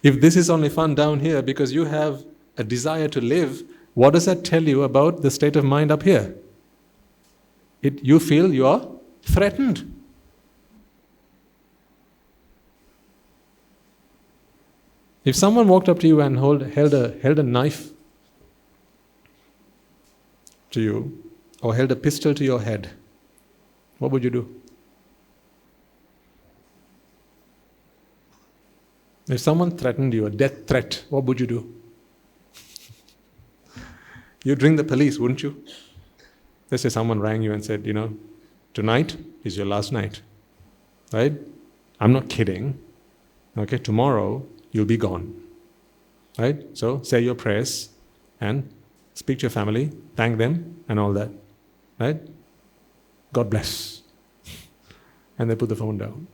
If this is only fun down here because you have a desire to live, what does that tell you about the state of mind up here? You feel you are threatened. If someone walked up to you and held a knife to you, or held a pistol to your head, what would you do? If someone threatened you, a death threat, what would you do? You'd ring the police, wouldn't you? Let's say someone rang you and said, tonight is your last night. Right? I'm not kidding. Okay, tomorrow you'll be gone. Right? So say your prayers and speak to your family, thank them and all that. Right? God bless. And they put the phone down.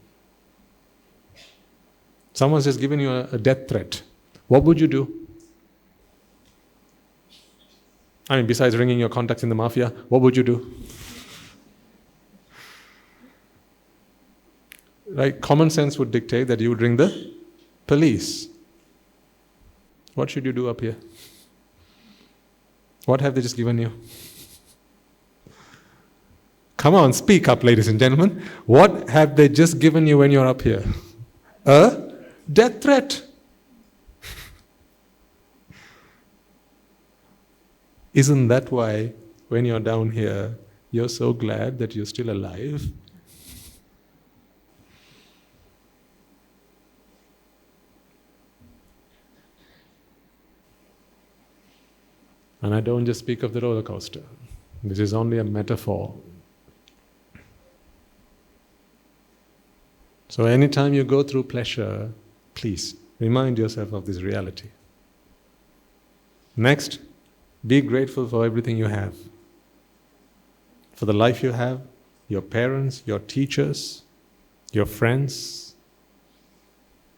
Someone's just given you a death threat. What would you do? I mean, besides ringing your contacts in the mafia, what would you do? Right? Common sense would dictate that you would ring the police. What should you do up here? What have they just given you? Come on, speak up, ladies and gentlemen. What have they just given you when you're up here? A death threat. Isn't that why, when you're down here, you're so glad that you're still alive? And I don't just speak of the roller coaster. This is only a metaphor. So anytime you go through pleasure, please remind yourself of this reality. Next, be grateful for everything you have. For the life you have, your parents, your teachers, your friends,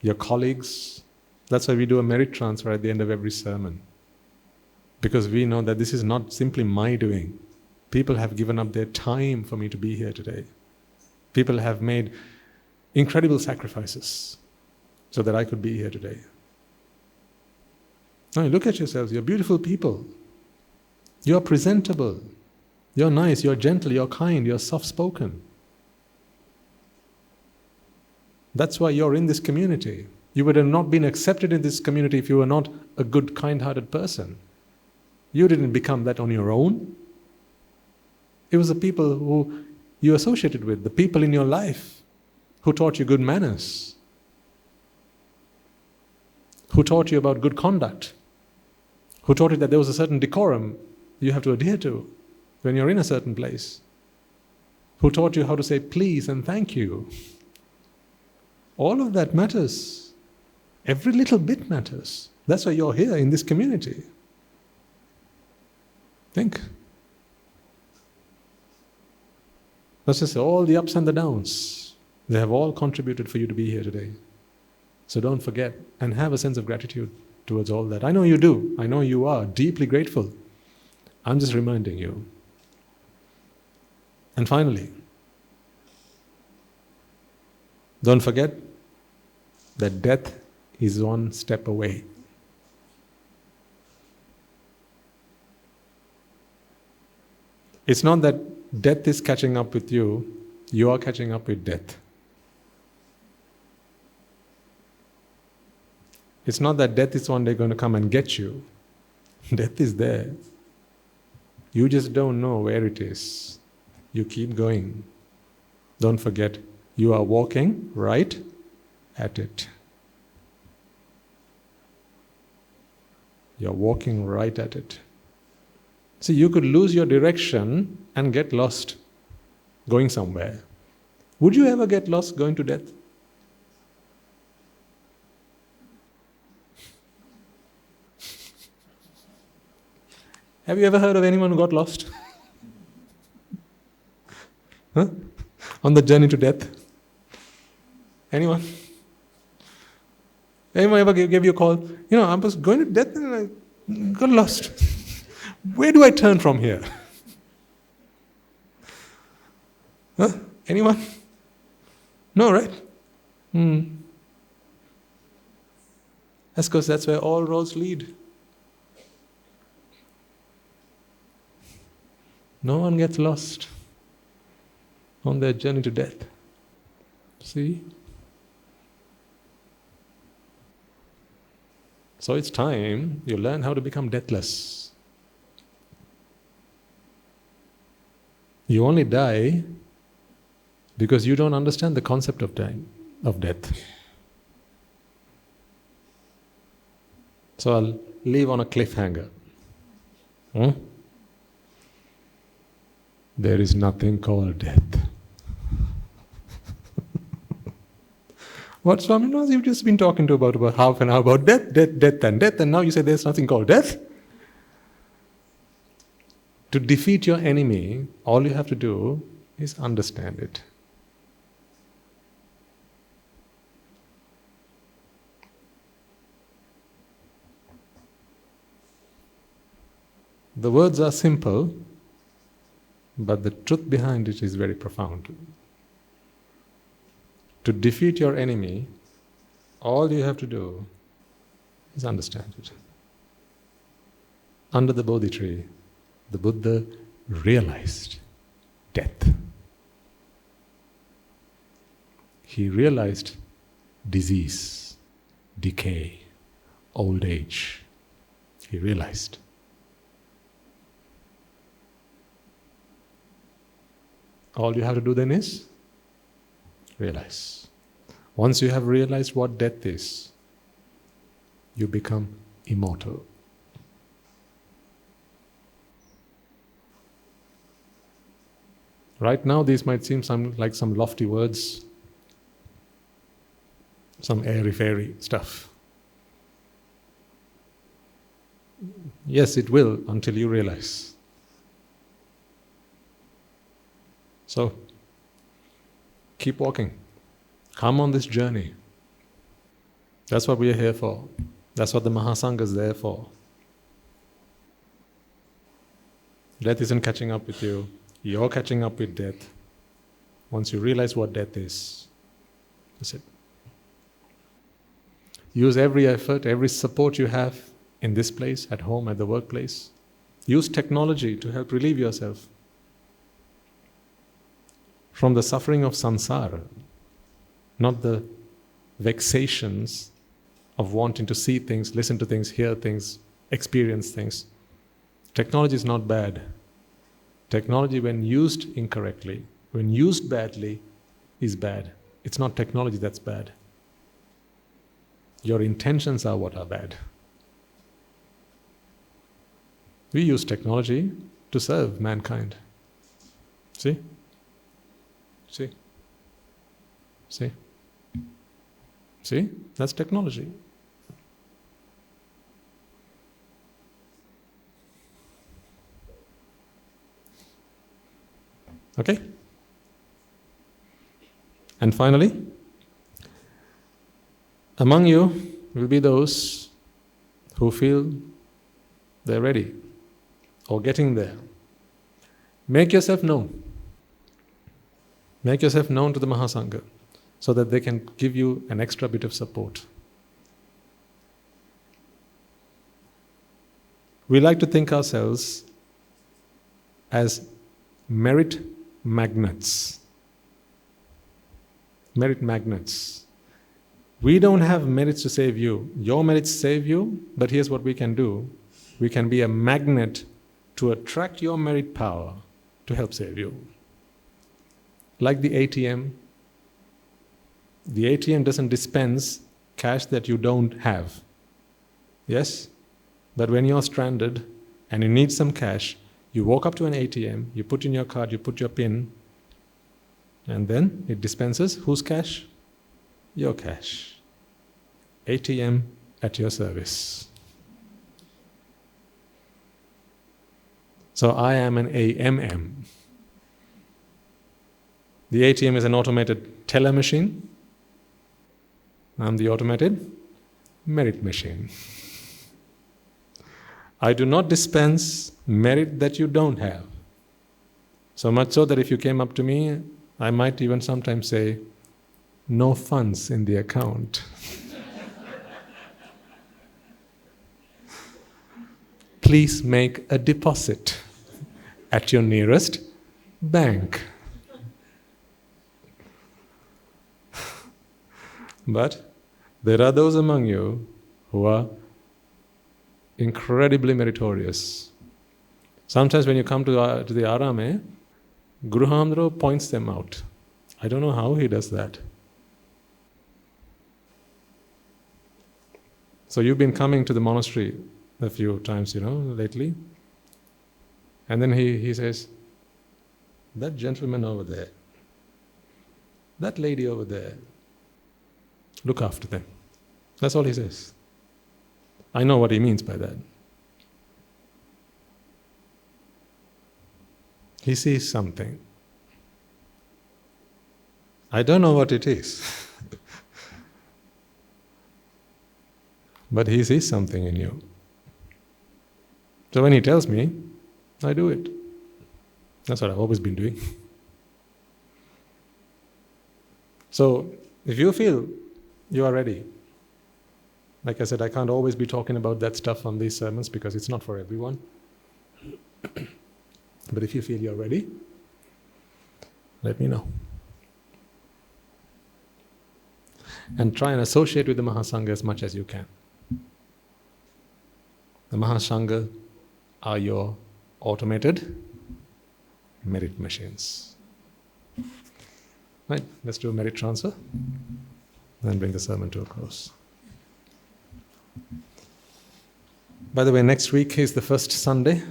your colleagues. That's why we do a merit transfer at the end of every sermon. Because we know that this is not simply my doing. People have given up their time for me to be here today. People have made incredible sacrifices so that I could be here today. Now look at yourselves, you're beautiful people. You're presentable. You're nice, you're gentle, you're kind, you're soft-spoken. That's why you're in this community. You would have not been accepted in this community if you were not a good, kind-hearted person. You didn't become that on your own. It was the people who you associated with, the people in your life who taught you good manners, who taught you about good conduct, who taught you that there was a certain decorum you have to adhere to when you're in a certain place, who taught you how to say please and thank you. All of that matters. Every little bit matters. That's why you're here in this community. Think. Let's just say all the ups and the downs, they have all contributed for you to be here today. So don't forget and have a sense of gratitude towards all that. I know you do. I know you are deeply grateful. I'm just reminding you. And finally, don't forget that death is one step away. It's not that death is catching up with you, you are catching up with death. It's not that death is one day going to come and get you. Death is there. You just don't know where it is. You keep going. Don't forget, you are walking right at it. You're walking right at it. See, you could lose your direction and get lost going somewhere. Would you ever get lost going to death? Have you ever heard of anyone who got lost? Huh? On the journey to death? Anyone? Anyone ever gave you a call? You know, I was going to death and I got lost. Where do I turn from here? Huh? Anyone? No, right? That's because that's where all roads lead. No one gets lost on their journey to death. See? So it's time you learn how to become deathless. You only die because you don't understand the concept of death. So I'll leave on a cliffhanger. There is nothing called death. What, Swami? You've just been talking to about half an hour about death, and now you say there's nothing called death? To defeat your enemy, all you have to do is understand it. The words are simple, but the truth behind it is very profound. To defeat your enemy, all you have to do is understand it. Under the Bodhi tree, the Buddha realized death. He realized disease, decay, old age. He realized. All you have to do then is realize. Once you have realized what death is, you become immortal. Right now, these might seem like some lofty words, some airy-fairy stuff. Yes, it will, until you realize. So, keep walking. Come on this journey. That's what we are here for. That's what the Mahasangha is there for. Death isn't catching up with you. You're catching up with death. Once you realize what death is, that's it. Use every effort, every support you have in this place, at home, at the workplace. Use technology to help relieve yourself from the suffering of samsara, not the vexations of wanting to see things, listen to things, hear things, experience things. Technology is not bad. Technology, when used incorrectly, when used badly, is bad. It's not technology that's bad. Your intentions are what are bad. We use technology to serve mankind. See? See? See? See? That's technology. Okay? And finally, among you will be those who feel they're ready or getting there. Make yourself known. Make yourself known to the Mahasangha so that they can give you an extra bit of support. We like to think ourselves as merit magnets. Merit magnets. We don't have merits to save you. Your merits save you, but here's what we can do. We can be a magnet to attract your merit power to help save you. Like the ATM. The ATM doesn't dispense cash that you don't have. Yes? But when you're stranded and you need some cash, you walk up to an ATM, you put in your card, you put your PIN, and then it dispenses whose cash? Your cash. ATM at your service. So I am an AMM. The ATM is an automated teller machine. I'm the automated merit machine. I do not dispense merit that you don't have. So much so that if you came up to me, I might even sometimes say, no funds in the account. Please make a deposit at your nearest bank. But there are those among you who are incredibly meritorious. Sometimes when you come to the arame, Guru Hamdro points them out. I don't know how he does that. So you've been coming to the monastery a few times, lately. And then he says, that gentleman over there, that lady over there, look after them. That's all he says. I know what he means by that. He sees something. I don't know what it is. But he sees something in you. So when he tells me, I do it. That's what I've always been doing. So if you feel you are ready, like I said, I can't always be talking about that stuff on these sermons because it's not for everyone. But if you feel you're ready, let me know. And try and associate with the Mahasangha as much as you can. The Mahasangha are your automated merit machines. Right, let's do a merit transfer, then bring the sermon to a close. By the way, next week is the first Sunday.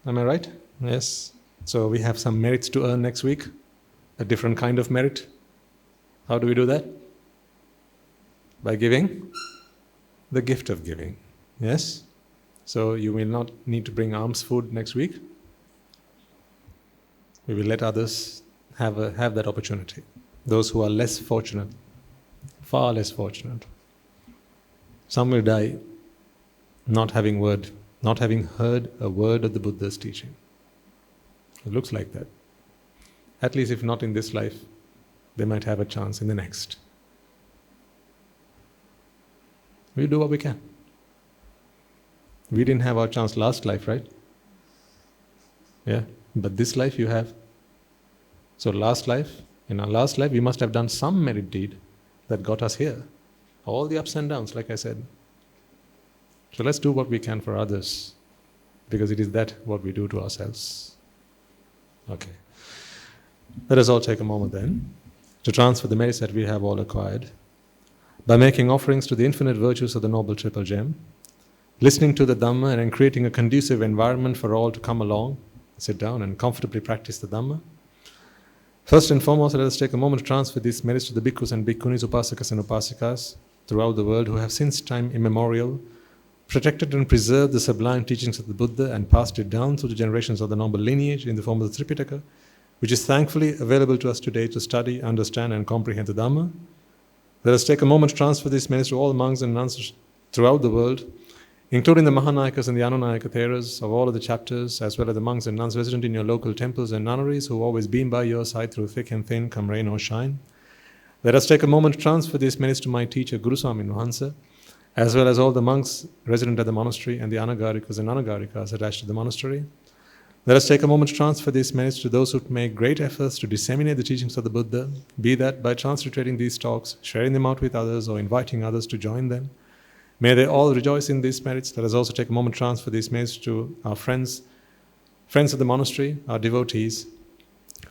Am I right? Yes. So we have some merits to earn next week, a different kind of merit. How do we do that? By giving the gift of giving. Yes? So you will not need to bring alms food next week. We will let others have that opportunity. Those who are less fortunate, far less fortunate. Some will die not having heard a word of the Buddha's teaching. It looks like that. At least if not in this life, they might have a chance in the next. We do what we can. We didn't have our chance last life, right? Yeah, but this life you have. So in our last life, we must have done some merit deed that got us here. All the ups and downs, like I said. So let's do what we can for others, because it is that what we do to ourselves. Okay. Let us all take a moment then to transfer the merits that we have all acquired by making offerings to the infinite virtues of the Noble Triple Gem, listening to the Dhamma and creating a conducive environment for all to come along, sit down and comfortably practice the Dhamma. First and foremost, let us take a moment to transfer these merits to the bhikkhus and bhikkhunis, upasakas and upasikas throughout the world who have since time immemorial protected and preserved the sublime teachings of the Buddha and passed it down through the generations of the noble lineage in the form of the Tripitaka, which is thankfully available to us today to study, understand and comprehend the Dhamma. Let us take a moment to transfer these merits to all monks and nuns throughout the world, including the Mahanayakas and the Anunayaka Theras of all of the chapters, as well as the monks and nuns resident in your local temples and nunneries who always beam by your side through thick and thin, come rain or shine. Let us take a moment to transfer these merits to my teacher, Guru Swami Vahansa, as well as all the monks resident at the monastery and the Anagarikas and Anagarikas attached to the monastery. Let us take a moment to transfer these merits to those who make great efforts to disseminate the teachings of the Buddha, be that by transliterating these talks, sharing them out with others, or inviting others to join them. May they all rejoice in these merits. Let us also take a moment to transfer these merits to our friends of the monastery, our devotees,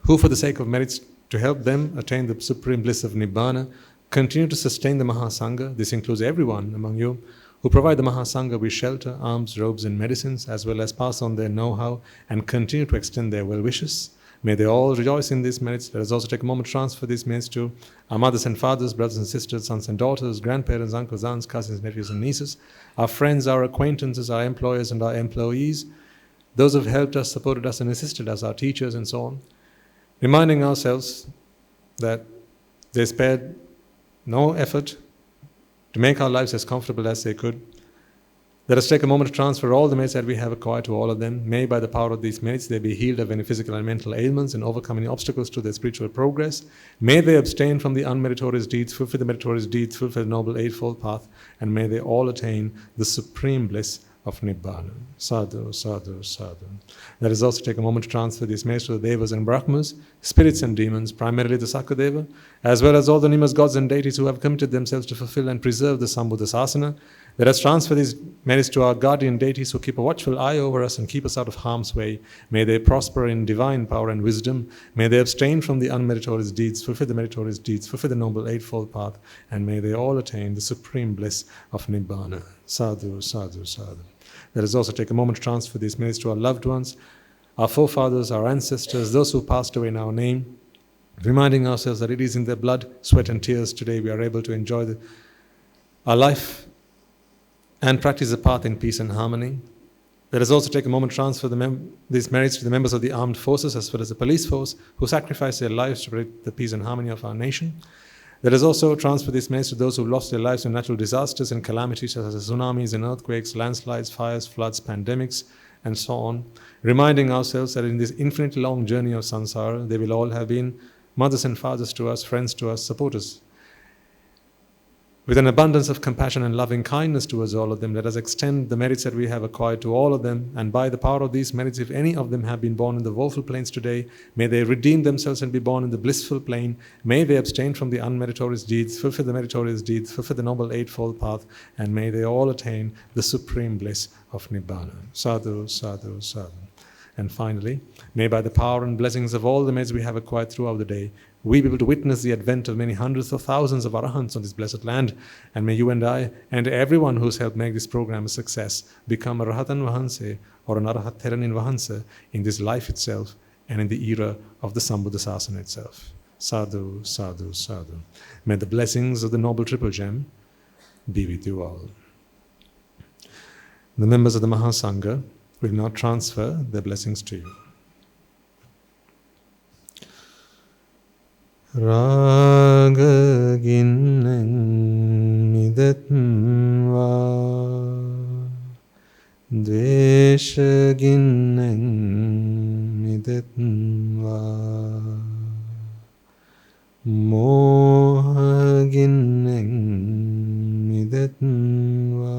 who for the sake of merits to help them attain the supreme bliss of Nibbāna, continue to sustain the Mahasangha. This includes everyone among you who provide the Mahasangha with shelter, alms, robes and medicines, as well as pass on their know-how and continue to extend their well-wishes. May they all rejoice in these merits. Let us also take a moment to transfer these merits to our mothers and fathers, brothers and sisters, sons and daughters, grandparents, uncles, aunts, cousins, nephews and nieces, our friends, our acquaintances, our employers and our employees, those who have helped us, supported us and assisted us, our teachers and so on, reminding ourselves that they spared no effort to make our lives as comfortable as they could. Let us take a moment to transfer all the merits that we have acquired to all of them. May by the power of these merits they be healed of any physical and mental ailments and overcome any obstacles to their spiritual progress. May they abstain from the unmeritorious deeds, fulfill the meritorious deeds, fulfill the noble eightfold path, and may they all attain the supreme bliss of Nibbāna. Sadhu, sadhu, sadhu. Let us also take a moment to transfer these merits to the Devas and Brahmas, spirits and demons, primarily the Sakadeva, as well as all the Nimas, gods and deities who have committed themselves to fulfill and preserve the Sambuddha Sasana. Let us transfer these merits to our guardian deities who keep a watchful eye over us and keep us out of harm's way. May they prosper in divine power and wisdom. May they abstain from the unmeritorious deeds, fulfill the meritorious deeds, fulfill the noble eightfold path, and may they all attain the supreme bliss of Nibbāna. Sadhu, sadhu, sadhu. Let us also take a moment to transfer these merits to our loved ones, our forefathers, our ancestors, those who passed away in our name, reminding ourselves that it is in their blood, sweat and tears today we are able to enjoy our life and practice the path in peace and harmony. Let us also take a moment to transfer these merits to the members of the armed forces as well as the police force who sacrificed their lives to protect the peace and harmony of our nation. Let us also transfer these merits to those who lost their lives in natural disasters and calamities such as tsunamis and earthquakes, landslides, fires, floods, pandemics, and so on, reminding ourselves that in this infinitely long journey of samsara, they will all have been mothers and fathers to us, friends to us, supporters. With an abundance of compassion and loving kindness towards all of them, let us extend the merits that we have acquired to all of them, and by the power of these merits, if any of them have been born in the woeful plains today, may they redeem themselves and be born in the blissful plain. May they abstain from the unmeritorious deeds, fulfill the meritorious deeds, fulfill the noble eightfold path, and may they all attain the supreme bliss of Nibbāna. Sadhu, sadhu, sadhu. And finally, may by the power and blessings of all the merits we have acquired throughout the day, we be able to witness the advent of many hundreds of thousands of arahants on this blessed land, and may you and I and everyone who's helped make this program a success become a Rahatan Vahanse or an Arahat Theranin Vahanse in this life itself and in the era of the Sambuddha Sasana itself. Sadhu, sadhu, sadhu. May the blessings of the Noble Triple Gem be with you all. The members of the Mahasangha will now transfer their blessings to you. Raga ginnen nidatva, dvesha ginnen nidatva, moha ginnen nidatva,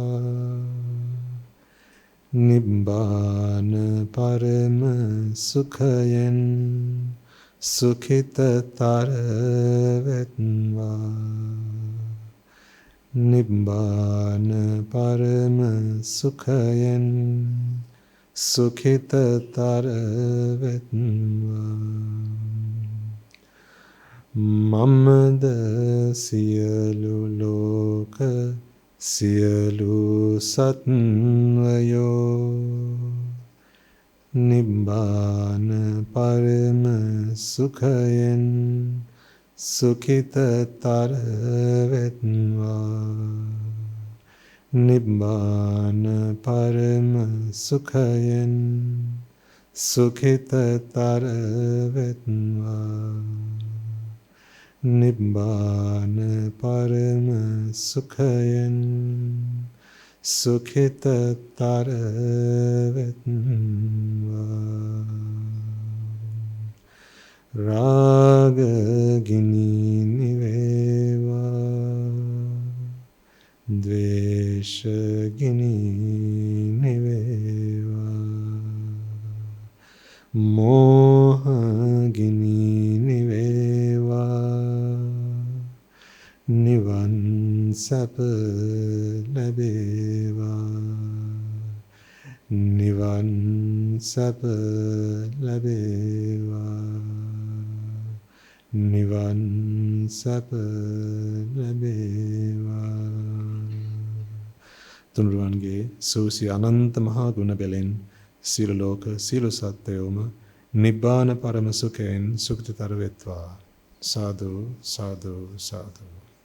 Nibbāna parama sukhayen sukhita-tara vetva. Nibbāna parama sukhayen sukhita-tara vetva. Mamada siyalu loka siyalu satvayo Nibbāna parama sukhayen sukhita-tara vetva. Nibbāna parama sukhayen sukhita-tara vetva. Nibbāna parama sukhayen sukhita-tara vetva. Rajagini niveva, dveshagini niveva, mohagini niveva, nivan sapa labeva, nivan sapa labeva, nivan sapa labeva. තුනුරුවන්ගේ සූසි අනන්ත මහා ගුණ බැලෙන් සියලු ලෝක සියලු සත්ත්වයෝම නිබ්බාන පරම සුඛයෙන් සුඛිතතර වෙත්වා. සාදු සාදු සාදු.